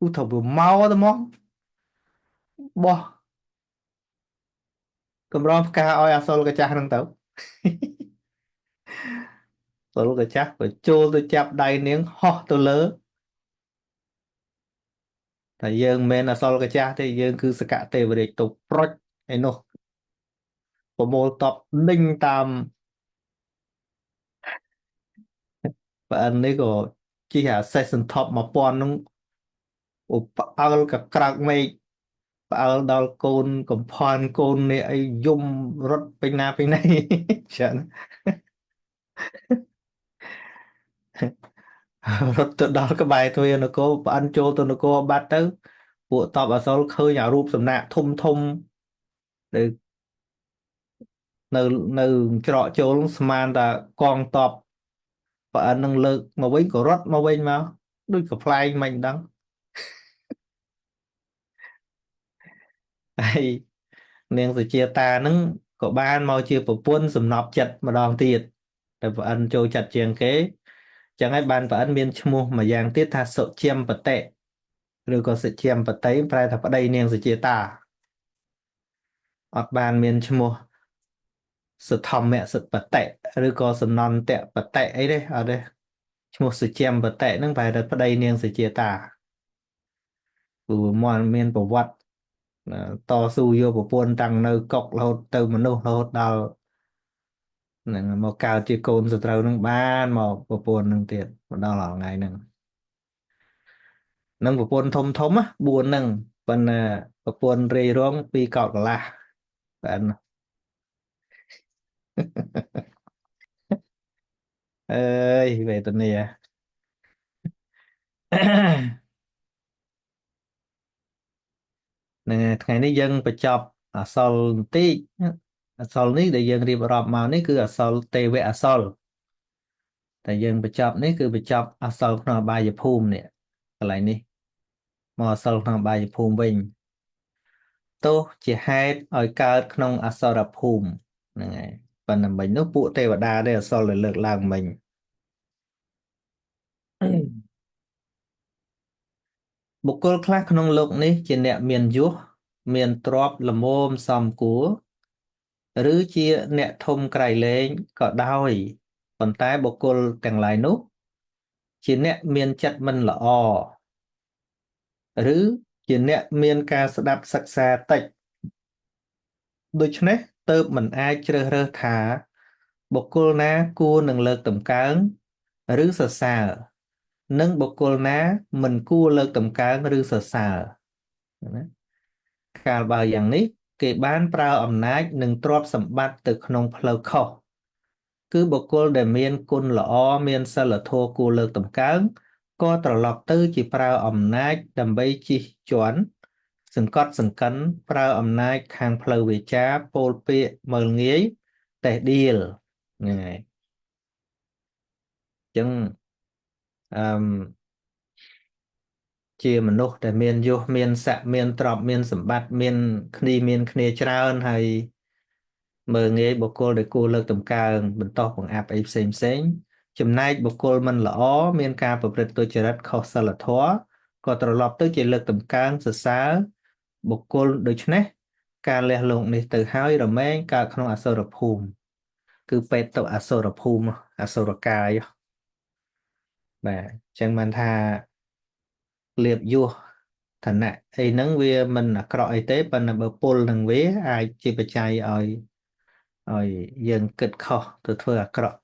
ឧទាហរណ៍វាមកទៅមកបោះកម្រងផ្កាឲ្យអាសលកចាស់ហ្នឹងទៅសលកចាស់ក៏ចូលទៅចាប់ដៃនាងហោះទៅលើតែយើងមិនមែនអសលកចាស់ទេយើងគឺសកទេវរាជទៅប្រុចឯនោះប្រមូលតបដេញតាមបើអិននេះក៏ជិះអាសេះសន្ធប់1000នោះឧបអើលក៏ក្រើកមេឃផ្អើលដល់កូនកំផានកូននេះអីយំរត់ពេញណាពេញណីចឹងរត់ទៅដល់ក្បែរទ្វារនគរផ្អិនចូលទៅនគរបាត់ទៅពួកតបអសលឃើញអារូបសំណាកធំធំនៅនៅច្រកចូលស្មានតាកងតបផ្អិននឹងលើកមកវិញក៏រត់មកវិញមកដូចកំ pl ែងមិនដឹងហើយនាងសុជាតានឹងក៏បានមកជាប្រពន្ធសំណប់ចិត្តម្ដងទៀតតែផ្អិនចូលចិត្តជាងគេចឹងហើយបានផ្អិនមានឈ្មោះមួយយ៉ាងទៀតថាសុជាមបតិឬក៏សុជាមបតិប្រែថាប្តីនាងសុជាតាអត់បានមានឈ្មោះសធម្មសុបតិឬក៏សនន្តបតិអីទេអត់ទេឈ្មោះសុជាមបតិហ្នឹងប្រែថាប្តីនាងសុជាតាព្រោះមកមានប្រវត្តិតស៊ូយកប្រពន្ធតាំងនៅកុករហូតទៅមនុស្សរហូតដល់ហ្នឹងមកកើតជាកូនសត្រូវនឹងបានមកប្រពន្ធនឹងទៀតមកដល់ថ្ងៃហ្នឹងនឹងប្រពន្ធធំធំ4ហ្នឹងប៉ុន្តែប្រពន្ធរាយរង2កោតកន្លះបានអើយវេទនាហ្នឹងហើយថ្ងៃនេះយើងបញ្ចប់អសលបន្តិចអសលនេះដែលយើងរៀបរាប់មកនេះគឺអសលទេវអសលតែយើងបញ្ចប់នេះគឺបញ្ចប់អសលក្នុងអបាយភូមិនេះកន្លែងនេះមកអសលក្នុងអបាយភូមិវិញទោះជាហេតុឲ្យកើតក្នុងអសរភូមិហ្នឹងហើយប៉ុន្តែមិញនោះពួកទេវតាទេអសលដែលលើកឡើងមិញបុគ្គលខ្លះក្នុងលោកនេះជាអ្នកមានយសមានទ្រព្យល្មមសមគួរឬជាអ្នកធំក្រៃលែងក៏ដោយប៉ុន្តែបុគ្គលទាំងឡាយនោះជាអ្នកមានចិត្តមិនល្អឬជាអ្នកមានការស្ដាប់សិក្សាតិចដូច្នេះទើបមិនអាចជ្រើសរើសថាបុគ្គលណាគួរនឹងលើកតម្កើងឬសរសើរនិងបុគ្គលណាមិនគួរលើកតម្កើងឬសរសើរណាកាលបើយ៉ាងនេះគេបានប្រើអំណាចនិងទ្រព្យសម្បត្តិទៅក្នុងផ្លូវខុសគឺបុគ្គលដែលមានគុណល្អមានសិលធម៌គួរលើកតម្កើងក៏ត្រឡប់ទៅជាប្រើអំណាចដើម្បីជិះជាន់សង្កត់សង្កិនប្រើអំណាចខាងផ្លូវវាចាពោលពាក្យមើលងាយតេះដៀលហ្នឹងហើយអញ្ចឹងជាមនុស្សដែលមានយសមានស័ក្តិមានទ្រព្យមានសម្បត្តិមានគ្នាច្រើនហើយមើលងាយបុគ្គលដែលគួរលើកតម្កើងបន្តបង្អាប់អីផ្សេងចំណែកបុគ្គលមិនល្អមានការប្រព្រឹត្តទុច្ចរិតខុសសិលធម៌ក៏ត្រឡប់ទៅជាលើកតម្កើងសរសើរបុគ្គលដូច្នេះការលះលោកនេះទៅហើយរមែងកើតក្នុងអសុរភូមិគឺពេតទៅអសុរភូមិអសុរកាយបាទអញ្ចឹងបានថាលៀបយសឋានៈអីហ្នឹងវាមិនអាក្រក់អីទេប៉ុន្តែបើពុលនឹងវាអាចជាបច្ច័យឲ្យយើងគិតខុសទៅធ្វើអាក្រក់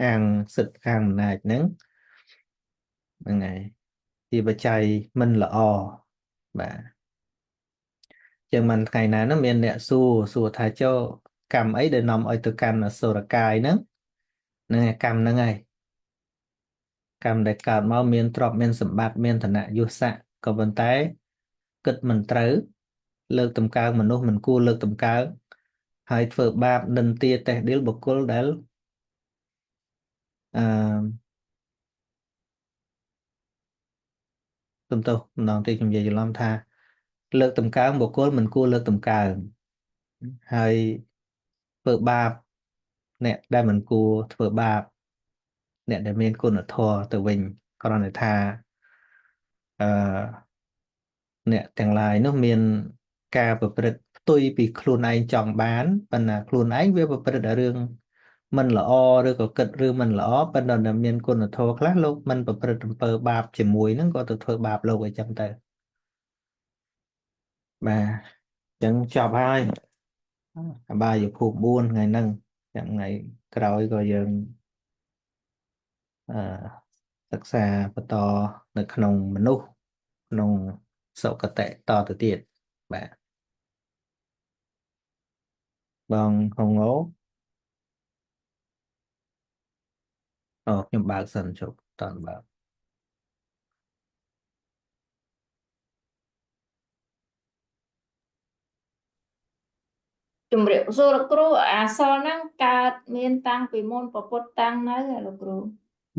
អាងសិទ្ធិខាងអំណាចហ្នឹងហើយជាបច្ច័យមិនល្អបាទចឹងមិនថ្ងៃណានោះមានអ្នកសួរថាចុះកម្មអីដែលនាំឲ្យទៅកាន់អសុរកាយហ្នឹងកម្មហ្នឹងហើយកម្មដែលកើតមកមានទ្រព្យមានសម្បត្តិមានឋានៈយសស័ក្តិក៏ប៉ុន្តែគិតមិនត្រូវលើកតម្កើងមនុស្សមិនគួរលើកតម្កើងហើយធ្វើបាបនិន្ទាតេះដៀលបុគ្គលដែលសំទោសម្ដងទីខ្ញុំនិយាយច្រឡំថា លើកតម្កើងបុគ្គលមិនគួរលើកតម្កើងហើយធ្វើបាបអ្នកដែលមិនគួរធ្វើបាបអ្នកដែលមានគុណធម៌ទៅវិញគ្រាន់តែថាអឺអ្នកទាំងឡាយនោះមានការប្រព្រឹត្តផ្ទុយពីខ្លួនឯងចង់បានប៉ុន្តែខ្លួនឯងវាប្រព្រឹត្តតែរឿងមិនល្អឬក៏គិតរឿងមិនល្អប៉ុន្តែដែលមានគុណធម៌ខ្លះលោកមិនប្រព្រឹត្តអំពើបាបជាមួយហ្នឹងក៏ទៅធ្វើបាបលោកអីចឹងទៅបាទអញ្ចឹងចប់ហើយអបាយភូមិ4ថ្ងៃហ្នឹងចាំថ្ងៃក្រោយក៏យើងអឺសិក្សាបន្តនៅក្នុងមនុស្សក្នុងសុគតិតទៅទៀតបាទបងហងអូខ្ញុំបើកសិនជប់តើបើក ជំរាបសួរលោកគ្រូអាសរហ្នឹងកើតមានតាំងពីមុនប្រពុតតាំងនៅហ៎លោកគ្រូ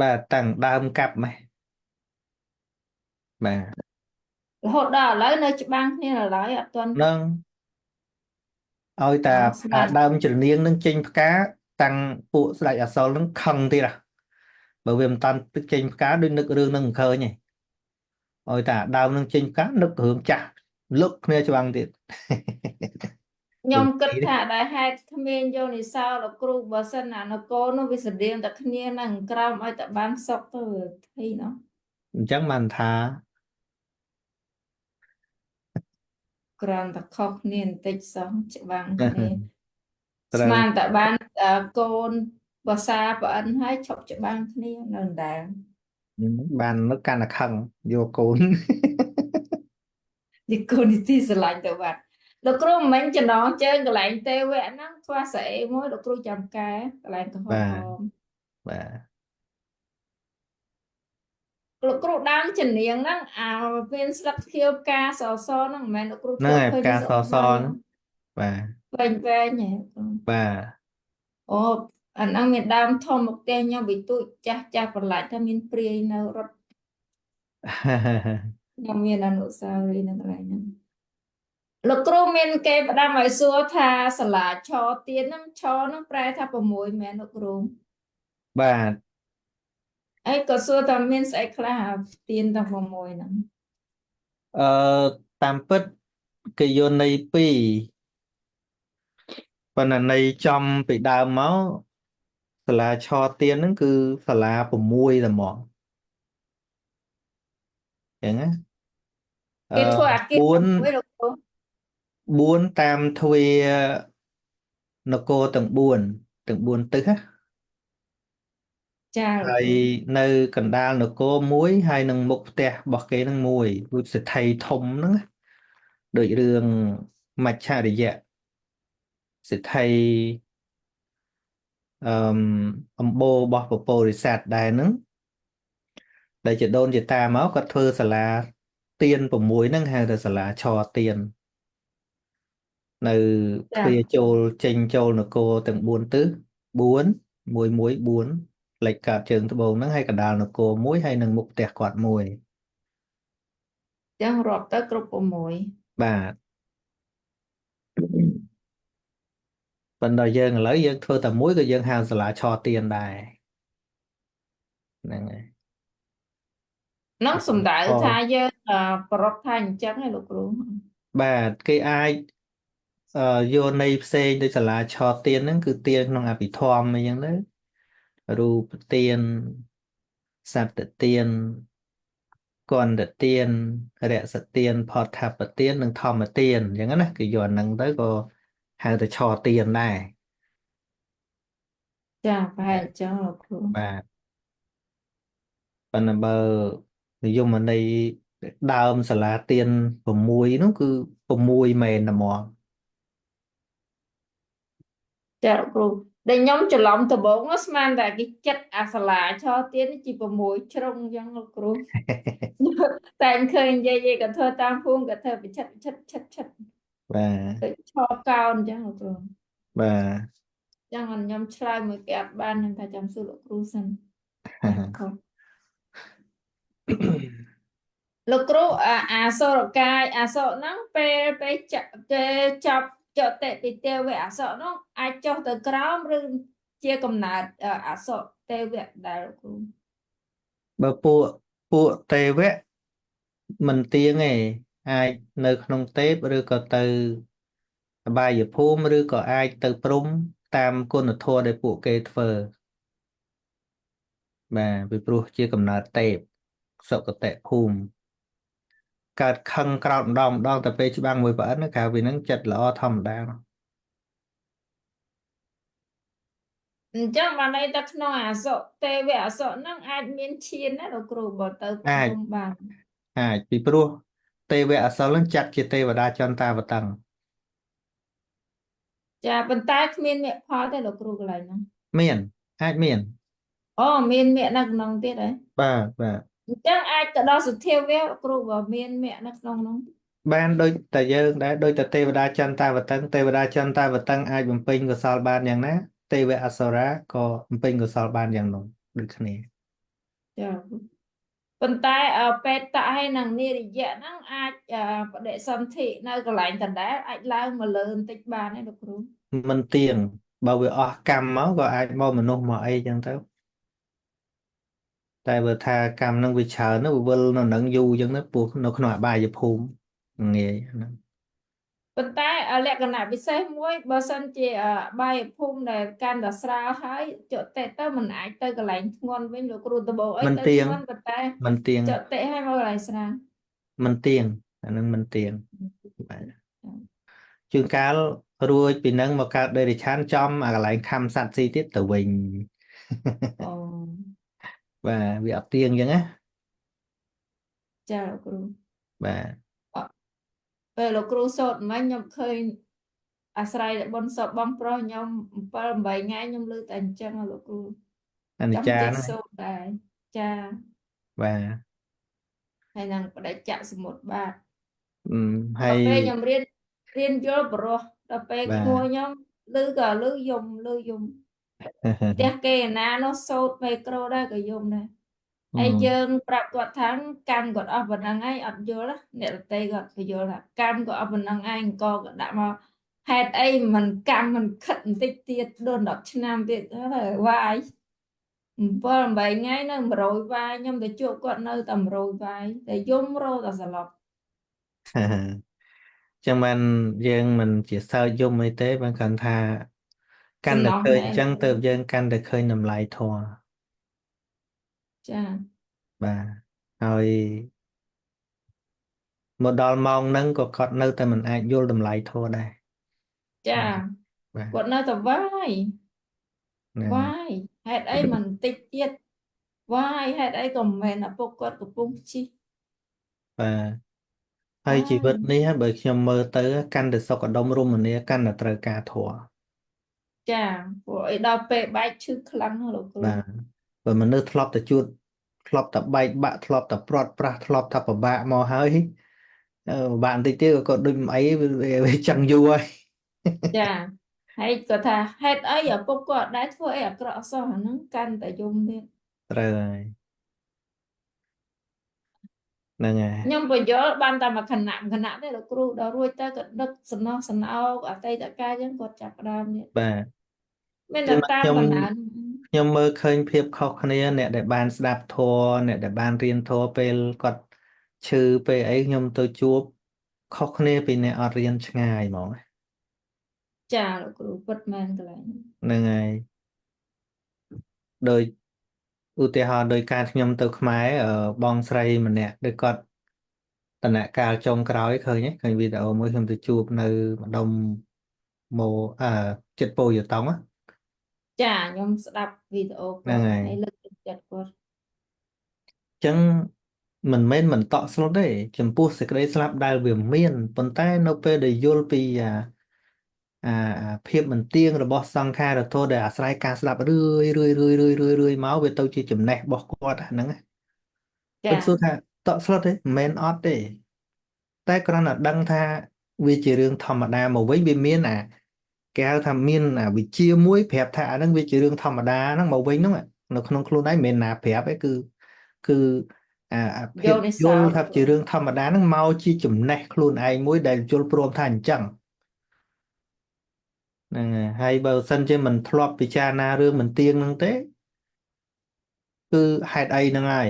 បាទតាំងដើមកាប់ម៉េះបាទ រហូតដល់ឥឡូវនៅច្បាំងគ្នាដល់ហើយអត់ទាន់ នឹងឲ្យតា ស្ដាប់ ដើមច្រនៀងនឹងចេញផ្កាតាំងពួកស្ដេចអសរនឹងខឹងទៀតបើវាមិនតាន់ទឹកចេញផ្កាដូចនឹករឿងនឹងមិនឃើញទេឲ្យតាដើមនឹងចេញផ្កានឹករឿងចាស់លឹកគ្នាច្បាំងទៀត ខ្ញុំគិតថាដែលហេតុគ្មានយកនិសោលោកគ្រូបើសិនណានគរនោះវាស្តៀងតែគ្នានឹងក្រោមឲ្យតែបានសុកទៅថីនោះ អញ្ចឹងបានថា គ្រាន់តែខុសគ្នាបន្តិចសោះច្បាំងគ្នា ត្រូវ ស្មានតែបានកូនភាសាប្អិនហើយឈប់ច្បាំងគ្នានៅដដែល បាននឹកកាន់តែខឹងយកកូន ទីកូននីតិស្រឡាញ់ទៅបាត់លោកគ្រូមិនមែនចំណងជើងកន្លែងទេវៈហ្នឹងខ្វះស្អីមួយលោកគ្រូចាំកែកន្លែងកំហ បាទ ម បាទ លោកគ្រូដើមជំនាញហ្នឹងមានស្លឹកខៀវផ្កាសសហ្នឹងមិនមែនលោកគ្រូ ហ្នឹង ធ្លាប់ ហើយ ឃើញ ផ្កា នៅ ស ស្រុក ស ខ្មែរ ហ្នឹងបាទ វែងវែងហ៎ បាទ អូអាហ្នឹងមានដើមធំមកផ្ទះខ្ញុំវិទូចចាស់ចាស់ប្រឡាច់ថាមានព្រាយនៅរត់ខ្ញុំមានអនុស្សាវរីយ៍នៅកន្លែងហ្នឹងលោកគ្រូមានគេផ្ដាំឲ្យសួរថាសាលាឆទៀនហ្នឹងឆហ្នឹងប្រែថា6មែនលោកគ្រូ បាទ អីក៏សួរថាមានស្អីខ្លះទៀនទាំង6ហ្នឹង អឺតាមពិតគេយកន័យពីរប៉ុន្តែន័យចំពីដើមមកសាលាឆទៀនហ្នឹងគឺសាលា6តែហ្មងអញ្ចឹងណា គេធ្វើអាគារ6លោកគ្រូ 4តាមទ្វារនគរទាំង4ទាំង4ទិសណា ចាលោក ហើយ គ្រូ នៅកណ្ដាលនគរមួយហើយនឹងមុខផ្ទះរបស់គេនឹងមួយដូចសេដ្ឋីធំហ្នឹងណាដូចរឿងមច្ឆរិយៈសេដ្ឋីអំបូររបស់ពពោរិស័ទដែរហ្នឹងដែលជាដូនជាតាមកគាត់ធ្វើសាលាទៀន6ហ្នឹងហៅថាសាលាឆទៀននៅទ្វារចូលចេញចូលនគរទាំង4ទិស4 1 4 លេខកើតជើងត្បូងហ្នឹងហើយកណ្ដាលនគរមួយហើយនឹងមុខផ្ទះគាត់មួយ ចឹងរាប់ទៅគ្រប់6 បាទប៉ុន្តែយើងឥឡូវយើងធ្វើតែមួយក៏យើងហៅសាលាឆទៀនដែរហ្នឹងហើយ ហ្នឹងសំដៅ អូ ថាយើងប្រត់ថាអញ្ចឹងឯងលោកគ្រូ បាទគេអាចយកន័យផ្សេងដូចសាលាឆទៀនហ្នឹងគឺទៀនក្នុងអភិធម្មអីចឹងទៅរូបទៀនសត្វទៀន គន្ធទានរសទានផតថាបទាននិងធម្មទានអញ្ចឹងណាគេយកអាហ្នឹងទៅក៏ហៅថាឆទានដែរ ចាប្រហែលអញ្ចឹងលោកគ្រូ បាទប៉ុន្តែបើនិយមន័យដើមសាលាទាន6នោះគឺ6មែនតែហ្មង ចាលោកគ្រូដែលខ្ញុំច្រឡំដំបូងនោះស្មានតែគេចិត្តអាសាលាឆទៀននេះជា6ជ្រុងអញ្ចឹងលោកគ្រូ តែឃើញនិយាយក៏ធ្វើតាមភូមិក៏ធ្វើប្រឆិតឆិត បាទ ដូចឆកោនអញ្ចឹងលោកគ្រូ បាទ ចឹងខ្ញុំឆ្លើយមួយគេអត់បានខ្ញុំថាចាំសួរលោកគ្រូសិនខុស លោកគ្រូអាសូរកាយអាសក់ហ្នឹងពេលគេចាប់ចុះតិពីទេវៈអាសក់ហ្នឹងអាចចុះទៅក្រោមឬជាកំណើតអាសក់ទេវៈដែលលោកគ្រូ បើពួកទេវៈមិនទៀងទេអាចនៅក្នុងទេពឬក៏ទៅអបាយភូមិឬក៏អាចទៅព្រំតាមគុណធម៌ដែលពួកគេធ្វើបាទពីព្រោះជាកំណើតទេពសុគតិភូមិកើតខឹងក្រោតម្ដងម្ដងតែពេលច្បាំងមួយប្រអិនណាក្រៅពីហ្នឹងចិត្តល្អធម្មតានោះ អញ្ចឹងបានន័យថាក្នុងអាសក់ទេវៈអាសក់ហ្នឹងអាចមានឈានណាលោកគ្រូបើទៅព្រ អាច មបាន អាចពីព្រោះទេវៈអសិលនឹងចាត់ជាទេវតាចន្តាវតੰង ចាប៉ុន្តែគ្មានមគ្គផលទេលោកគ្រូកន្លែងហ្នឹង មានអាចមាន អូមានមគ្គនៅក្នុងទៀតហ៎ បាទ អញ្ចឹងអាចទៅដល់សទ្ធាវៈលោកគ្រូបើមានមគ្គនៅក្នុងហ្នឹង បានដូចតែយើងដែរដូចតែទេវតាចន្តាវតੰងទេវតាចន្តាវតੰងអាចបំពេញកុសលបានយ៉ាងណាទេវៈអសុរាក៏បំពេញកុសលបានយ៉ាងនោះដូចគ្នា ចាប៉ុន្តែបេតៈហើយនិងនិរិយៈហ្នឹងអាចបដិសន្ធិនៅកន្លែងដដែលអាចឡើងមកលើបន្តិចបានទេលោកគ្រូ មិនទៀងបើវាអស់កម្មមកក៏អាចមកមនុស្សមកអីចឹងទៅតែបើថាកម្មនឹងវាច្រើនទៅវាវិលនៅនឹងយូរចឹងទៅពួកនៅក្នុងអបាយភូមិងាយហ្នឹង ប៉ុន្តែលក្ខណៈពិសេសមួយបើសិនជាបាយភូមិដែលកាន់តែស្រាលហើយចុតិទៅมันអាចទៅកន្លែងធ្ងន់វិញលោកគ្រូដំបូងអី មិន ទៅ ទៀង ធ្ងន់ប៉ុន្តែ មិនទៀង ចុតិឲ្យមកកន្លែងស្រាល មិនទៀងអានឹងមិនទៀងបាទជួនកាលរួចពីនឹងមកកើតដេរិឆានចំអាកន្លែងខំសัตว์ស៊ីទៀតទៅវិញ អូ បាទវាអត់ទៀងអញ្ចឹងណា ចាលោកគ្រូ បាទ ពេលលោកគ្រូសូត្រមិញខ្ញុំឃើញអាស្រ័យតែបុណ្យសពបងប្រុសខ្ញុំ7 8ថ្ងៃខ្ញុំឮតែអញ្ចឹងហ៎លោកគ្រូ អនិច្ ច ចា ង់ចេះ ណា សូត្រដែរចា បាទ ហើយនឹងបដិច្ចសមុទ្របាទ ហើ ដល់ យ ពេលខ្ញុំរៀនយល់បរោះដល់ពេល បាទ ឈ្មោះខ្ញុំឮក៏ឮយំផ្ទះគេឯណានោះសូត្រមេក្រូដែរក៏យំដែរហើយយើងប្រាប់គាត់ថាកម្មគាត់អស់ប៉ុណ្ណឹងហើយអត់យល់ណាអ្នកដទៃគាត់ក៏យល់ថាកម្មក៏អស់ប៉ុណ្ណឹងឯងអង្គក៏ដាក់មកហេតុអីមិនកម្មមិនខិតបន្តិចទៀតដូច10ឆ្នាំទៀតហើយវាយ7 8ថ្ងៃនៅ100វាយខ្ញុំទៅជួបគាត់នៅតែ100វាយតែយំរោតែស្លប់ ចឹងបានយើងមិនជាសើចយំអីទេបានគាត់ថាកាន់ សំ តែ ណោះ ឃើញ ណែ អញ្ចឹងទៅយើងកាន់តែឃើញតម្លៃធម៌ ចា បាទហើយមកដល់ម៉ោងហ្នឹងក៏គាត់នៅតែមិនអាចយល់តម្លៃធម៌ដែរ ចា បាទ គាត់នៅតែវាយ ហ្នឹង វាយហេតុអីមិនតិចទៀតវាយហេតុអីក៏មិនមែនឪពុកគាត់កំពុងជិះ បាទហើយជីវិតនេះបើខ្ញុំមើលទៅកាន់តែសុខដុមរមនាកាន់តែត្រូវការធម៌ ចាព្រោះអីដល់ពេលបែកឈឺខ្លាំងណាស់លោកគ្រូ បាទបើមនុស្សធ្លាប់តែជួបធ្លាប់តែបែកបាក់ធ្លាប់តែព្រាត់ប្រាសធ្លាប់តែពិបាកមកហើយពិបាកបន្តិចទៀតក៏គាត់ដូចមិនអីវាចង់យូរហើយ ចាហើយគាត់ថាហេតុអីឪពុកគាត់ដែរធ្វើអីអាក្រក់សោះអាហ្នឹងកាន់តែយំទៀត ត្រូវហើយហ្នឹងហើយ ខ្ញុំបញ្យល់បានតែមួយគណៈទេលោកគ្រូដល់រួចទៅក៏ដឹកសំណោះសំណោកអតីតកាលអញ្ចឹងគាត់ចាប់ផ្ដើមទៀត បាទ មាន ចឹ តែ ងមក តាម ខ្ញុំ កំណើន ខ្ញុំមើលឃើញភាពខុសគ្នាអ្នកដែលបានស្ដាប់ធម៌អ្នកដែលបានរៀនធម៌ពេលគាត់ឈឺពេលអីខ្ញុំទៅជួបខុសគ្នាពីអ្នកអត់រៀនឆ្ងាយហ្មង ចាលោកគ្រូពិតមែនកន្លែងហ្នឹង ហ្នឹងហើយដោយឧទាហរណ៍ដោយការខ្ញុំទៅខ្មែរបងស្រីម្នាក់ដូចគាត់តនកាលចុងក្រោយឃើញឃើញវីដេអូមួយខ្ញុំទៅជួបនៅម្ដុំចិត្តពោធិ៍យតង់ណា ចាខ្ញុំស្ដាប់វីដេអូគា ហ្នឹង ត់ ហើយ ហើយលើកទឹកចិត្តគាត់ ចឹងមិនមែនមិនតក់ស្លុតទេចំពោះសេចក្តីស្លាប់ដែលវាមានប៉ុន្តែនៅពេលដែលយល់ពីភាពមិនទៀងរបស់សង្ខារធម៌ដែលអាស្រ័យការស្លាប់រឿយមកវាទៅជាចំណេះរបស់គាត់អាហ្នឹងណា ចា ខ្ញុំសួរថាតក់ស្លុតទេមិនមែនអត់ទេតែគ្រាន់តែដឹងថាវាជារឿងធម្មតាមកវិញវាមានគេហៅថាមានវិជ្ជាមួយប្រាប់ថាអាហ្នឹងវាជារឿងធម្មតាហ្នឹងមកវិញហ្នឹងនៅក្នុងខ្លួនឯងមិនមែនណាប្រាប់ទេគឺ ភាព យកនិ យ សោ ល់ ត ថា លោកគ្ ជា រូ រឿងធម្មតាហ្នឹងមកជាចំណេះខ្លួនឯងមួយដែលយល់ព្រមថាអញ្ចឹងហ្នឹងហើយបើសិនជាមិនធ្លាប់ពិចារណារឿងមិនទៀងហ្នឹងទេគឺហេតុអីហ្នឹងហើយ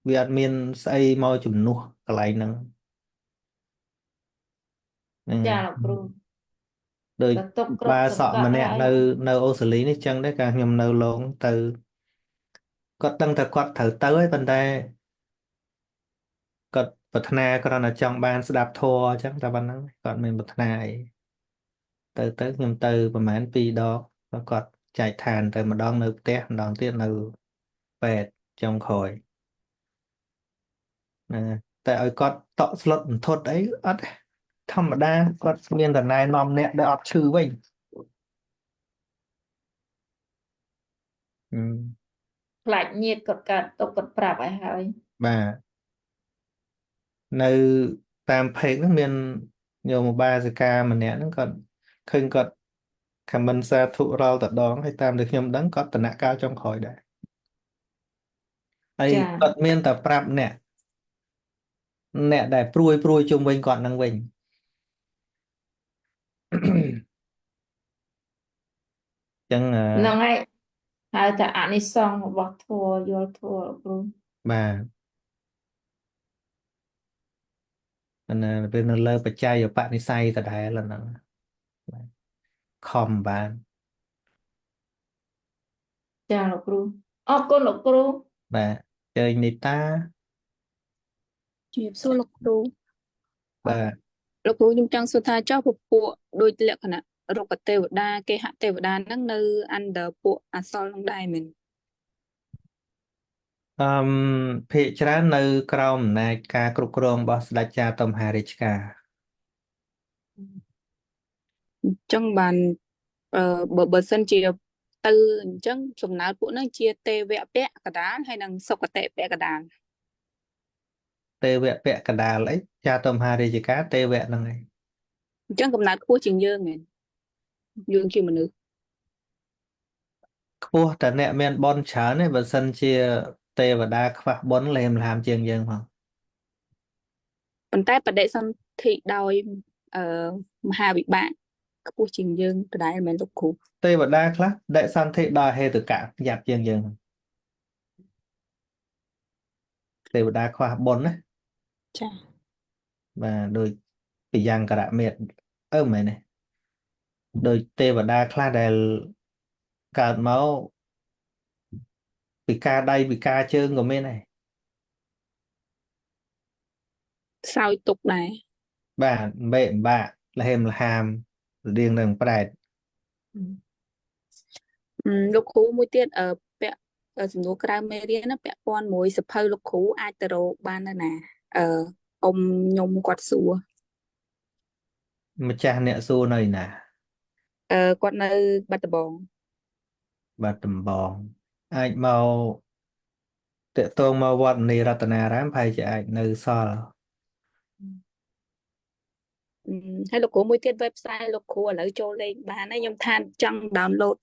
វាអត់មានស្អីមកជំនួសកន្លែងហ្នឹងហ្នឹង ចាលោកគ្រូ ដូច ទៅទុកគ្រប់ បា ស សក់ ង្កត់ ម្ ហើ នាក់ យ នៅអូស្ត្រាលីនេះចឹងដែរកាលខ្ញុំនៅឡងទៅគាត់ដឹងថាគាត់ត្រូវទៅហើយប៉ុន្តែគាត់ប្រាថ្នាគ្រាន់តែចង់បានស្ដាប់ធម៌អញ្ចឹងតែប៉ុណ្ណឹងគាត់មិនប្រាថ្នាអីទៅខ្ញុំទៅប្រហែល2 ដងแล้วគាត់ចែកឋានទៅម្ដងនៅផ្ទះម្ដងទៀតនៅពេទ្យចុងក្រោយហ្នឹងហើយតែឲ្យគាត់តក់ស្លុតបន្ទត់អីអត់ទេធម្មតាគាត់មានតែណែនាំអ្នកដែលអត់ឈឺវិញហឹម ខ្លាចញាតគាត់កើតទុកគាត់ប្រាប់ឲ្យហើយ បាទនៅតាមเพจហ្នឹងមានញោមឧបាសិកាម្នាក់ហ្នឹងគាត់ឃើញគាត់ខមមិនសាធុរាល់តដងហើយតាមដែលខ្ញុំដឹងគាត់ដំណាក់កាលចុងក្រោយដែរហើយ ចា គាត់មានតែប្រាប់អ្នកដែលព្រួយជុំវិញគាត់ហ្នឹងវិញ ចឹង ហ្នឹងហើយហៅថាអានិសង្សរបស់ធម៌យល់ធម៌លោកគ្រូ បាទអាណាវានៅលើបច្ច័យបនិស្ស័យដដែលហ្នឹងបាទខំបាន ចាលោកគ្រូអរគុណលោកគ្រូ បាទជើញនីតា ជំរាបសួរលោកគ្រូ បាទ លោកគ្រូខ្ញុំចង់សួរថាចុះពពួកដូចលក្ខណៈរុក្ខទេវតាគេហទេវតាហ្នឹងនៅ under ពួកអសរនឹងដែរមែន ភាគច្រើននៅក្រោមអំណាចការគ្រប់គ្រងរបស់ស្ដេចចាតុមហារាជការ អញ្ចឹងបានបើសិនជាទៅអញ្ចឹងសំណើតពួកហ្នឹងជាទេវៈពៈកដាលហើយនិងសុគតិពៈកដាល ទេវៈពាក់កណ្ដាលអីចាតុមហារាជការទេវៈហ្នឹងឯង អញ្ចឹងកំណើតខ្ពស់ជាងយើងមែនយើងជាមនុស្ស ខ្ពស់តែអ្នកមានបុណ្យច្រើនទេបើសិនជាទេវតាខ្វះបុណ្យលែមលាមជាងយើងផង ប៉ុន្តែបដិសន្ធិដោយមហាវិបាកខ្ពស់ជាងយើងដដែលមែនលោកគ្រូ ទេវតាខ្លះដេសន្ធិដល់ហេតុកៈយ៉ាប់ជាងយើងទេវតាខ្វះបុណ្យណា ចា បាទដូចពយ៉ាងករៈមេតមែនទេដូចទេវតាខ្លះដែលកើតមកពិការដៃពិការជើងក៏មានដែរ សោយទុកដែរ បាទបេអំបាក់លហេមលហាមរៀងនឹងប្រែត លោកគ្រូមួយទៀតពាក់សំណួរក្រៅមេរៀនណាពាក់ព័ន្ធមួយសភៅលោកគ្រូអាចទៅរកបាននៅណាអ៊ំខ្ញុំគាត់សួរ ម្ចាស់អ្នកសួរនៅណា គាត់នៅបាត់ដំបង បាទដំបងអាចមកតេតងមកវត្តនីរតនារាមប្រហែលជាអាចនៅសល់ ហើយលោកគ្រូមួយទៀត website លោកគ្រូឥឡូវចូលលេងបានហើយខ្ញុំថាចង់ download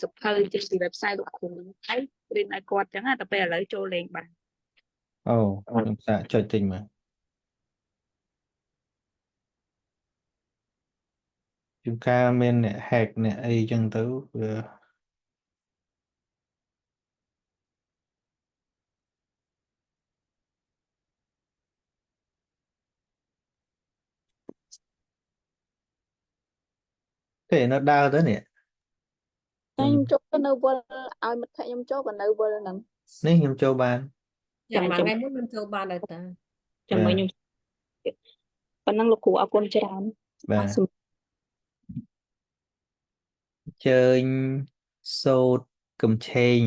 សភៅចេញពី website លោកគ្រូហើយរៀនឲ្យគាត់ចឹងតែពេលឥឡូវចូលលេងបាន អូខ្ញុំសាកចុចទិញមកជួនកាលមានអ្នក hack អ្នកអីចឹងទៅវាទេនៅដើរទៅនេះ តែខ្ញុំចូលទៅនៅវល់ឲ្យមិត្តភក្តិខ្ញុំចូលក៏នៅវល់ហ្នឹង នេះខ្ញុំចូលបាន ចាំមួយថ្ងៃមុនមិនចូលបានដែរតា ជាមួយខ្ញុំប៉ុណ្ណឹងលោកគ្រូអរគុណច្រើន បាទជើញសូតកំឆេង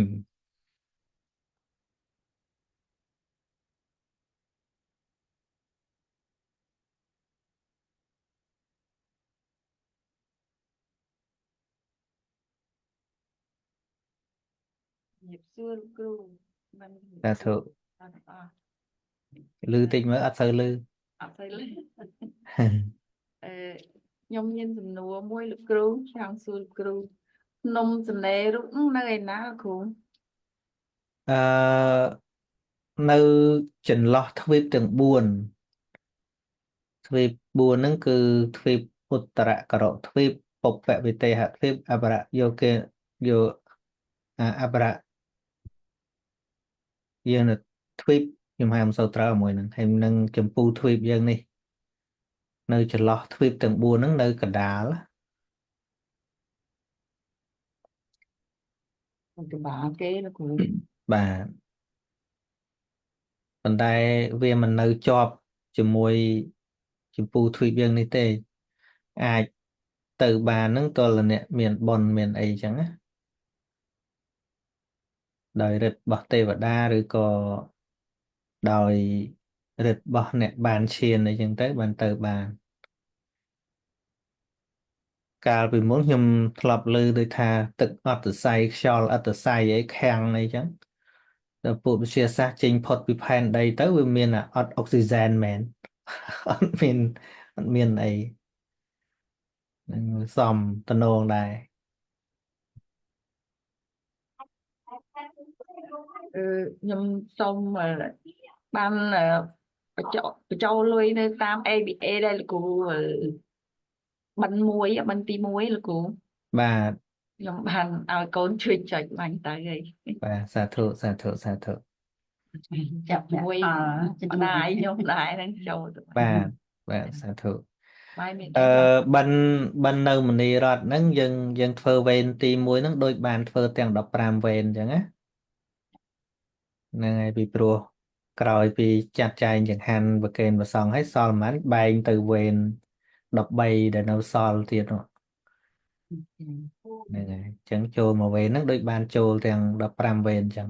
ជំរាបសួរលោកគ្រូបាន សាធុលឺតិចមើលអត់សូវលឺ អត់ទៅលេងខ្ញុំមានសំណួរមួយលោកគ្រូចង់សួរលោកគ្រូភ្នំសំណេររូបនៅឯណាលោកគ្រូ អឺ នៅចន្លោះទ្វីបទាំង4ទ្វីប4ហ្នឹងគឺទ្វីបឧត្តរករុទ្វីបពុព្វវិទេហទ្វីបអបរយោគេយោអបរយើងនៅទ្វីបខ្ញុំហៅមិនសូវត្រូវមួយហ្នឹងហើយនឹងចម្ពូទ្វីបយើងនេះនៅចន្លោះទ្វីបទាំង4ហ្នឹងនៅកណ្ដាល cái bà kế nó cũng បាទប៉ុន្តែវាមិននៅជាប់ជាមួយចម្ពូទ្វីបយើងនេះទេអាចទៅបានហ្នឹងតើអ្នកមានបុណ្យមានអីចឹងណាដោយរិទ្ធរបស់ទេវតាឬក៏ដោយរិទ្ធរបស់អ្នកបានឈានអីចឹងទៅបានទៅបានកាលពីមុនខ្ញុំធ្លាប់ឮដូចថាទឹកអត្តស័យខ្យល់អត្តស័យអីខាំងអីចឹងដល់ពួកវិទ្យាសាស្ត្រចេញផុតពីផែនដីទៅវាមានអត់អុកស៊ីហ្សែនមែនអត់មានអីនឹងសំតំណងដែរ nhâm xong mà ban cho lui nơi tam ABA đây là cô bánh muối bánh tí muối là cô បាទ nhâm ban ao con chuyên chạy bánh tới đây បាទសាធុសាធុ chập muối đài nhôm đài đang châu បាទសាធុ mai mình បិណ្ឌនៅមនីរដ្ឋហ្នឹងយើងធ្វើវេនទី1ហ្នឹងដូចបានធ្វើទាំង15វេនអញ្ចឹងណាហ្នឹងហើយពីព្រោះក្រោយពីចាត់ចែងចង្ហាន់ប្រគេនព្រះសង្ឃហើយសល់ប៉ុន្មានបែងទៅវេន13ដែលនៅសល់ទៀតនោះហ្នឹងហើយអញ្ចឹងចូលមកវេនហ្នឹងដូចបានចូលទាំង15វេនអញ្ចឹង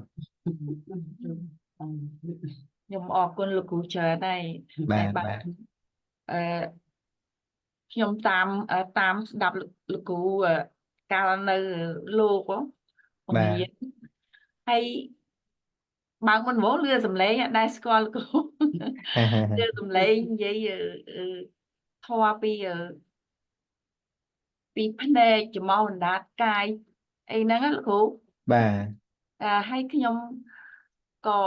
nhâm ọp con lực cụ chờ đâyបាទ bạn បាទ ខ្ញុំតាមស្ដាប់លោកគ្រូកាលនៅលោកបង្រៀនហើយបើកមុនហ្មងលឺសំឡេងអត់ដែរស្គាល់លោកគ្រូលឺសំឡេងនិយាយធម៌ពីភ្នែកច្រមុះអណ្ដាតកាយអីហ្នឹងលោកគ្រូ បាទ ហើយខ្ញុំក៏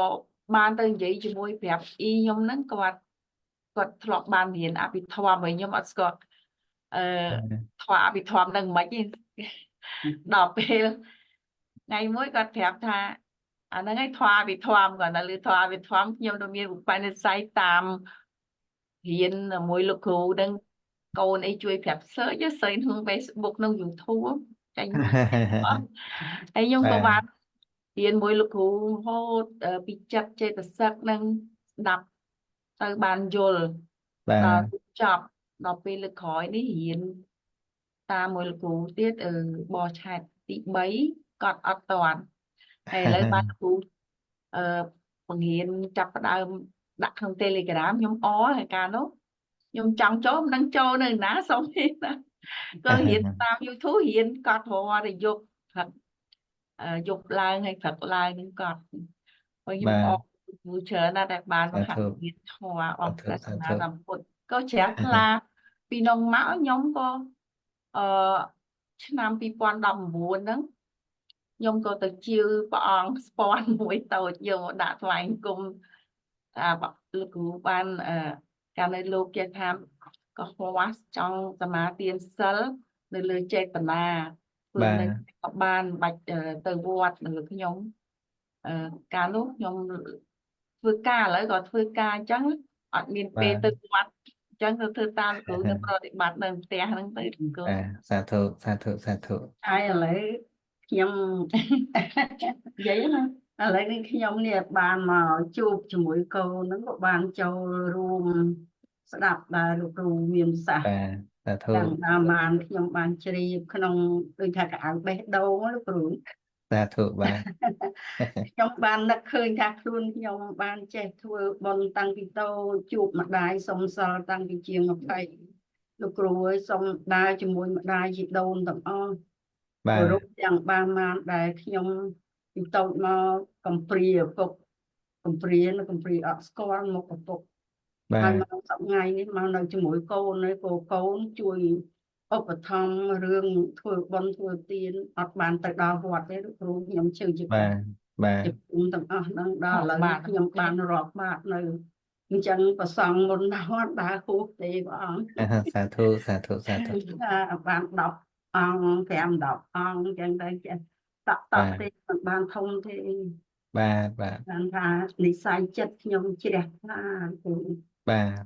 បានទៅនិយាយជាមួយប្រាប់អ៊ីខ្ញុំហ្នឹងគាត់ធ្លាប់បានរៀនអភិធម្មហើយខ្ញុំអត់ស្គាល់ធម៌អភិធម្មហ្នឹងមិនទេដល់ពេលថ្ងៃមួយគាត់ប្រាប់ថាអាហ្នឹងឯងធម៌អភិធម្មគាត់តែលើធម៌អភិធម្មខ្ញុំទៅមានឧបនិស្ស័យតាមរៀនមួយលោកគ្រូហ្នឹងកូនអីជួយប្រាប់សើចក្នុង Facebook ក្នុង YouTube ចាញ់ហើយខ្ញុំក៏បានរៀនមួយលោកគ្រូរហូតពីចិត្តចេតសិកនឹងស្ដាប់ទៅបានយល់ដល់ចប់ដល់ពេលលើកក្រោយនេះរៀនតាមមួយលោកគ្រូទៀតបោះឆែតទី3គាត់អត់តាន់ហើយឥឡូវបានគ្រូបង្រៀនចាប់ផ្ដើមដាក់ក្នុង Telegram ខ្ញុំហើយកាលនោះខ្ញុំចង់ចូលមិនដឹងចូលនៅណាសុំទេណាក៏រៀនតាម YouTube រៀនកត់រាល់តែយប់ឡើងហើយព្រឹកឡើងនឹងគាត់ហើយខ្ញុំអរគុណច្រើនណាស់ដែលបានបង្ហាត់រៀនធម៌អរគុណតាមពុទ្ធក៏ជ្រះថ្លាពីនងមកខ្ញុំក៏ឆ្នាំ2019ហ្នឹងខ្ញុំក៏ទៅជឿព្រះអង្គស្ពាន់មួយតូចយកមកដាក់ថ្វាយគុំលោកគ្រូបានកាលនៅលោកចេះថាក៏ខ្វះចង់សមាទានសិលនៅលើចេតនាធ្វើនៅក៏បានបាច់ទៅវត្តនៅខ្ញុំកាលនោះខ្ញុំធ្វើការឥឡូវក៏ធ្វើការអញ្ចឹងអត់មានពេលទៅវត្តអញ្ចឹងទៅធ្វើតាមគ្រូនៅប្រតិបត្តិនៅផ្ទះហ្នឹងទៅគ្រូសាធុហើយឥឡូវខ្ញុំនិយាយណាឥឡូវនេះខ្ញុំនេះបានមកជួបជាមួយកូនហ្នឹងក៏បានចូលរួមស្ដាប់ដែរលោកគ្រូមានសាសសាធុតាមបានខ្ញុំបានជ្រាបក្នុងដូចថាកៅអៅបេះដូងលោកគ្រូសាធុបាទខ្ញុំបាននឹកឃើញថាខ្លួនខ្ញុំបានចេះធ្វើបុណ្យតាំងពីតូចជួបម្ដាយសុំសល់តាំងពីជាង20លោកគ្រូអើយសុំដើរជាមួយម្ដាយជីដូនទាំងអស់បាទរូបទាំងបានដែលខ្ញុំពីតូចមកកំព្រាឪពុកកំព្រាអត់ស្គាល់មុខឪពុកហើយមកសប្តាហ៍នេះមកនៅជាមួយកូនហើយកូនជួយឧបត្ថម្ភរឿងធ្វើបុណ្យធ្វើទានអត់បានទៅដល់វត្តទេលោកគ្រូខ្ញុំជឿជាក់ បាទ ជុំទាំងអស់ហ្នឹងដល់ឥឡូវនេះខ្ញុំបានរាប់បាតនៅអញ្ចឹងប្រសងមុនដល់អត់ដើរហួសទេព្រះអង្គ សាធុសាធុសាធុ បាន10អង្គ5 10អង្គអញ្ចឹងទៅចេះតក់ បាទ ទេមិនបានធំទេ បាទបាទ បានថានិស័យចិត្តខ្ញុំជ្រះថ្លាគឺ បាទ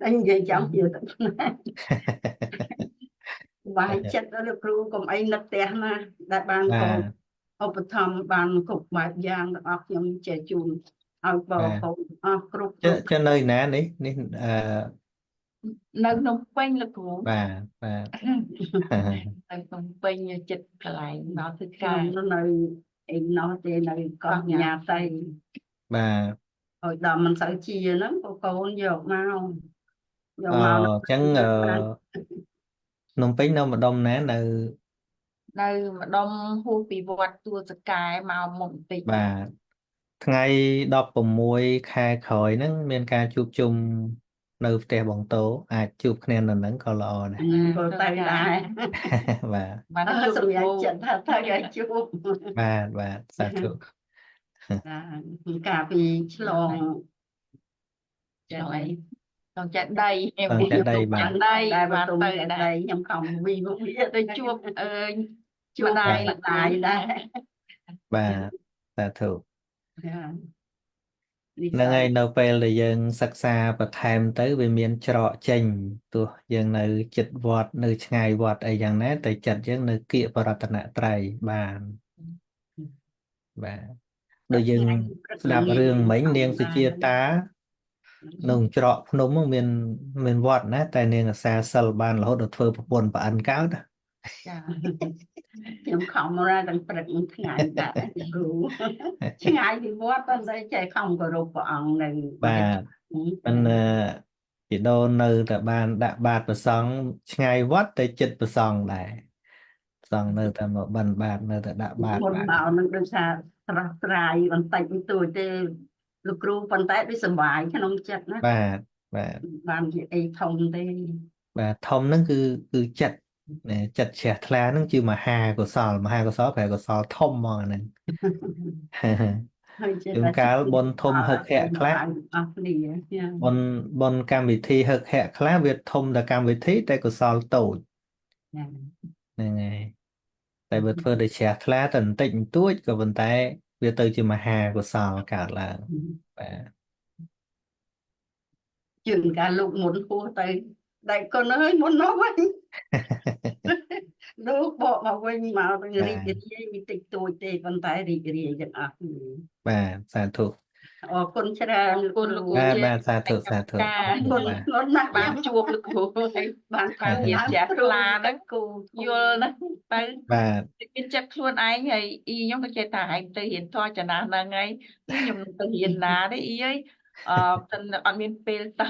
តែនិយាយចាំទៀតទៅបាយចិត្តដល់លោកគ្រូកុំអីនឹកផ្ទះណាដែលបានកូនឧបត្ថម្ភបានគ្រប់បែបយ៉ាងទាំងអស់ខ្ញុំចេះជូនឲ្យបងប្អូនអស់គ្រប់ ចុះនៅណានេះនេះនៅភ្នំពេញលោកគ្រូ បាទបាទ នៅភ្នំពេញចិត្តកន្លែងដល់ធ្វើ ខា ការ ងនៅអីណោះទេនៅកោះញ៉ាតៃ បាទ ឲ្យដល់មិនសូវជាហ្នឹងកូនយកមក អញ្ចឹងភ្នំពេញនៅម្ដុំណានៅ នៅម្ដុំហួសពីវត្តទួលសកែមកមុខបន្តិច បាទថ្ងៃ16ខែក្រោយហ្នឹងមានការជួបជុំនៅផ្ទះបងតូអាចជួបគ្នានៅហ្នឹងក៏ល្អដែរ ក៏ទៅដែរ បាទ បានជួប សម្រាប់ លោក ចិត្តថាទៅឲ្យជួប បាទបាទសាធុ ការពីឆ្លង ចាអីต้องចាក់ដី ต้องចាក់ដី បាទ ដី ដែរ បាន ទៅ ទៅ ដែរ ដែរ ខ្ញុំខំវីមកវា ទៅជួបជួប ម្ដាយ លោកគ្រូ ដែរ បាទសាធុ និ ហ្នឹង ស័ ហើយ យនៅពេលដែលយើងសិក្សាបន្ថែមទៅវាមានច្រកចេញទោះយើងនៅជិតវត្តនៅឆ្ងាយវត្តអីយ៉ាងណាតែចិត្តយើងនៅគៀកបរតនត្រ័យបានបាទដូចយើងស្ដាប់រឿងមិញនាងសុជាតាក្នុងច្រកភ្នំហ្នឹងមានវត្តណាតែនាងអាសាសិលបានរហូតដល់ធ្វើប្រពន្ធប្រអិនកើត ចា ខ្ញុំខំមកដល់ព្រឹកថ្ងៃដែរគ្រូ ឆ្ងាយពីវត្តប៉ុន្តែចេះខំគោរពព្រះអង្គនៅ បាទមិនជីដូននៅតែបានដាក់បាតប្រសង់ឆ្ងាយវត្តតែចិត្តប្រសង់ដែរប្រសង់នៅតែមកបិណ្ឌបាតនៅតែដាក់បាត មុន បាទ មកនឹងដូចថាស្រស់ស្រាយបន្តិចបន្តួចទេលោកគ្រូប៉ុន្តែដូចសុបាយក្នុងចិត្តណា បាទបាទ បានជាអីធំទេ បាទធំហ្នឹងគឺចិត្តចិត្តជ្រះថ្លាហ្នឹងជាមហាកុសលប្រែកុសលធំមកហ្នឹង ហើយចេះ ជួន តែ កាលបុណ្យធំហឹកហែកខ្លះ អស់គ្នាចា បុណ្យកម្មវិធីហឹកហែកខ្លះវាធំតែកម្មវិធីតែកុសលតូចហ្នឹងហើយតែបើធ្វើដោយជ្រះថ្លាតែបន្តិចបន្តួចក៏ប៉ុន្តែវាទៅជាមហាកុសលកើតឡើងបាទ ជឿនការលោកមុនហួសទៅដៃកូនអើយមុនមកវិញ លោកបកមកវិញមកទៅរីករាយមានតិចតួចទេប៉ុន្តែរីករាយទាំងអស់គ្នា បាទសាធុ អរគុណច្រើនលោកគ្រូ បាទសាធុសាធុ អរគុណលោកណាស់បានជួបលោកគ្រូហើយបានថារៀបចាស់ខ្លាហ្នឹងគូយល់ណាទៅ បាទ មានចិត្តខ្លួនឯងហើយអ៊ីខ្ញុំក៏ចេះថាឯងទៅរៀនធម៌ចំណាស់ហ្នឹងហើយខ្ញុំទៅរៀនណាទេអ៊ីអើយតែអត់មានពេលទៅ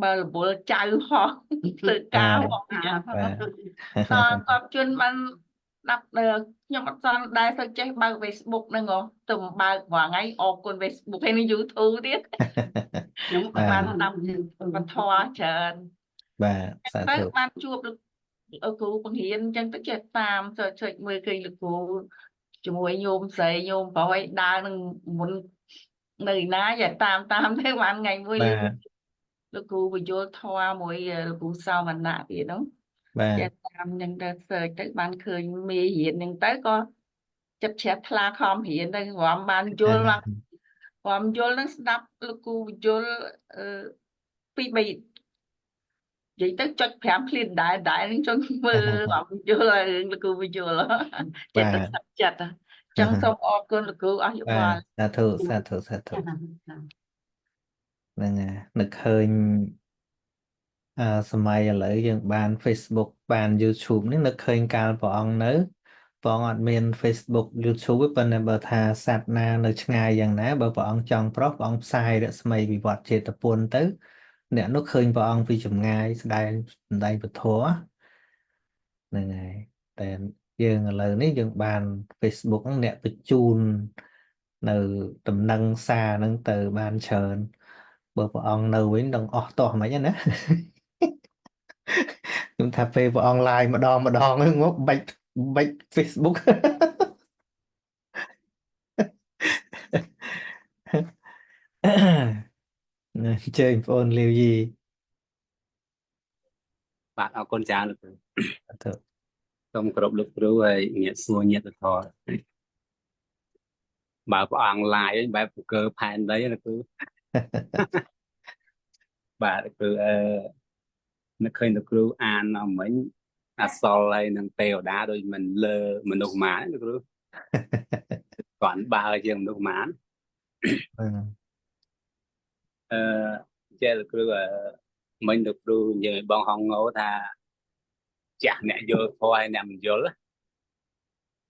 បើរវល់ចៅហោះធ្វើការហោះយ៉ាង បាទ គាត់ជន់បានស្ដាប់ខ្ញុំអត់ស្គាល់ដែរទៅចេះបើក Facebook ហ្នឹងហ៎ទៅបើករាល់ថ្ងៃអរគុណ Facebook ហើយនឹង YouTube ទៀត ខ្ញុំក៏បានស្ដាប់បន្ថយច្រើន បាទសា ទៅ ធុ បានជួបលោកគ្រូបង្រៀនអញ្ចឹងទៅចេះតាមចុចមើលឃើញលោកគ្រូជាមួយញោមស្រីញោមប្រុសឲ្យដើរនឹងមុននៅឯណាយ៉ាតាមទៅបានថ្ងៃមួយ បាទ លោកគ្រូបញ្យលធម៌មួយលោកគ្រូសោមណ្ណៈទៀតហ្នឹង បាទ ចេះតាមអញ្ចឹងទៅ search ទៅបានឃើញមេរៀនហ្នឹងទៅក៏ចិត្តជ្រះថ្លាខំរៀនទៅរំបានយល់ឡើងរំយល់ហ្នឹងស្ដាប់លោកគ្រូបញ្យលពី3និយាយទៅចុច5ឃ្លាដែរនឹងចង់មើលរំយល់រឿងលោកគ្រូបញ្យលចិត្តទឹកសាច់ចិត្តអញ្ចឹងសូមអរគុណលោកគ្រូអស់យោប បាទ ល់ សាធុសាធុសាធុហ្នឹងហើយនឹកឃើញសម័យឥឡូវយើងបាន Facebook បាន YouTube នេះនឹកឃើញកាលព្រះអង្គនៅព្រះអង្គអត់មាន Facebook YouTube ទេប៉ុន្តែបើថាសត្វណានៅឆ្ងាយយ៉ាងណាបើព្រះអង្គចង់ប្រោះព្រះអង្គផ្សាយរស្មីវិវត្តចេតពុនទៅអ្នកនោះឃើញព្រះអង្គពីចម្ងាយស្ដែងសម្ដែងពធហ្នឹងហើយតែយើងឥឡូវនេះយើងបាន Facebook ហ្នឹងអ្នកបញ្ជូននៅដំណឹងសារហ្នឹងទៅបានច្រើនបើព្រះអង្គនៅវិញនឹងអស់តោះមិនហ្នឹងណា ខ្ញុំថាពេលព្រះអង្គ live ម្ដងហ្នឹងមកបាច់ Facebook chơi phone liều gì បាទអរគុណច្រើនលោកគ្រូ ទៅ សូមគោរពលោកគ្រូហើយញាតិសួរញាតិធម៌បើព្រះអង្គឡាយបែបពូកើផែនដីលោកគ្រូ បាទលោកគ្រូនឹកឃើញលោកគ្រូអានមកមិញអសលហើយនឹងទេវតាដូចមិនលើមនុស្សម៉ានលោកគ្រូគាត់បើជាងមនុស្សម៉ាន បាទ ចេះលោកគ្រូមិញលោកគ្រូនិយាយឲ្យបងហងងោថាចាស់អ្នកយល់ធម៌ហើយអ្នកមិនយល់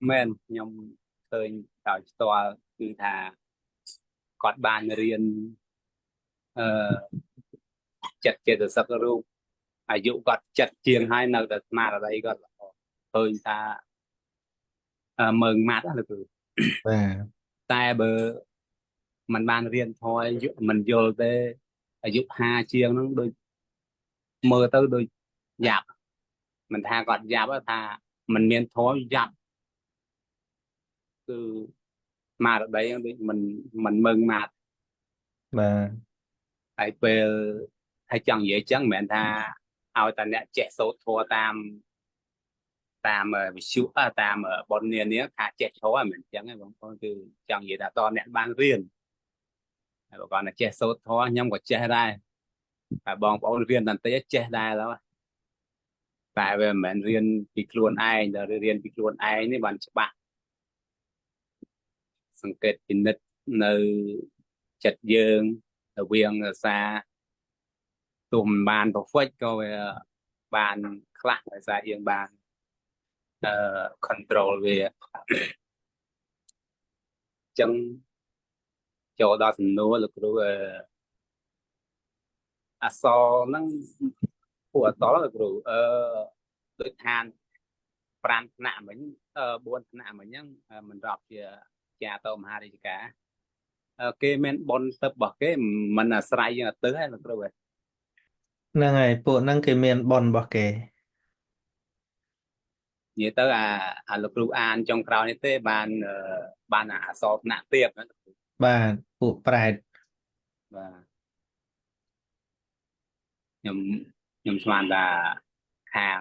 មែនខ្ញុំឃើញដោយផ្ទាល់គឺថាគាត់បានរៀនចិត្តចេតសិករូបអាយុគាត់ចិត្តជាងហើយនៅតែស្មារតីគាត់ល្អឃើញថាមើងម៉ាត់ណាលោកគ្រូ បាទ តែបើมันបានរៀនធម៌មិនយល់ទេអាយុ50ជាងហ្នឹងដូចមើលទៅដូចយ៉ាប់មិនថាគាត់យ៉ាប់ថាมันមានធម៌យ៉ាប់គឺស្មារតីហ្នឹងដូចมันមើងម៉ាត់ បាទ ហើយពេលហើយចង់និយាយចឹងមិនមែនថាឲ្យតែអ្នកចេះសូត្រធម៌តាមវិទ្យុតាមបននានាថាចេះធម៌មិនចឹងទេបងប្អូនគឺចង់និយាយថាតអ្នកបានរៀនហើយបើគាត់តែចេះសូត្រធម៌ខ្ញុំក៏ចេះដែរតែបងប្អូនរៀនតន្តិចចេះដែរឡើយតែវាមិនមែនរៀនពីខ្លួនឯងតែរៀនពីខ្លួនឯងនេះបានច្បាស់សង្កេតពិនិត្យនៅចិត្តយើងរវាងសារទោះមិនបាន perfect ក៏វាបានខ្លះដោយសារយើងបានcontrol វាចឹងចូលដល់សំណួរលោកគ្រូអសរហ្នឹងពួកអសរលោកគ្រូដូចឋាន5ថ្នាក់មិញ4ថ្នាក់មិញហ្នឹងមិនរាប់ជាចាតមហារាជការគេមានបនទៅរបស់គេមិនអាស្រ័យយើងទៅហ្នឹងលោកគ្រូ ហ្នឹងហើយពួកហ្នឹងគេមានបនរបស់គេ និយាយទៅអាលោកគ្រូអានចុងក្រោយនេះទេបានអសរថ្នាក់ទៀតណា បាទពួកប្រែត បាទខ្ញុំស្មានថាខាង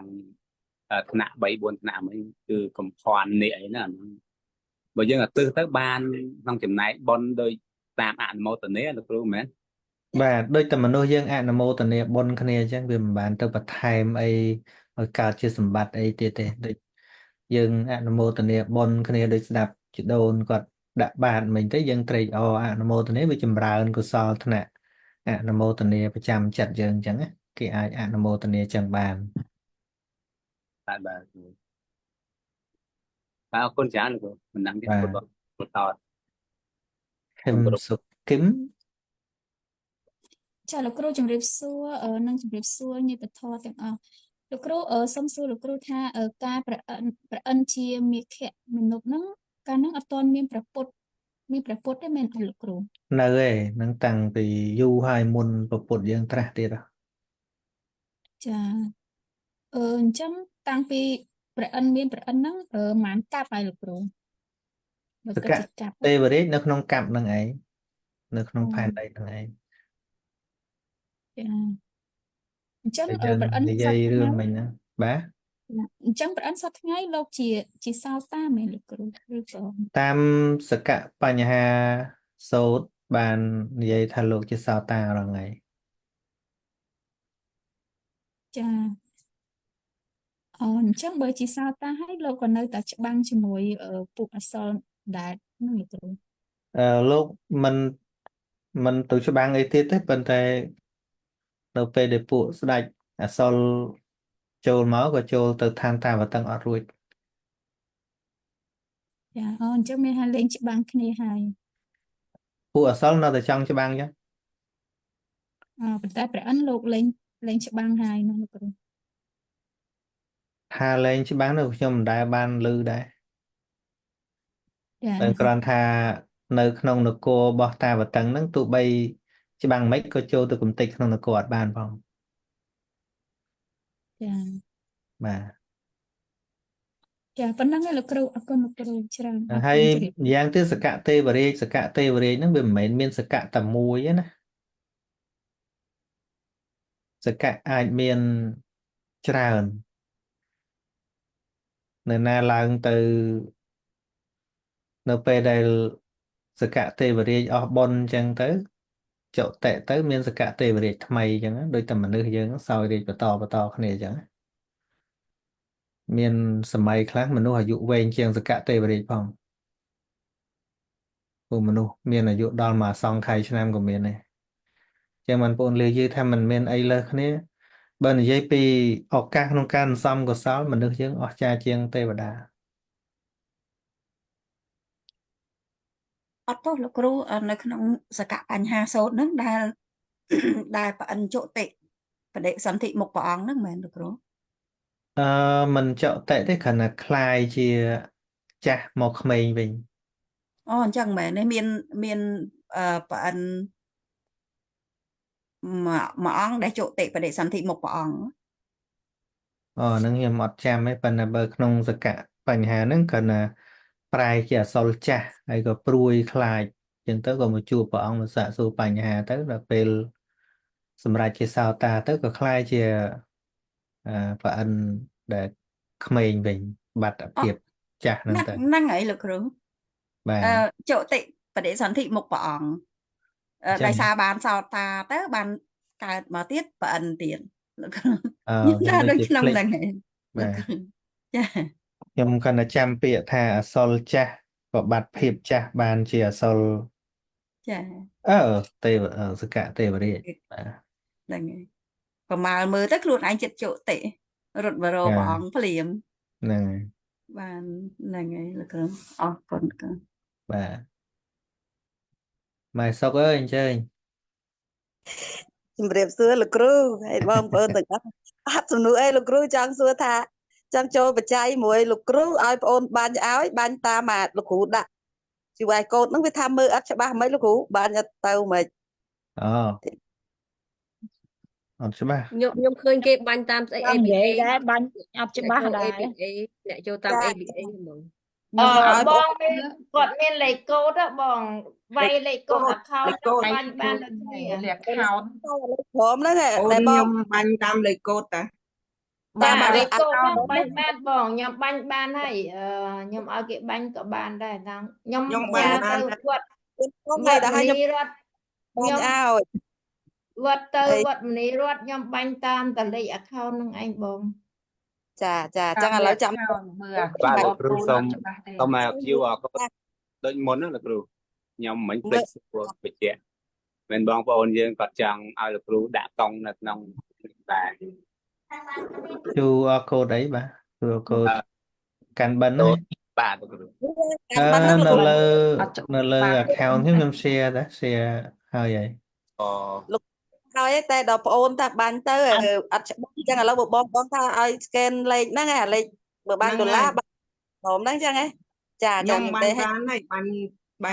ថ្នាក់3 4ថ្នាក់មិញគឺកំផាន់នេះអីណាបើយើងទៅបានក្នុងចំណែកបនដោយតាមអនុមោទនាលោកគ្រូមែន បាទដូចតែមនុស្សយើងអនុមោទនាបុណ្យគ្នាអញ្ចឹងវាមិនបានទៅបន្ថែមអីឲ្យកើតជាសម្បត្តិអីទៀតទេដូចយើងអនុមោទនាបុណ្យគ្នាដូចស្ដាប់ជីដូនគាត់ដាក់បាតមិញទៅយើងត្រេកអរអនុមោទនាវាចម្រើនកុសលថ្នាក់អនុមោទនាប្រចាំចិត្តយើងអញ្ចឹងណាគេអាចអនុមោទនាចឹងបាន បាទអរគុណច្រើនលោកគ្រូមិនដឹងទៀតបន្ត ខឹមសុគឹម ចាលោកគ្រូជំរាបសួរនិងជំរាបសួរញាតិធម៌ទាំងអស់លោកគ្រូសូមសួរលោកគ្រូថាការប្រអិនជាមេខៈមនុស្សហ្នឹងកាលហ្នឹងអត់ទាន់មានព្រះពុទ្ធទេមែនទេលោកគ្រូ នៅឯនឹងតាំងពីយូរហើយមុនពពុទ្ធយើងត្រាស់ទៀត ចាអញ្ចឹងតាំងពីព្រះអិនមានព្រះអិនហ្នឹងប្រហែលកាប់ហើយលោកគ្រូបើ ស គិត កៈ ជាកាប់ ទេវរាជនៅក្នុងកាប់នឹងឯងនៅក្នុងផែនដីនឹងឯង ចាអញ្ចឹង តែយើង ព្រះអិន និ ស យាយ ព រឿង ថ្ងៃ មិញណាបាទ អញ្ចឹងព្រះអិនសពថ្ងៃលោកជាសោតាមែនលោកគ្រូឬក៏ តាមសកៈបញ្ហាសូត្របាននិយាយថាលោកជាសោតារងថ្ងៃ ចាអញ្ចឹងបើជាសោតាហើយលោកក៏នៅតែច្បាំងជាមួយពួកអសរដែរហ្នឹងលោកគ្រូ លោកមិនទៅច្បាំងអីទៀតទេប៉ុន្តែនៅពេលដែលពួកស្ដេចអសលចូលមកក៏ចូលទៅឋានតាវតឹងអត់រួច ចាអញ្ចឹងមានថាលេងច្បាំងគ្នាហើយ ពួកអសលនៅតែចង់ច្បាំងអញ្ចឹង ប៉ុន្តែព្រះអិនលោកលេងច្បាំងហើយណាលោកគ្រូ ថាលែងច្បាំងនោះខ្ញុំមិនដែលបានឮដែរ ចា តែគ្រាន់ថានៅក្នុងនគររបស់តាវតឹងហ្នឹងទោះបីច្បាំងមិនក៏ចូលទៅគំតិចក្នុងនគរអត់បានផង ចា បាទ ចាប៉ុណ្ណឹងឯងលោកគ្រូអរគុណលោកគ្រូច្រើនអរ ហើ គុ យ ណជម្រាប ម្យ៉ាងទៀតសកទេវរាជហ្នឹងវាមិនមែនមានសកតែមួយទេណាសកអាចមានច្រើននៅណាឡើងទៅនៅពេលដែលសកទេវរាជអស់បុណ្យអញ្ចឹងទៅចុតិទៅមានសកទេវរាជថ្មីអញ្ចឹងដូចតែមនុស្សយើងសោយរាជបន្តគ្នាអញ្ចឹងមានសម័យខ្លះមនុស្សអាយុវែងជាងសកទេវរាជផងពួកមនុស្សមានអាយុដល់មួយសង្ខ័យឆ្នាំក៏មានដែរចឹងបងប្អូនលើយថាมันមានអីលើសគ្នាបើនិយាយពីឱកាសក្នុងការសន្សំកុសលមនុស្សយើងអស្ចារ្យជាងទេវតា អត់ទោះលោកគ្រូនៅក្នុងសកបញ្ហាសូត្រហ្នឹងដែល ដែលប្រអិនជុតិបដិសន្ធិមុខព្រះអង្គហ្នឹងមែនលោកគ្រូ មិនចុតិទេគ្រាន់តែคล้ายជាចាស់មកក្មេងវិញ អូអញ្ចឹងមែនទេមានប្រអិនមួយអង្គដែលជុតិបដិសន្ធិមុខព្រះអង្គ ហ្នឹងខ្ញុំអត់ចាំទេប៉ុន្តែបើក្នុងសកបញ្ហាហ្នឹងគ្រាន់តែប្រែជាអសលចាស់ហើយក៏ព្រួយខ្លាចចឹងទៅក៏មកជួបព្រះអង្គមកសាកសួរបញ្ហាទៅដល់ពេលសម្រាប់ជាសោតាទៅក៏คล้ายជាប្រអិនដែលក្មេងវិញបាត់ភាពចាស់ហ្នឹងទៅ ហ្នឹងហើយលោកគ្រូ បាទ ជុតិបដិសន្ធិមុខព្រះអង្គ ចឹង ដោយសារបានសោតាទៅបានកើតមកទៀតប្រអិនទៀតលោកគ្រូ ខ្ញុំ ដូច ដូចជា ក្នុង ភ្លេច ហ្នឹងហើយ បាទ ចា ខ្ញុំគាត់តែចាំពាក្យថាអសលចាស់ក៏បាត់ភាពចាស់បានជាអសល ចា ទេវសកទេវរាជបាទ ហ្នឹងហើយប្រមាលមើលទៅខ្លួនឯងចិត្តជុតិរត់បរោព្រះអង្គភ្លាម ហ្នឹងហើយ បានហ្នឹងហើយលោកគ្រូអរគុណគ្រូ បាទម៉ែសុកអើយអញ្ជើញ ជំរាបសួរលោកគ្រូហើយបងប្អូនទាំងអស់អត់សំណួរអីលោកគ្រូចង់សួរថាចង់ចូលបច្ច័យមួយលោកគ្រូឲ្យប្អូនបាញ់ឲ្យបាញ់តាមលោកគ្រូដាក់ជីវ៉ៃកូដហ្នឹងវាថាមើលអត់ច្បាស់មិនលោកគ្រូបាញ់អត់ទៅមិន អត់ច្បាស់ ខ្ញុំឃើញគេបាញ់តាមស្អី និ ABA យាយដែរបាញ់អត់ច្បាស់ដែរ អ្នកចូលតាម ABA ហ្មង បងមានគាត់មានលេខកូដបងវាយលេខកូដ account ទៅបាញ់បានដូចគ្នា លេខ account ព្រមហ្នឹង អូន តែប ខ្ញុំ ង បាញ់តាមលេខកូដតា ចា បាទ លេខកូដហ្នឹងបាញ់បានបងខ្ញុំបាញ់បានហើយខ្ញុំឲ្យគេបាញ់ក៏បានដែរហ្នឹងខ្ញុំ ខ្ញុំបាញ់បាន ទៅគាត់ ខ្ញុំតែ វត្ត ដល់ ម ឲ្យខ្ញុំ នីរត បាញ់ឲ្យ វត្តទៅ ហើយ វត្តមនីរតខ្ញុំបាញ់តាមតលេខ account ហ្នឹងឯងបង ចាចាអញ្ចឹងឥឡូវចាំ មើល បាទ អ លោក ត់ គ្រូ គូ សូ អ ម ត់ច្បាស់ទេ សូមមក QR code ដូចមុនហ្នឹងលោកគ្រូខ្ញុំមិនភ្លេចសួរបញ្ជាក់មិនបងប្អូនយើងគាត់ចង់ឲ្យលោកគ្រូដាក់កង់នៅក្នុងដែរ QR code អីបាទ QR code កាន់បិណ្ឌណា បាទលោកគ្រូ បាត់ហ្នឹងលោកគ្រូ នៅលើ account ខ្ញុំ share ដែរ share ហើយហើយ ហើយតែដល់ប្អូនថាបាញ់ទៅអត់ច្បាស់អញ្ចឹងឥឡូវបងថាឲ្យ scan លេខហ្នឹងអាលេខបើបានដុល្លារបាញ់ព្រមហ្នឹងអញ្ចឹងហ៎ចា ខ្ញុំ ចាំ បា ទេ ញ់បានហើយបា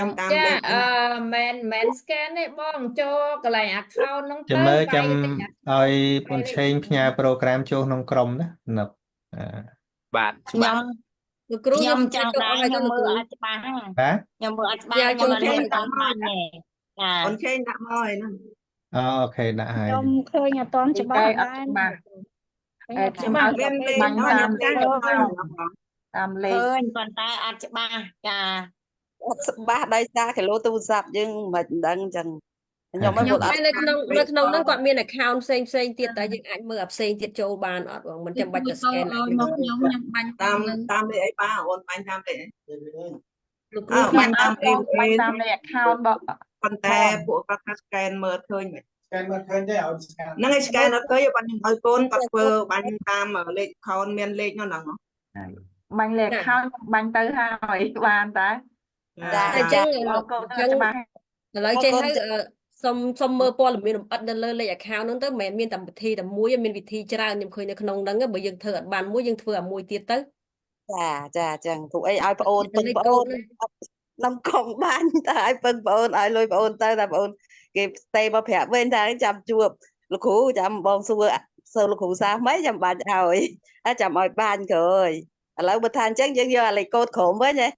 ញ់តាម ចា លេខ មិន scan ទេបងចូលកន្លែង account ហ្នឹង ចាំ ទៅ មើល វា ចាំ យលេខ ឲ្យពុនឆេងផ្ញើ program ចូលក្នុងក្រុមណានៅ បាទ ខ្ញុំ លោកគ្រូ ខ្ញុំ ខ្ញុំ ចង់ ចូល ដែរ ឲ្យ ខ្ញុំ លោក មើល គ្រូ អត់ច្បាស់ហ្នឹង បាទ ខ្ញុំមើលអត់ច្បាស់ យ៉ា ខ្ញុំ ចូល អត់ ចេញ មើលតាមបាញ់ទេចា អូនឆេងដាក់មកហើយហ្នឹង អូខេដាក់ហើយ ខ្ញុំឃើញអត់ទាន់ច្បាស់ អត់ ដែរ ច្បាស់ ខ្ញុំអត់ ខ្ញុំ ច្បាស់ ឲ្យ មានលេខ បាញ់ មក តាម លេខ លេខ មក តាមលេខ ឃើញប៉ុន្តែអត់ច្បាស់ចា អត់ច្បាស់ដោយសារគីឡូទូរស័ព្ទយើងមិនដឹងអញ្ចឹងខ្ញុំមិន ខ្ញុំ អ តែ ត់ នៅក្នុងហ្នឹងគាត់មាន account ផ្សេងទៀតតែយើងអាចមើលអាផ្សេងទៀតចូលបានអត់បងមិនចាំបាច់ទៅ scan ឲ្យមកខ្ញុំបាញ់ តាមតាមលេខអីបាទអូនបាញ់តាមលេខអី លោកគ្រូ បាញ់តាម បាញ់ ABA តាមលេខ account ប ប៉ុន្តែពួកគាត់ថា scan មើលឃើញមិន scan មើលឃើញទេឲ្យ scan ហ្នឹងឯង scan អត់ឃើញបាញ់ឲ្យកូនគាត់ធ្វើបាញ់តាមលេខ account មានលេខនោះហ្នឹង បាញ់លេខ account បាញ់ទៅហើយបានតែ ចា តែអញ្ចឹ ចា ង កូនទៅច្បាស់ ឥឡូវចេះហើយសុំមើលព័ត៌មានលម្អិតនៅលើលេខ account ហ្នឹងទៅមិនមែនមានតែវិធីតែមួយទេមានវិធីច្រើនខ្ញុំឃើញនៅក្នុងហ្នឹងបើយើងធ្វើអត់បានមួយយើងធ្វើឲ្យមួយទៀតទៅ ចាចាអញ្ចឹងពួកអីឲ្យប្អូនពឹង លេខ ប្ កូ អូ ដ ន ហ្នឹង នំកងបាញ់តែឲ្យពឹងប្អូនឲ្យលុយប្អូនទៅតែប្អូនគេស្ទេមកប្រាប់វិញថាចាំជួបលោកគ្រូចាំបងសួរលោកគ្រូសាស្ត្រមិនចាំបាច់ឲ្យចាំឲ្យបាញ់ក្រោយ ឥឡូវបើថាអញ្ចឹងយើងយកអាលេខកូដក្រុមវិញណា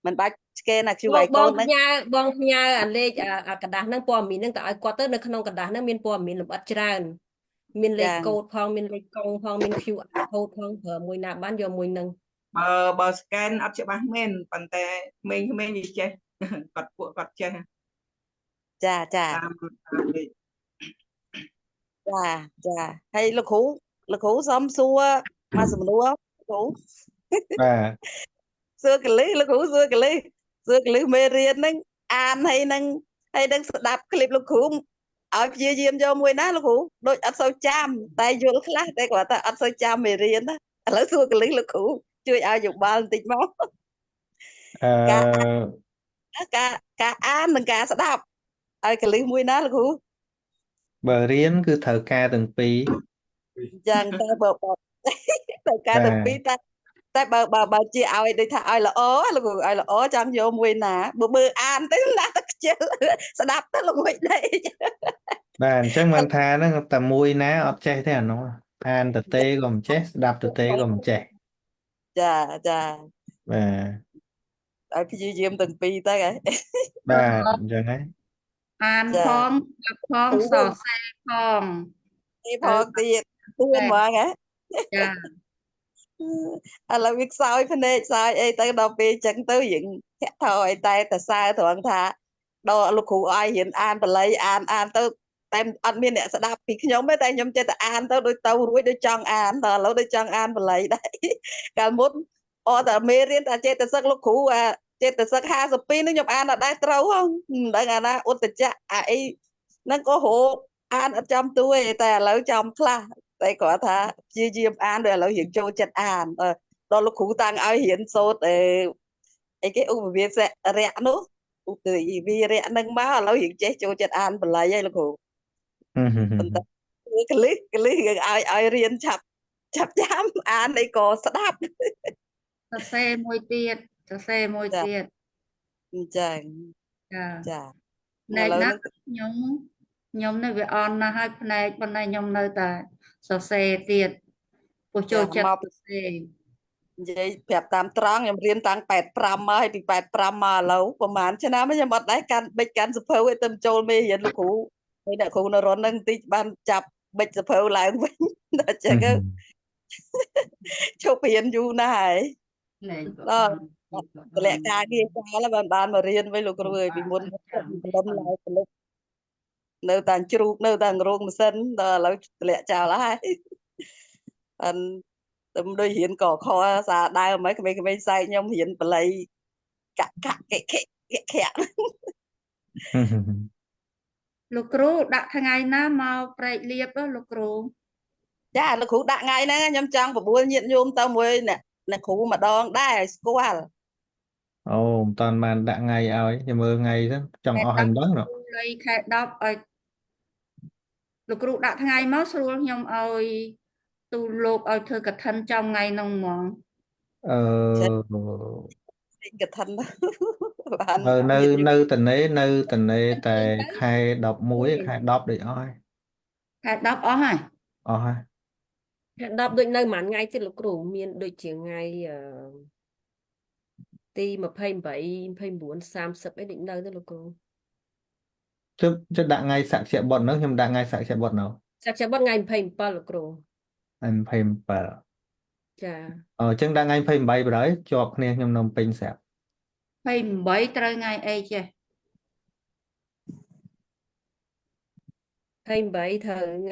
មិនបាច់ស្កេនអា ប QR បង code ហ្នឹង ផ្ញើអាលេខអាกระดาษហ្នឹងព័ត៌មានហ្នឹងទៅឲ្យគាត់ទៅនៅក្នុងกระดาษហ្នឹងមានព័ត៌មានលម្អិតច្រើនមានលេខ ចា កូដផងមានលេខកុងផងមាន QR code ផងប្រើមួយណាបានយកមួយហ្នឹង បើ scan អត់ច្បាស់មែនប៉ុន្តែក្មេងៗនិយាយចេះ គាត់ពួកគាត់ចេះ ចាចា តាមលេខ ចាហើយលោកគ្រូសុំសួរមកសំណួរគ្រូ បាទ សួរកលិះលោកគ្រូសួរកលិះមេរៀនហ្នឹងអានហើយនឹងស្ដាប់คลิปលោកគ្រូឲ្យព្យាយាមយកមួយណាលោកគ្រូដូចអត់សូវចាំតែយល់ខ្លះតែគាត់ថាអត់សូវចាំមេរៀនណាឥឡូវសួរកលិះលោកគ្រូជួយឲ្យយោបល់បន្តិចមក អឺ ការអាននិងការស្ដាប់ឲ្យកលិះមួយណាលោកគ្រូ បើរៀនគឺត្រូវការទាំងពីរ យ៉ាងតែបើត្រូវការ បា ទាំងពីរ ទ តែបើជាឲ្យដូចថាឲ្យល្អលោកគ្រូឲ្យល្អចង់យកមួយណាបើអានទៅណាទៅខ្ជិលស្ដាប់ទៅល្ងួយដេក បាទអញ្ចឹងមិនថាហ្នឹងតែមួយណាអត់ចេះទេអានោះអានទៅទេក៏មិនចេះស្ដាប់ទៅទេក៏មិនចេះ ចាចា បាទ ឲ្យព្យាយាមទាំងពីរទៅហ៎ បាទអញ្ចឹងហើយ អាន ចា ផងស្ដាប់ផងសរសេរផង ទីផងទៀតទួនហ្មងហ៎ ចា ឥឡូវវាខ្សោយភ្នែកខ្សោយអីទៅដល់ពេលអញ្ចឹងទៅយើងធាក់ថយតែសើត្រង់ថាដល់លោកគ្រូឲ្យរៀនអានបល័យអានទៅតែអត់មានអ្នកស្ដាប់ពីខ្ញុំទេតែខ្ញុំចេះតែអានទៅដូចទៅរួចដូចចង់អានដល់ឥឡូវដូចចង់អានបល័យដែរ កាលមុនអត់តែមេរៀនតែចេះតែសឹកលោកគ្រូចេះតែសឹក52នេះខ្ញុំអានអត់ដែរត្រូវហ៎មិនដឹងអាណាឧត្តចៈអាអីហ្នឹងក៏រកអានអត់ចំទួយតែឥឡូវចំខ្លះតែគាត់ថាព្យាយាមអានដល់ឥឡូវរៀងចូលចិត្តអានដល់លោកគ្រូតាំងឲ្យរៀនសូត្រអីគេឧបវិស្សរៈនោះឧបវិរៈហ្នឹងមកឥឡូវរៀងចេះចូលចិត្តអានបល័យហើយលោកគ្រូប៉ុន្តែកលិះយើងឲ្យរៀនឆាប់ចាំអានអីក៏ស្ដាប់ សរសេរមួយទៀតសរសេរមួយទៀត អញ្ចឹង ចា ចា ណែ ឥឡូវ ណា ហ្នឹង ខ្ញុំនេះវាអន់ណាស់ហើយផ្នែកប៉ុន្តែខ្ញុំនៅតែសរសេរទៀតពោះចូលចិត្ត មក សរសេរ និយាយប្រាប់តាមត្រង់ខ្ញុំរៀនតាំង85មកហើយពី85មកឥឡូវប្រហែលឆ្នាំខ្ញុំអត់ដែរកាន់បិចកាន់សភៅឲ្យទៅចូលមេរៀនលោកគ្រូហើយអ្នកគ្រូនៅរនហ្នឹងបន្តិចបានចាប់បិចសភៅឡើងវិញ ដល់អញ្ចឹងទៅជប់រៀនយូរណាស់ហើយ ណែ ដល់តម្លាក់ការងារចោលហើយបានមករៀនវិញលោកគ្រូអើយពីមុនព្រមឡើងពលិចនៅតាជ្រូកនៅតារោងម៉ាស៊ីនដល់ឥឡូវតម្លាក់ចោលហើយអនតែដូចរៀនកខសារដើមហើយក្មេងៗសែកខ្ញុំរៀនបល័យកាក់ខិ លោកគ្រូដាក់ថ្ងៃណាមកប្រែកលៀបលោកគ្រូ ចាលោកគ្រូដាក់ថ្ងៃហ្នឹងខ្ញុំចង់បបួលញាតិញោមទៅមួយអ្នកគ្រូម្ដងដែរឲ្យស្គាល់ អូមិនតាន់បានដាក់ថ្ងៃឲ្យខ្ញុំមើលថ្ងៃទៅចង់អស់ហើយម្ដងនោះ លុយខែ10ឲ្យលោកគ្រូដាក់ថ្ងៃមកស្រួលខ្ញុំឲ្យទូលោកឲ្យធ្វើកឋិនចំថ្ងៃហ្នឹងហ្មង អឺ កឋិន បាន នៅតនេតែខែ11ខែ10ដូចអស់ហើយ ខែ10អស់ហើយ អស់ហើយ ខែ10ដូចនៅប្រហែលថ្ងៃទៀតលោកគ្រូមានដូចជាថ្ងៃទី28 29 30អីដូចនៅទៅលោកគ្រូ ជិតដាក់ថ្ងៃសក្យបុត្រនោះខ្ញុំដាក់ថ្ងៃសក្យបុត្រនោះ សក្យបុត្រថ្ងៃ27លោកគ្រូ 27 ចា អញ្ចឹងដាក់ថ្ងៃ28បណ្ដោយជាប់គ្នាខ្ញុំនៅពេញស្រាប់ 28ត្រូវថ្ងៃអីចេះ 28ត្រូវថ្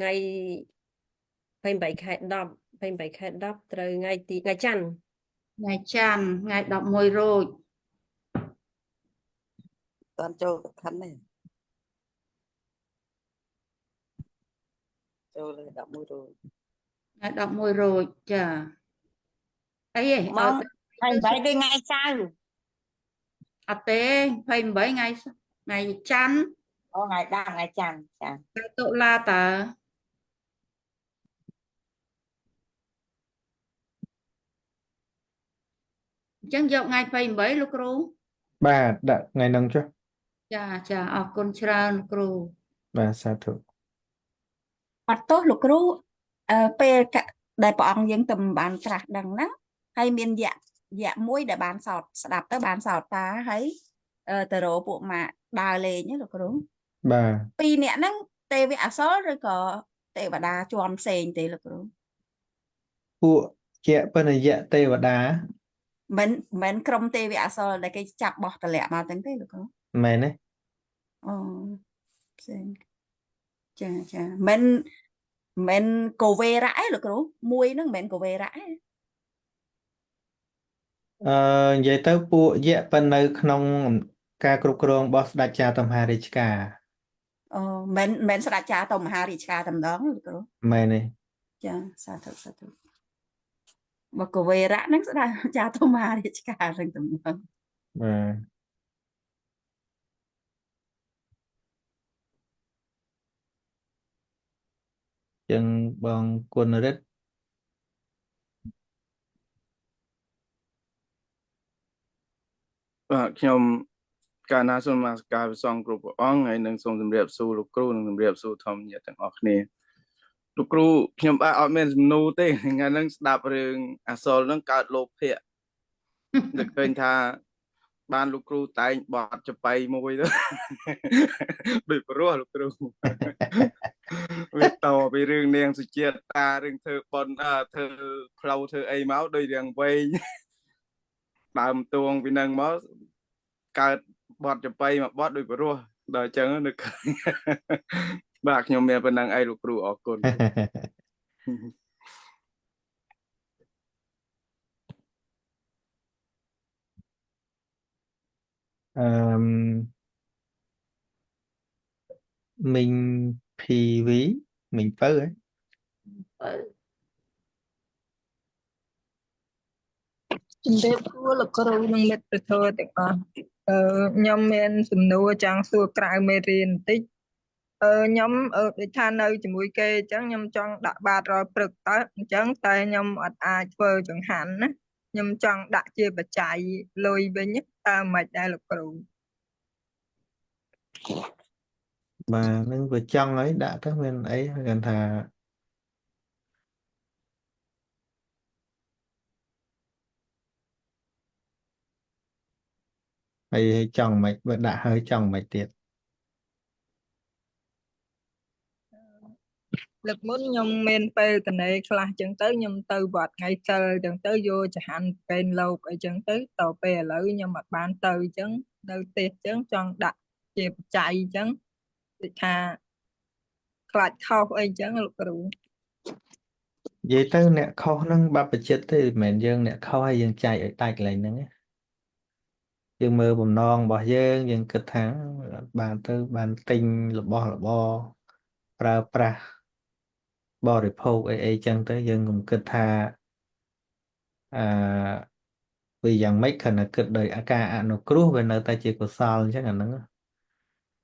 ងៃ28ខែ10 28ខែ10ត្រូវថ្ងៃច័ន្ទ ថ្ងៃច័ន្ទថ្ងៃ11រោច តន់ចូលកឋិនទេចូលលើ11រោច ថ្ងៃ11រោចចាអីហ៎ មក28ដូចថ្ងៃសៅរ៍ អត់ទេ28ថ្ងៃច័ន្ទ អូថ្ងៃដាក់ថ្ងៃច័ន្ទចា ទៅតុលាតើអញ្ចឹងយកថ្ងៃ28លោកគ្រូ បាទដាក់ថ្ងៃហ្នឹងចុះ ចាអរគុណច្រើនលោកគ្រូ បាទសាធុ អត់ទោសលោកគ្រូពេល ដែលព្រះអង្គយើងទៅមិនបានត្រាស់ដឹងហ្នឹងហើយមានយៈមួយដែលបានសោតស្ដាប់ទៅបានសោតតាហើយទៅរកពួកម៉ាក់ដើរលេងណាលោកគ្រូ បាទ ពីរនាក់ហ្នឹងទេវអសរឬក៏ទេវតាជាន់ផ្សេងទេលោកគ្រូ ពួកជាបណ្ឌយៈទេវតា មិនក្រុមទេវអសរដែលគេចាប់បោះតម្លាក់មកទាំងទេលោកគ្រូ មែនទេ អូផ្សេងចាមិនកូវេរៈឯងលោកគ្រូមួយហ្នឹងមិនកូវេរៈឯង និយាយទៅពួកយៈប៉ុន្នៅក្នុងការគ្រប់គ្រងរបស់ស្ដេចចៅតមហារាជការ អូមិនស្ដេចចាទៅមហារាជការតែម្ដងលោកគ្រូ មែនទេ ចាសាធុបើកូវេរៈហ្នឹងស្ដេចចាទៅមហារាជការហ្នឹងតែម្ដង បាទចឹងបងគុណរិទ្ធ បាទខ្ញុំកាលណាសូមនមស្ការព្រះសង្ឃគ្រប់ព្រះអង្គហើយនឹងសូមជម្រាបសួរលោកគ្រូនិងជម្រាបសួរធម្មញាតិទាំងអស់គ្នាលោកគ្រូខ្ញុំបាទអត់មានសំណួរទេថ្ងៃហ្នឹងស្ដាប់រឿងអាសលហ្នឹងកើតលោភៈនឹកឃើញថាបានលោកគ្រូតែងបត់ចបៃមួយទៅដូចព្រោះលោកគ្រូវាតពីរឿងនាងសុជាតារឿងធ្វើបន់ធ្វើផ្លូវធ្វើអីមកដូចរឿងវែងដើមទួងពីនឹងមកកើតបត់ចបៃមកបត់ដូចព្រោះដល់អញ្ចឹងនឹកឃើញបាទខ្ញុំមានប៉ុណ្ណឹងឯងលោកគ្រូអរគុណ មីង PV មីងពៅហ៎ ជំរាបសួរលោកគ្រូនិងមិត្តធម៌ទាំងអស់ខ្ញុំមានសំណួរចង់សួរក្រៅមេរៀនបន្តិចខ្ញុំដូចថានៅជាមួយគេអញ្ចឹងខ្ញុំចង់ដាក់បាតរាល់ព្រឹកទៅអញ្ចឹងតែខ្ញុំអត់អាចធ្វើចង្ហាន់ណាខ្ញុំចង់ដាក់ជាបច្ច័យលុយវិញតើមិនដែរលោកគ្រូ បាទនឹងវាចង់អីដាក់ទៅមានអីគាត់ថាហើយចង់មិនបើដាក់ហើយចង់មិនទៀត លើកមុនខ្ញុំមានពេលតនេខ្លះអញ្ចឹងទៅខ្ញុំទៅវត្តថ្ងៃសិលអញ្ចឹងទៅយកចង្ហាន់ពេលលោកអីចឹងទៅតពេលឥឡូវខ្ញុំអត់បានទៅអញ្ចឹងនៅផ្ទះអញ្ចឹងចង់ដាក់ជាបច្ច័យអញ្ចឹងដូចថាខ្លាចខុសអីអញ្ចឹងលោកគ្រូ និយាយទៅអ្នកខុសហ្នឹងបព្វជិតទេមិនមែនយើងអ្នកខុសហើយយើងចែកឲ្យដាច់កន្លែងហ្នឹងណាយើងមើលបំណងរបស់យើងគិតថាបានទៅបានទិញរបស់របរប្រើប្រាស់បរិភោគអីចឹងទៅយើងកុំគិតថាវាយ៉ាងម៉េចគ្រាន់តែគិតដោយអាការអនុគ្រោះវានៅតែជាកុសលអញ្ចឹងអាហ្នឹង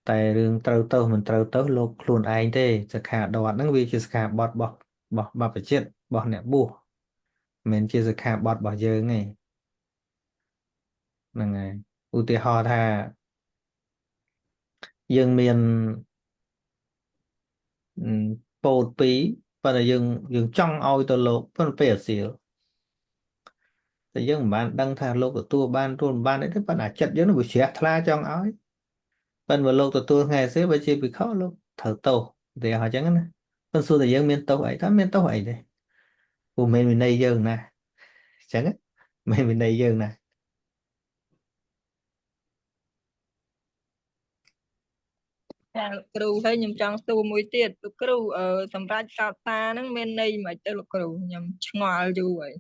តែរឿងត្រូវទៅមិនត្រូវទៅលោកខ្លួនឯងទេសិក្ខាបទហ្នឹងវាជាសិក្ខាបទរបស់បព្វជិតរបស់អ្នកបួសមិនមែនជាសិក្ខាបទរបស់យើងទេហ្នឹងហើយឧទាហរណ៍ថាយើងមានពោតពីរប៉ុន្តែយើងចង់ឲ្យទៅលោកប៉ុន្តែពេលអសៀលតែយើងមិនបានដឹងថាលោកទទួលបានអីទេប៉ុន្តែចិត្តយើងនឹងវាជ្រះថ្លាចង់ឲ្យប៉ុន្តែលោកទទួលថ្ងៃអសៀលបើជាភិក្ខុលោកត្រូវទោសឧទាហរណ៍អញ្ចឹងណាប៉ុន្តែសួរតែយើងមានទោសអីថាមានទោសអីទេព្រោះមិនមានវិន័យយើងណាអញ្ចឹងមិនមានវិន័យយើងណា ចាលោកគ្រូហើយខ្ញុំចង់សួរមួយទៀតលោកគ្រូសម្រាប់សោតាហ្នឹងមានន័យមិនទៅលោកគ្រូខ្ញុំឆ្ងល់យូរហើយ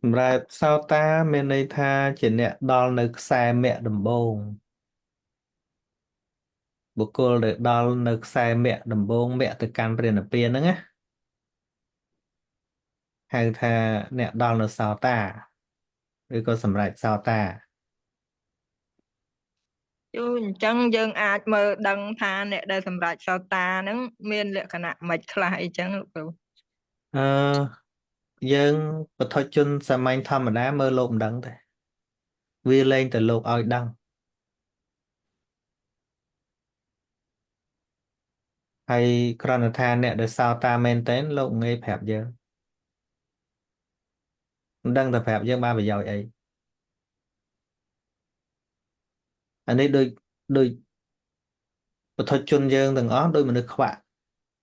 សម្រាប់សោតាមានន័យថាជាអ្នកដល់នៅខ្សែមគ្គដំបូងបុគ្គលដែលដល់នៅខ្សែមគ្គដំបូងមគ្គទៅកាន់ព្រះនិព្វានហ្នឹងណាហៅថាអ្នកដល់នៅសោតាឬក៏សម្រាប់សោតា យូរអញ្ចឹងយើងអាចមើលដឹងថាអ្នកដែលសម្រេចសោតាហ្នឹងមានលក្ខណៈមិនខ្លះអីចឹងលោកគ្រូ យើងបឋិជនសាមញ្ញធម្មតាមើលលោកមិនដឹងទេវាលែងតែលោកឲ្យដឹងហើយគ្រាន់តែថាអ្នកដែលសោតាមែនតើលោកងាយប្រាប់យើង មិនដឹងតែប្រាប់យើងបានប្រយោជន៍អីអានេះដូចបុថុជនយើងទាំងអស់ដូចមនុស្សខ្វាក់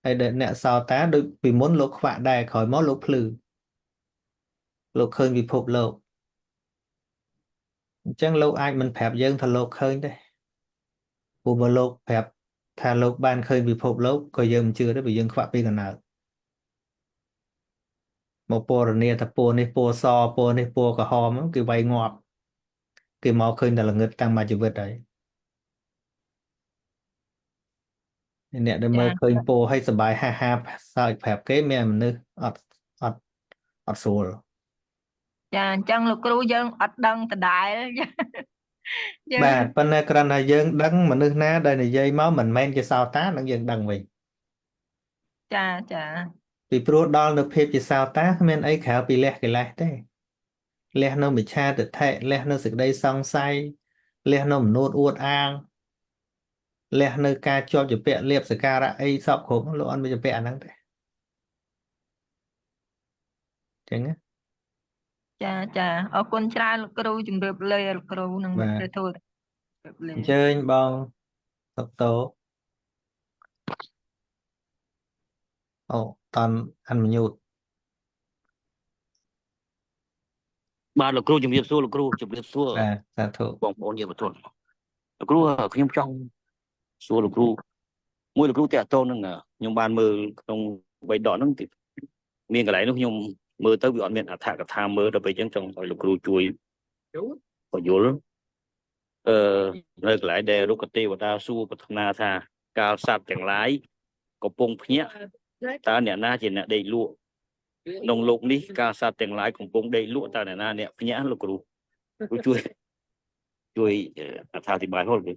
ហើយដែលអ្នកសោតាដូចពីមុនលោកខ្វាក់ដែរក្រោយមកលោកភ្លឺលោកឃើញពិភពលោកអញ្ចឹងលោកអាចមិនប្រាប់យើងថាលោកឃើញទេព្រោះបើលោកប្រាប់ថាលោកបានឃើញពិភពលោកក៏យើងមិនជឿទេព្រោះយើងខ្វាក់ពីកណ្ដាលមកពណ៌នាថាពណ៌នេះពណ៌សពណ៌នេះពណ៌ក្រហមគេវាយងាប់គេមកឃើញតែល្ងឹតតាំងមកជីវិតហើយអ្នកដែលមើលឃើញពណ៌ឲ្យសบายហាហាសើចប្រាប់គេមានមនុស្សអត់ស្រួល ចាអញ្ចឹងលោកគ្រូយើងអត់ដឹងដដែលយើង បាទប៉ុន្តែគ្រាន់តែយើងដឹងមនុស្សណាដែលនិយាយមកមិនមែនជាសោតានឹងយើងដឹងវិញ ចាចា ពីព្រោះដល់នៅភាពជាសោតាគ្មានអីក្រៅពីលះកិលេសទេលះនៅមិច្ឆាទិដ្ឋិលះនៅសេចក្តីសង្ស័យលះនៅមនោអួតអាងលះនៅការជាប់ជាពាក់លៀបសការៈអីសពគ្រប់លោកអត់មានជាពាក់អាហ្នឹងទេចឹងណា ចាចាអរគុណច្រើនលោកគ្រូជំរាបលាលោកគ្រូនិងមិត្តព្រះធម៌ជំរាបលា អញ្ជើញបងសុកតោអូតន់អានមញូត បាទលោកគ្រូជំរាបសួរលោកគ្រូជំរាបសួរ បាទសាធុ បងប្អូនយើងប្រទល់លោកគ្រូខ្ញុំចង់សួរលោកគ្រូមួយលោកគ្រូតាក់ទងនឹងខ្ញុំបានមើលក្នុងបៃដកហ្នឹងមានកន្លែងនោះខ្ញុំមើលទៅវាអត់មានអត្ថកថាមើលដល់ពេលអញ្ចឹងចង់ឲ្យលោកគ្រូជួយបញ្យល់នៅកន្លែងដែលរុក្ខទេវតាសួរប្រាថ្នាថាកាលសត្វទាំងឡាយកំពុងភ្ញាក់តើអ្នកណាជាអ្នកដេកលក់ក្នុងលោកនេះការសត្វទាំងឡាយកំពុងដេកលក់តើអ្នកណាអ្នកភ្ញាក់លោកគ្រូជួយអត្ថាធិប្បាយហូល ណា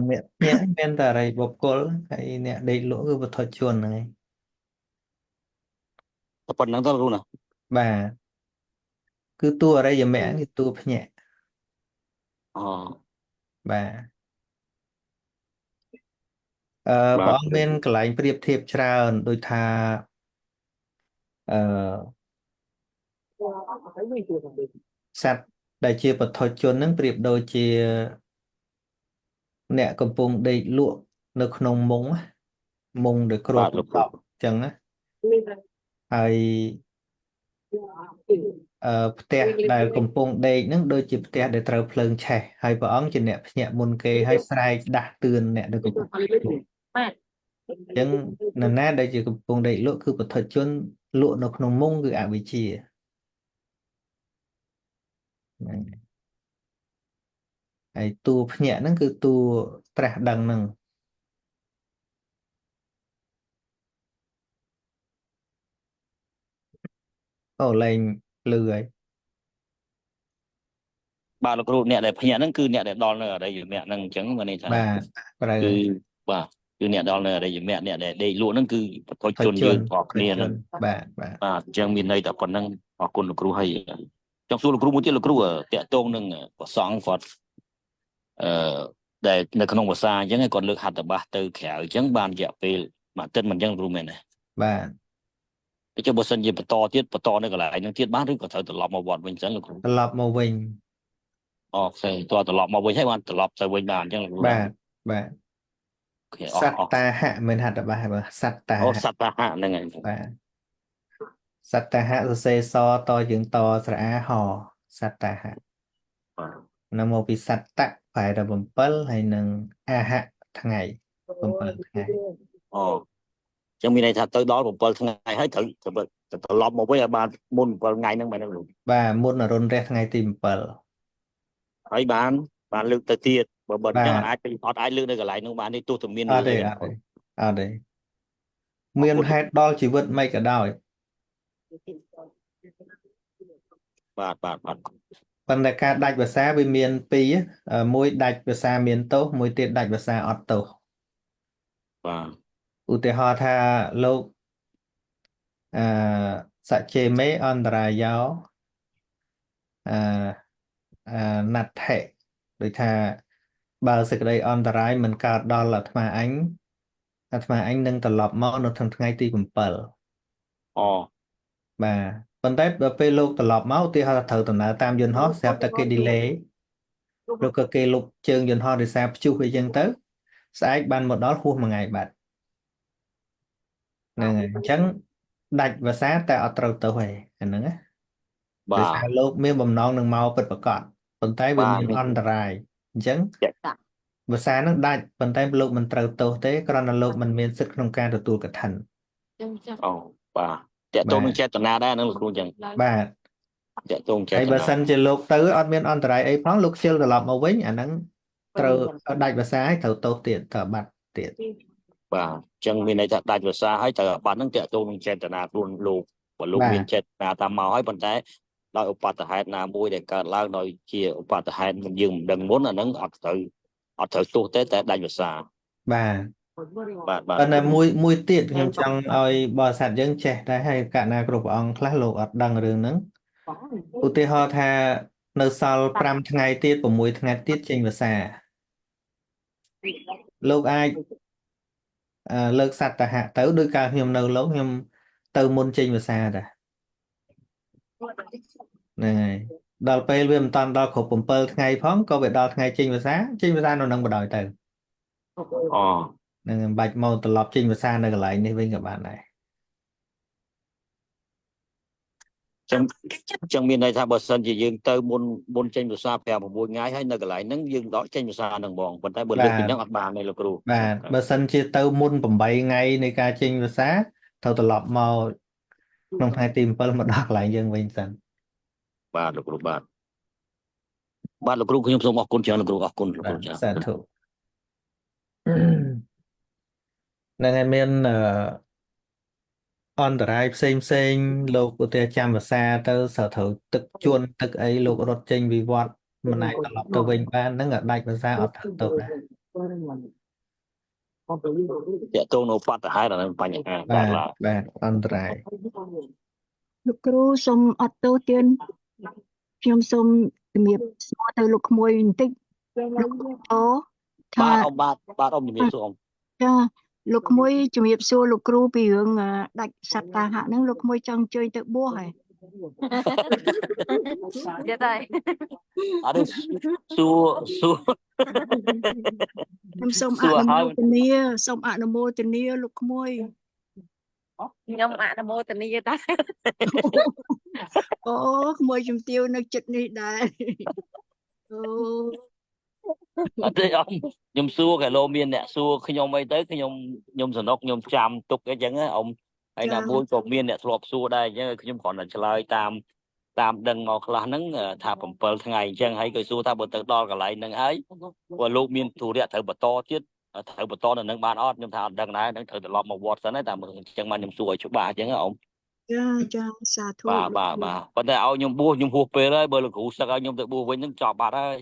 អ្នកមានតែអរិយបុគ្គលហើយអ្នកដេកលក់គឺវត្ថុជនហ្នឹងឯង ប៉ុណ្ណឹងទៅលោកគ្រូណា បាទគឺតួអរិយមគ្គគឺតួភ្ញាក់ អូ បាទព្រះអង្គមានកន្លែងប្រៀបធៀបច្រើនដូចថាសត្វដែលជាបុថុជនហ្នឹងប្រៀបដូចជាអ្នកកំពុងដេកលក់នៅក្នុងមុងដែលគ្របអញ្ចឹងណាហើយផ្ទះដែលកំពុងដេកហ្នឹងដូចជាផ្ទះដែលត្រូវភ្លើងឆេះហើយព្រះអង្គជាអ្នកភ្ញាក់មុនគេហើយស្រែកដាស់តឿនអ្នកដែលកំពុងអញ្ចឹងនរណាដែលជាកំពុងដេកលក់គឺបុថុជនលក់នៅក្នុងមុងគឺអវិជ្ជាហើយតួភ្ញាក់ហ្នឹងគឺតួត្រាស់ដឹងហ្នឹងអូលែងលឺហើយ បាទលោកគ្រូអ្នកដែលភ្ញាក់ហ្នឹងគឺអ្នកដែលដល់នៅអរិយមគ្គហ្នឹងអញ្ចឹងមានន័យថាបាទត្រូវ គឺបាទគឺអ្នកដល់នៅអរិយមគ្គអ្នកដែលដេកលក់ហ្នឹងគឺបុថុជនយើងទាំងគ្នាហ្នឹងបាទបាទអញ្ចឹងមានន័យតែប៉ុណ្្នឹងអរគុណលោកគ្រូហើយចង់សួរលោកគ្រូមួយទៀតលោកគ្រូតាក់ទងនឹងប្រសង់គាត់ដែលនៅក្នុងភាសាអញ្ចឹងគាត់លើកហត្ថបាសទៅក្រៅអញ្ចឹងបានរយៈពេលមួយអាទិត្យមិនអញ្ចឹងគ្រូមែនទេ បាទ តែចុះបើសិនជាបន្តនៅកន្លែងហ្នឹងទៀតបានឬក៏ត្រូវត្រឡប់មកវត្តវិញអញ្ចឹងលោកគ្រូ ត្រឡប់មកវិញ អូខេតើត្រឡប់មកវិញហើយបានត្រឡប់ទៅវិញបានអញ្ចឹងលោកគ្រូ បាទសត្តាហៈមិនហត្ថបាសបើសត្តាហៈ អូសត្តាហៈហ្នឹងហើយ បាទសត្តាហៈសរសេរសតយើងតស្រអាហសត្តាហៈ បាទ នៅមកពីសត្តៈប្រែដល់7ហើយនឹងអាហៈថ្ងៃ7ថ្ងៃ អូចឹងមានន័យថាទៅដល់7ថ្ងៃហើយត្រូវត្រឡប់មកវិញឲ្យបានមុន7ថ្ងៃហ្នឹងមែនទេលោក បាទមុនអរុណរះថ្ងៃទី7 ហើយបានលើកទៅទៀតបើអញ្ចឹងអត់អាចលើកនៅកន្លែងនោះបានទេទោះតែមាន អត់ទេមានហេតុដល់ជីវិតមិនក៏ដោយ បាទ ប៉ុន្តែការដាច់ភាសាវាមាន2មួយដាច់ភាសាមានទោសមួយទៀតដាច់ភាសាអត់ទោស បាទ ឧទាហរណ៍ថាលោកសច្ចេមេអន្តរាយោណដ្ឋិដូចថាបើសេចក្តីអន្តរាយមិនកើតដល់អាត្មាអញនឹងត្រឡប់មកនៅថ្ងៃទី7 អូ បាទ ប៉ុន្តែដល់ពេលលោកត្រឡប់មកឧទាហរណ៍ថាត្រូវដំណើរតាមយន្តហោះស្រាប់តែគេ delay ឬក៏គេលុបជើងយន្តហោះដោយសារព្យុះអីចឹងទៅស្អែកបានមកដល់ហួសមួយថ្ងៃបាត់ហ្នឹងហើយអញ្ចឹងដាច់ភាសាតែអត់ត្រូវទៅហើយអាហ្នឹងណា បា ដោយ ទ សារលោកមានបំណងនឹងមកពិតប្រាកដប៉ុន្តែវា បាទ មាន មាន អន្តរាយអញ្ចឹង ចាក់ ភាសាហ្នឹងដាច់ប៉ុន្តែលោកមិនត្រូវទោសទេគ្រាន់តែលោកមិនមានសិទ្ធិក្នុងការទទួលកឋិន អូបាទតើតោ បា ងនឹង ទ ចេតនាដែរហ្នឹងលោកគ្រូអញ្ចឹង បាទ តើតោងចេ ហើយ ត បើ នា សិនជាលោកទៅអត់មានអន្តរាយអីផងលោកខ្ជិលត្រឡប់មកវិញអាហ្នឹងត្រូវដាច់ភាសាឲ្យត្រូវទោសទៀតត្រូវបាត់ទៀត បាទអញ្ចឹងមានន័យថាដាច់ភាសាហើយតើបាត់ហ្នឹងតើតោងនឹងចេតនាខ្លួនលោកបើលោក បា មាន ទ ចេតនាតាមមកហើយប៉ុន្តែដោយឧបទ្ទហេតុណាមួយដែលកើតឡើងដោយជាឧបទ្ទហេតុមិនយើងមិនដឹងមុនអាហ្នឹងអត់ត្រូវទោសទេតែដាច់ភាសា បាទ បាទបាទ ប៉ុន្តែ លោកគ្រូ មួយទៀតខ្ញុំចង់ឲ្យបរិស័ទយើងចេះដែរហើយកណ្ណាគ្រប់ព្រះអង្គខ្លះលោកអត់ដឹងរឿងហ្នឹងឧទាហរណ៍ថានៅសល់5ថ្ងៃទៀត6ថ្ងៃទៀតចេញភាសាលោកអាចលើកសត្វតហៈទៅដោយការខ្ញុំនៅលោកខ្ញុំទៅមុនចេញភាសាដែរហ្នឹងហើយដល់ពេលវាមិនតាន់ដល់គ្រប់7ថ្ងៃផងក៏វាដល់ថ្ងៃចេញភាសានៅនឹងបដ ாய் ទៅ អូ ហ្នឹងហើយមិនបាច់មកត្រឡប់ចេញភាសានៅកន្លែងនេះវិញក៏បានដែរ ចឹងមានន័យថាបើសិនជាយើងទៅមុនចេញភាសា5 6ថ្ងៃហើយនៅកន្លែងហ្នឹងយើងដកចេញភាសាហ្នឹងហ្មងប៉ុន្តែបើលើកពីហ្នឹងអត់បានទេលោកគ្រូ បាទបើសិនជាទៅមុន8ថ្ងៃនៃការចេញភាសាត្រូវត្រឡប់មកក្នុងថ្ងៃទី7មកដល់កន្លែងយើងវិញសិន បាទលោកគ្រូបាទលោកគ្រូខ្ញុំសូមអរគុណច្រើនលោកគ្រូអរគុណលោកគ្រូច្រើន សាធុ ហ្នឹងហើយមានអន្តរាយផ្សេងលោកឧទាហរណ៍ចាំភាសាទៅសើត្រូវទឹកជួនទឹកអីលោករត់ចេញវិវត្តមិនអាចត្រឡប់ទៅវិញបានហ្នឹងក៏ដាច់ភាសាអត់ទៅដែរ តើតោងនៅបត្តហេតុអាហ្នឹងបញ្ហាកើតឡើង បាទអន្តរាយ លោកគ្រូសូមអត់ទោសទៀតខ្ញុំសូមជំរាបសួរទៅលោកក្មួយបន្តិចលោកអូថា បាទអ៊ំជំរាបសួរអ៊ំ ចាលោកក្មួយជំរាបសួរលោកគ្រូពីរឿងដាច់សត្វតាហៈហ្នឹងលោកក្មួយចង់អញ្ជើញទៅបួសហ៎ ទៀតហើយ អត់សួរ ខ្ញុំសូមអនុមោទនាលោកក្មួយ ខ្ញុំអនុមោទនាដែរ អូក្មួយជំទាវនៅចិត្តនេះដែរអូ អត់ទេអ៊ំខ្ញុំសួរកាលោមានអ្នកសួរខ្ញុំអីទៅខ្ញុំសនុកខ្ញុំចាំទុកអីចឹងណាអ៊ំហើយណាមួយក៏មានអ្នកធ្លាប់សួរដែរអញ្ចឹងខ្ញុំគ្រាន់តែឆ្លើយតាមដឹងមកខ្លះហ្នឹងថា7ថ្ងៃអញ្ចឹងហើយក៏សួរថាបើទៅដល់កន្លែងហ្នឹងហើយបើលោកមានធុរៈត្រូវបន្តទៀតត្រូវបន្តនៅនឹងបានអត់ខ្ញុំថាអត់ដឹងដែរនឹងត្រូវត្រឡប់មកវត្តសិនហើយតែអញ្ចឹងមកខ្ញុំសួរឲ្យច្បាស់អញ្ចឹងអ៊ំ ចាសាធុ បាទប៉ុន្តែឲ្យខ្ញុំបួសខ្ញុំហួសពេលហើយបើលោកគ្រូសឹកឲ្យខ្ញុំទៅបួសវិញនឹងចប់បាត់ហើយ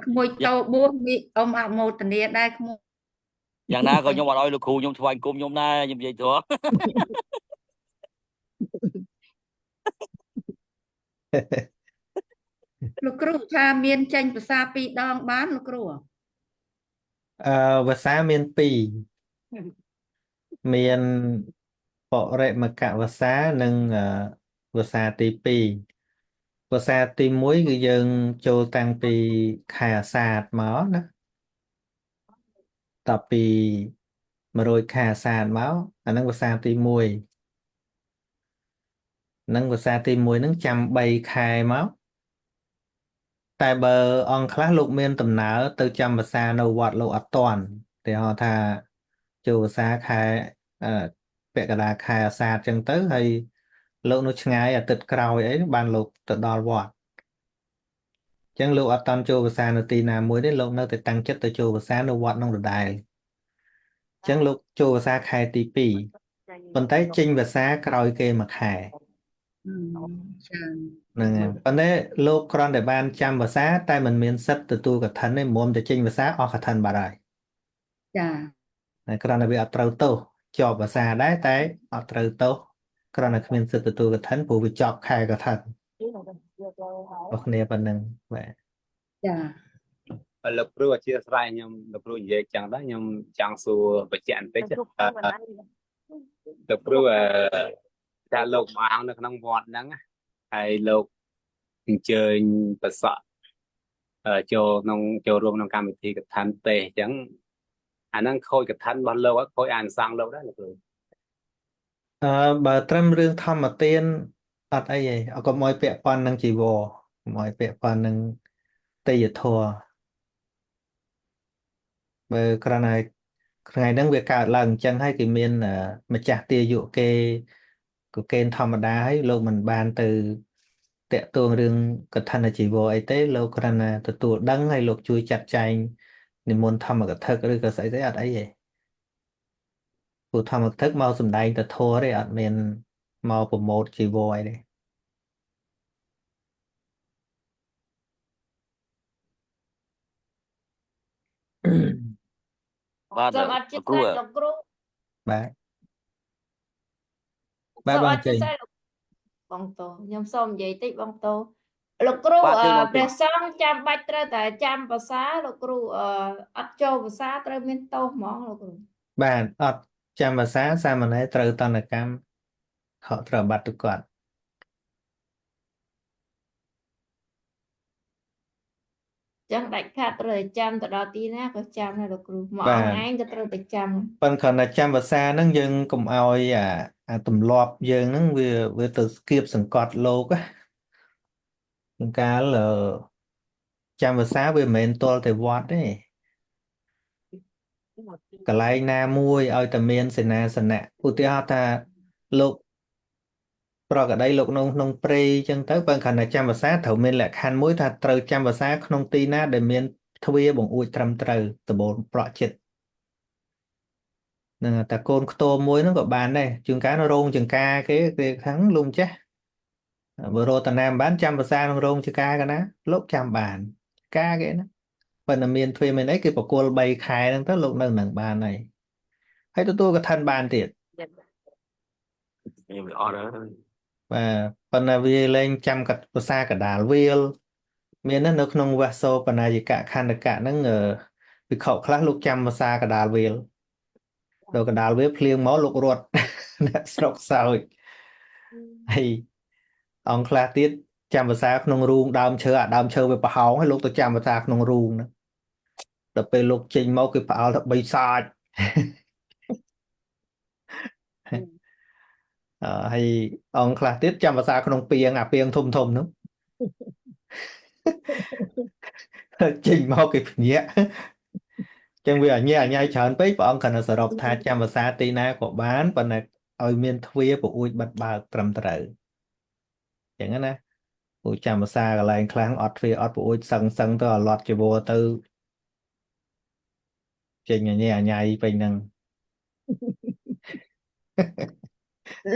ក្មួយតោបួសនេះអ៊ំអនុមោទនាដែរក្មួយ យ៉ាងណាក៏ខ្ញុំអត់ឲ្យលោកគ្រូខ្ញុំថ្វាយគុំខ្ញុំដែរខ្ញុំនិយាយត្រង់ លោកគ្រូថាមានចេញភាសា2ដងបានលោកគ្រូ ភាសាមាន2មានបរិមកភាសានិងភាសាទី2ភាសាទី1គឺយើងចូលតាំងពីខែអាសាឍមកណាតពី100ខែអាសាឍមកអាហ្នឹងភាសាទី1ហ្នឹងភាសាទី1ហ្នឹងចាំ3ខែមកតែបើអង្គខ្លះលោកមានដំណើរទៅចាំភាសានៅវត្តលោកអត់តាន់តែហៅថាចូលភាសាខែពាក់កណ្ដាលខែអាសាឍចឹងទៅហើយលោកនៅឆ្ងាយអាទិត្យក្រោយអីបានលោកទៅដល់វត្តចឹងលោកអត់តាន់ចូលភាសានៅទីណាមួយទេលោកនៅតែតាំងចិត្តទៅចូលភាសានៅវត្តនោះដដែលចឹងលោកចូលភាសាខែទី2ប៉ុន្តែចេញភាសាក្រោយគេមួយខែហ្នឹងហើយប៉ុន្តែលោកគ្រាន់តែបានចាំភាសាតែមិនមានសិទ្ធិទទួលកឋិនទេមុំតែចេញភាសាអស់កឋិនបាត់ហើយចាតែគ្រាន់តែវាអត់ត្រូវទោសជាប់ភាសាដែរតែអត់ត្រូវទោសគ្រាន់តែគ្មានសិទ្ធិទទួលកឋិនព្រោះវាជាប់ខែកឋិនអស់គ្នាប៉ុណ្ណឹងបាទចា លោកគ្រូអធិស្ឋានខ្ញុំលោកគ្រូនិយាយចឹងដែរខ្ញុំចង់សួរបញ្ជាក់បន្តិច លោកគ្រូថាលោកមកអង្គនៅក្នុងវត្តហ្នឹងហើយលោកអញ្ជើញប្រសក់ចូលរួមក្នុងកម្មវិធីកថាទេសអញ្ចឹងអាហ្នឹងខូចកថារបស់លោកខូចអានិសង្សលោកដែរលោកគ្រូ បើត្រឹមរឿងធម្មទានអត់អីទេកុំឲ្យពាក់ព័ន្ធនឹងជីវរកុំឲ្យពាក់ព័ន្ធនឹងទេយ្យធម៌បើគ្រាន់តែថ្ងៃហ្នឹងវាកើតឡើងអញ្ចឹងហើយគេមានម្ចាស់ទាយុគេក៏គេធម្មតាហើយលោកមិនបានទៅតាក់ទងរឿងកឋិនជីវរអីទេលោកគ្រាន់តែទទួលដឹងហើយលោកជួយចាត់ចែងនិមន្តធម្មកថាឬក៏ស្អីទេអត់អីទេព្រោះធម្មកថាមកសំដែងតែធម៌ទេអត់មានមកប្រមូលជីវរអីទេបាទ សូមអធិស្ឋានលោកគ្រូ បាទសូម បង អធិ ចេញ ស្ឋានបងតោខ្ញុំសូមនិយាយតិចបងតោលោកគ្រូ បាទជើងបង ព្រះសង្ឃចាំបាច់ត្រូវតែចាំភាសាលោកគ្រូអត់ចូលភាសាត្រូវមានទោសហ្មងលោកគ្រូ បាទអត់ចាំភាសាសាមណេរត្រូវតនកម្មខកត្រូវបាត់ទៅគាត់ ចឹងដាច់ខាតត្រូវតែចាំទៅដល់ទីណាក៏ចាំដែរលោកគ្រូមក បា អង្គ ទ ឯងក៏ត្រូវតែចាំ ប៉ុន្តែគ្រាន់តែចាំភាសាហ្នឹងយើងកុំឲ្យអាទម្លាប់យើងហ្នឹងវាទៅស្គៀបសង្កត់លោកណាជួនកាលចាំភាសាវាមិនមែនទាល់តែវត្តទេកន្លែងណាមួយឲ្យតែមានសេនាសនៈឧទាហរណ៍ថាលោកប្រកដីលោកក្នុងព្រៃអញ្ចឹងទៅបើគ្រាន់តែចាំភាសាត្រូវមានលក្ខខណ្ឌមួយថាត្រូវចាំភាសាក្នុងទីណាដែលមានទ្វារបង្អួចត្រឹមត្រូវដំបូលប្រក់ចិត្តនឹងតែកូនខ្ទមមួយហ្នឹងក៏បានដែរជួនកាលនៅរោងចង្ការគេខាងលោកម្ចាស់បើរតនាមិនបានចាំភាសាក្នុងរោងចង្ការកណាលោកចាំបានការគេណាប៉ុន្តែមានទ្វារមានអីគេបកគល3ខែហ្នឹងទៅលោកនៅនឹងបានហើយទទួលកឋិនបានទៀត ខ្ញុំអត់ហើយ បាទប៉ុន្តែវាលែងចាំកាត់ភាសាកដាលវាលមាននៅក្នុងវសោបណាយិកខណ្ឌកៈហ្នឹងវិខខ្លះលោកចាំភាសាកដាលវាលដល់កដាលវាលភ្លៀងមកលោករត់ អ្នកស្រុកសើចហើយអង្គខ្លះទៀតចាំភាសាក្នុងរូងដើមឈើដើមឈើវាប្រហោងហើយលោកទៅចាំភាសាក្នុងរូងហ្នឹងដល់ពេលលោកចេញមកគេផ្អើលថាបីសាច់ ហើយអង្គខ្លះទៀតចាំភាសាក្នុងពាងអាពាងធំហ្នឹង ចេញមកគេភ្ញាក់ចឹងវាអញ្ញាច្រើនពេកព្រះអង្គគ្រាន់តែសរុបថាចាំភាសាទីណាក៏បានប៉ុន្តែឲ្យមានទ្វារប្រអួចបិទបើកត្រឹមត្រូវចឹងណាព្រោះចាំភាសាកន្លែងខ្លះអត់ទ្វារអត់ប្រអួចសឹងទៅឲ្យលត់ជីវរទៅចេញអញ្ញាពេញហ្នឹង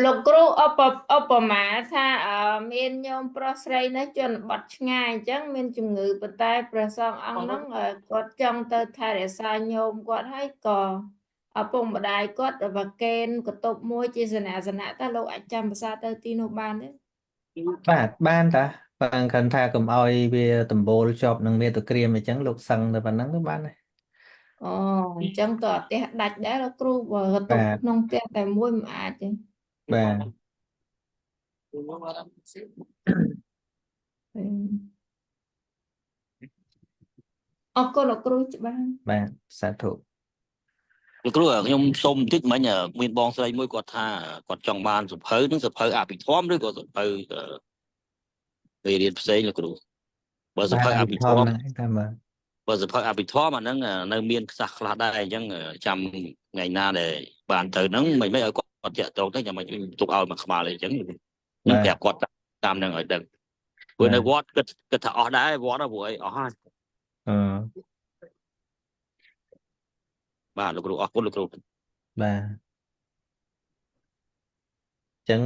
លោកគ្រូឧបមាថាមានញោមប្រុសស្រីនៅជនបទឆ្ងាយអញ្ចឹងមានជំងឺប៉ុន្តែព្រះសង្ឃអង្គហ្នឹងគាត់ចង់ទៅថែរក្សាញោមគាត់ហើយក៏ឪពុកម្ដាយគាត់ប្រគេនកតុបមួយជាសេនាសនៈតើលោកអាចចាំភាសាទៅទីនោះបានទេ បាទបានតាបើគ្រាន់ថាកុំឲ្យវាដំបូលជាប់នឹងមេតុក្រាមអញ្ចឹងលោកសឹងទៅប៉ុណ្ណឹងទៅបានហើយ អូអញ្ចឹងតើផ្ទះដាច់ដែរលោកគ្រូបើកតុប បាទ ក្នុងផ្ទះតែមួយមិនអាចទេ បាទ អរគុណលោកគ្រូច្បាស់ បាទសាធុ លោកគ្រូខ្ញុំសុំបន្តិចមិញមានបងស្រីមួយគាត់ថាគាត់ចង់បានសភៅនឹងសភៅអភិធម្មឬក៏សភៅមេរៀនផ្សេងលោកគ្រូបើសភៅអភិធម្ម ហ្នឹងតែមើល បើសភៅអភិធម្មអាហ្នឹងនៅមានខ្សះខ្លះដែរអញ្ចឹងចាំថ្ងៃណាដែលបានទៅហ្នឹងមិនឲ្យគាត់តាក់ទងទៅចាំមិនទុកឲ្យមកខ្មាល់អីអញ្ចឹងខ្ញុំប្រាប់គាត់តាមហ្នឹងឲ្យដឹងព្រោះនៅវត្តគិតថាអស់ដែរវត្តព្រោះអីអស់ហើយ បាទលោកគ្រូអរគុណលោកគ្រូ បាទចឹង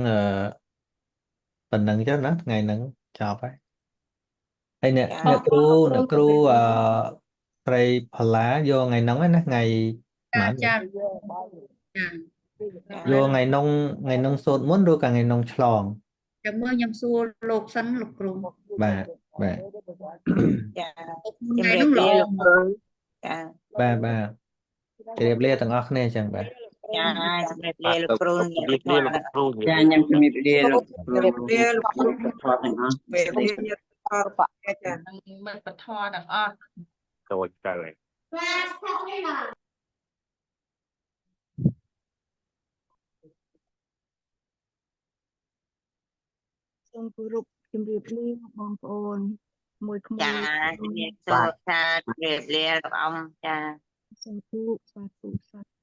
ប៉ុណ្ណឹងចុះណាថ្ងៃហ្នឹងចប់ហើយហើយអ្នកគ្រូព្រៃផល្លាយកថ្ងៃហ្នឹងណាថ្ងៃម៉ានយកថ្ងៃហ្នឹងសូត្រមុនឬក៏ថ្ងៃហ្នឹងឆ្លង ចាំមើលខ្ញុំសួរលោកសិនលោកគ្រូ បាទបាទ ចា ថ្ងៃនោះល្អ លោកគ្រូចា បាទជម្រាបលាទាំងអស់គ្នាអញ្ចឹងបាទ ជ ចាជំរាប បា លា ទ លោកគ្រូ ជំរាបលាលោកគ្រូជំរាប ចា លា ខ្ញុំជំរាបលាលោកគ្រូ វាលោកគ្រូ ថតទាំងអស់ ពេលនេះញាតិថតចា មិត្តពធទាំងអស់ ចូលទៅហើយ សូមគោរពជំរាបលាបងប្អូនមួយក្មួយ ចាជំរាបសួរថាជំរាបលាលោកអង្គចា សាធុសាធុសាធុ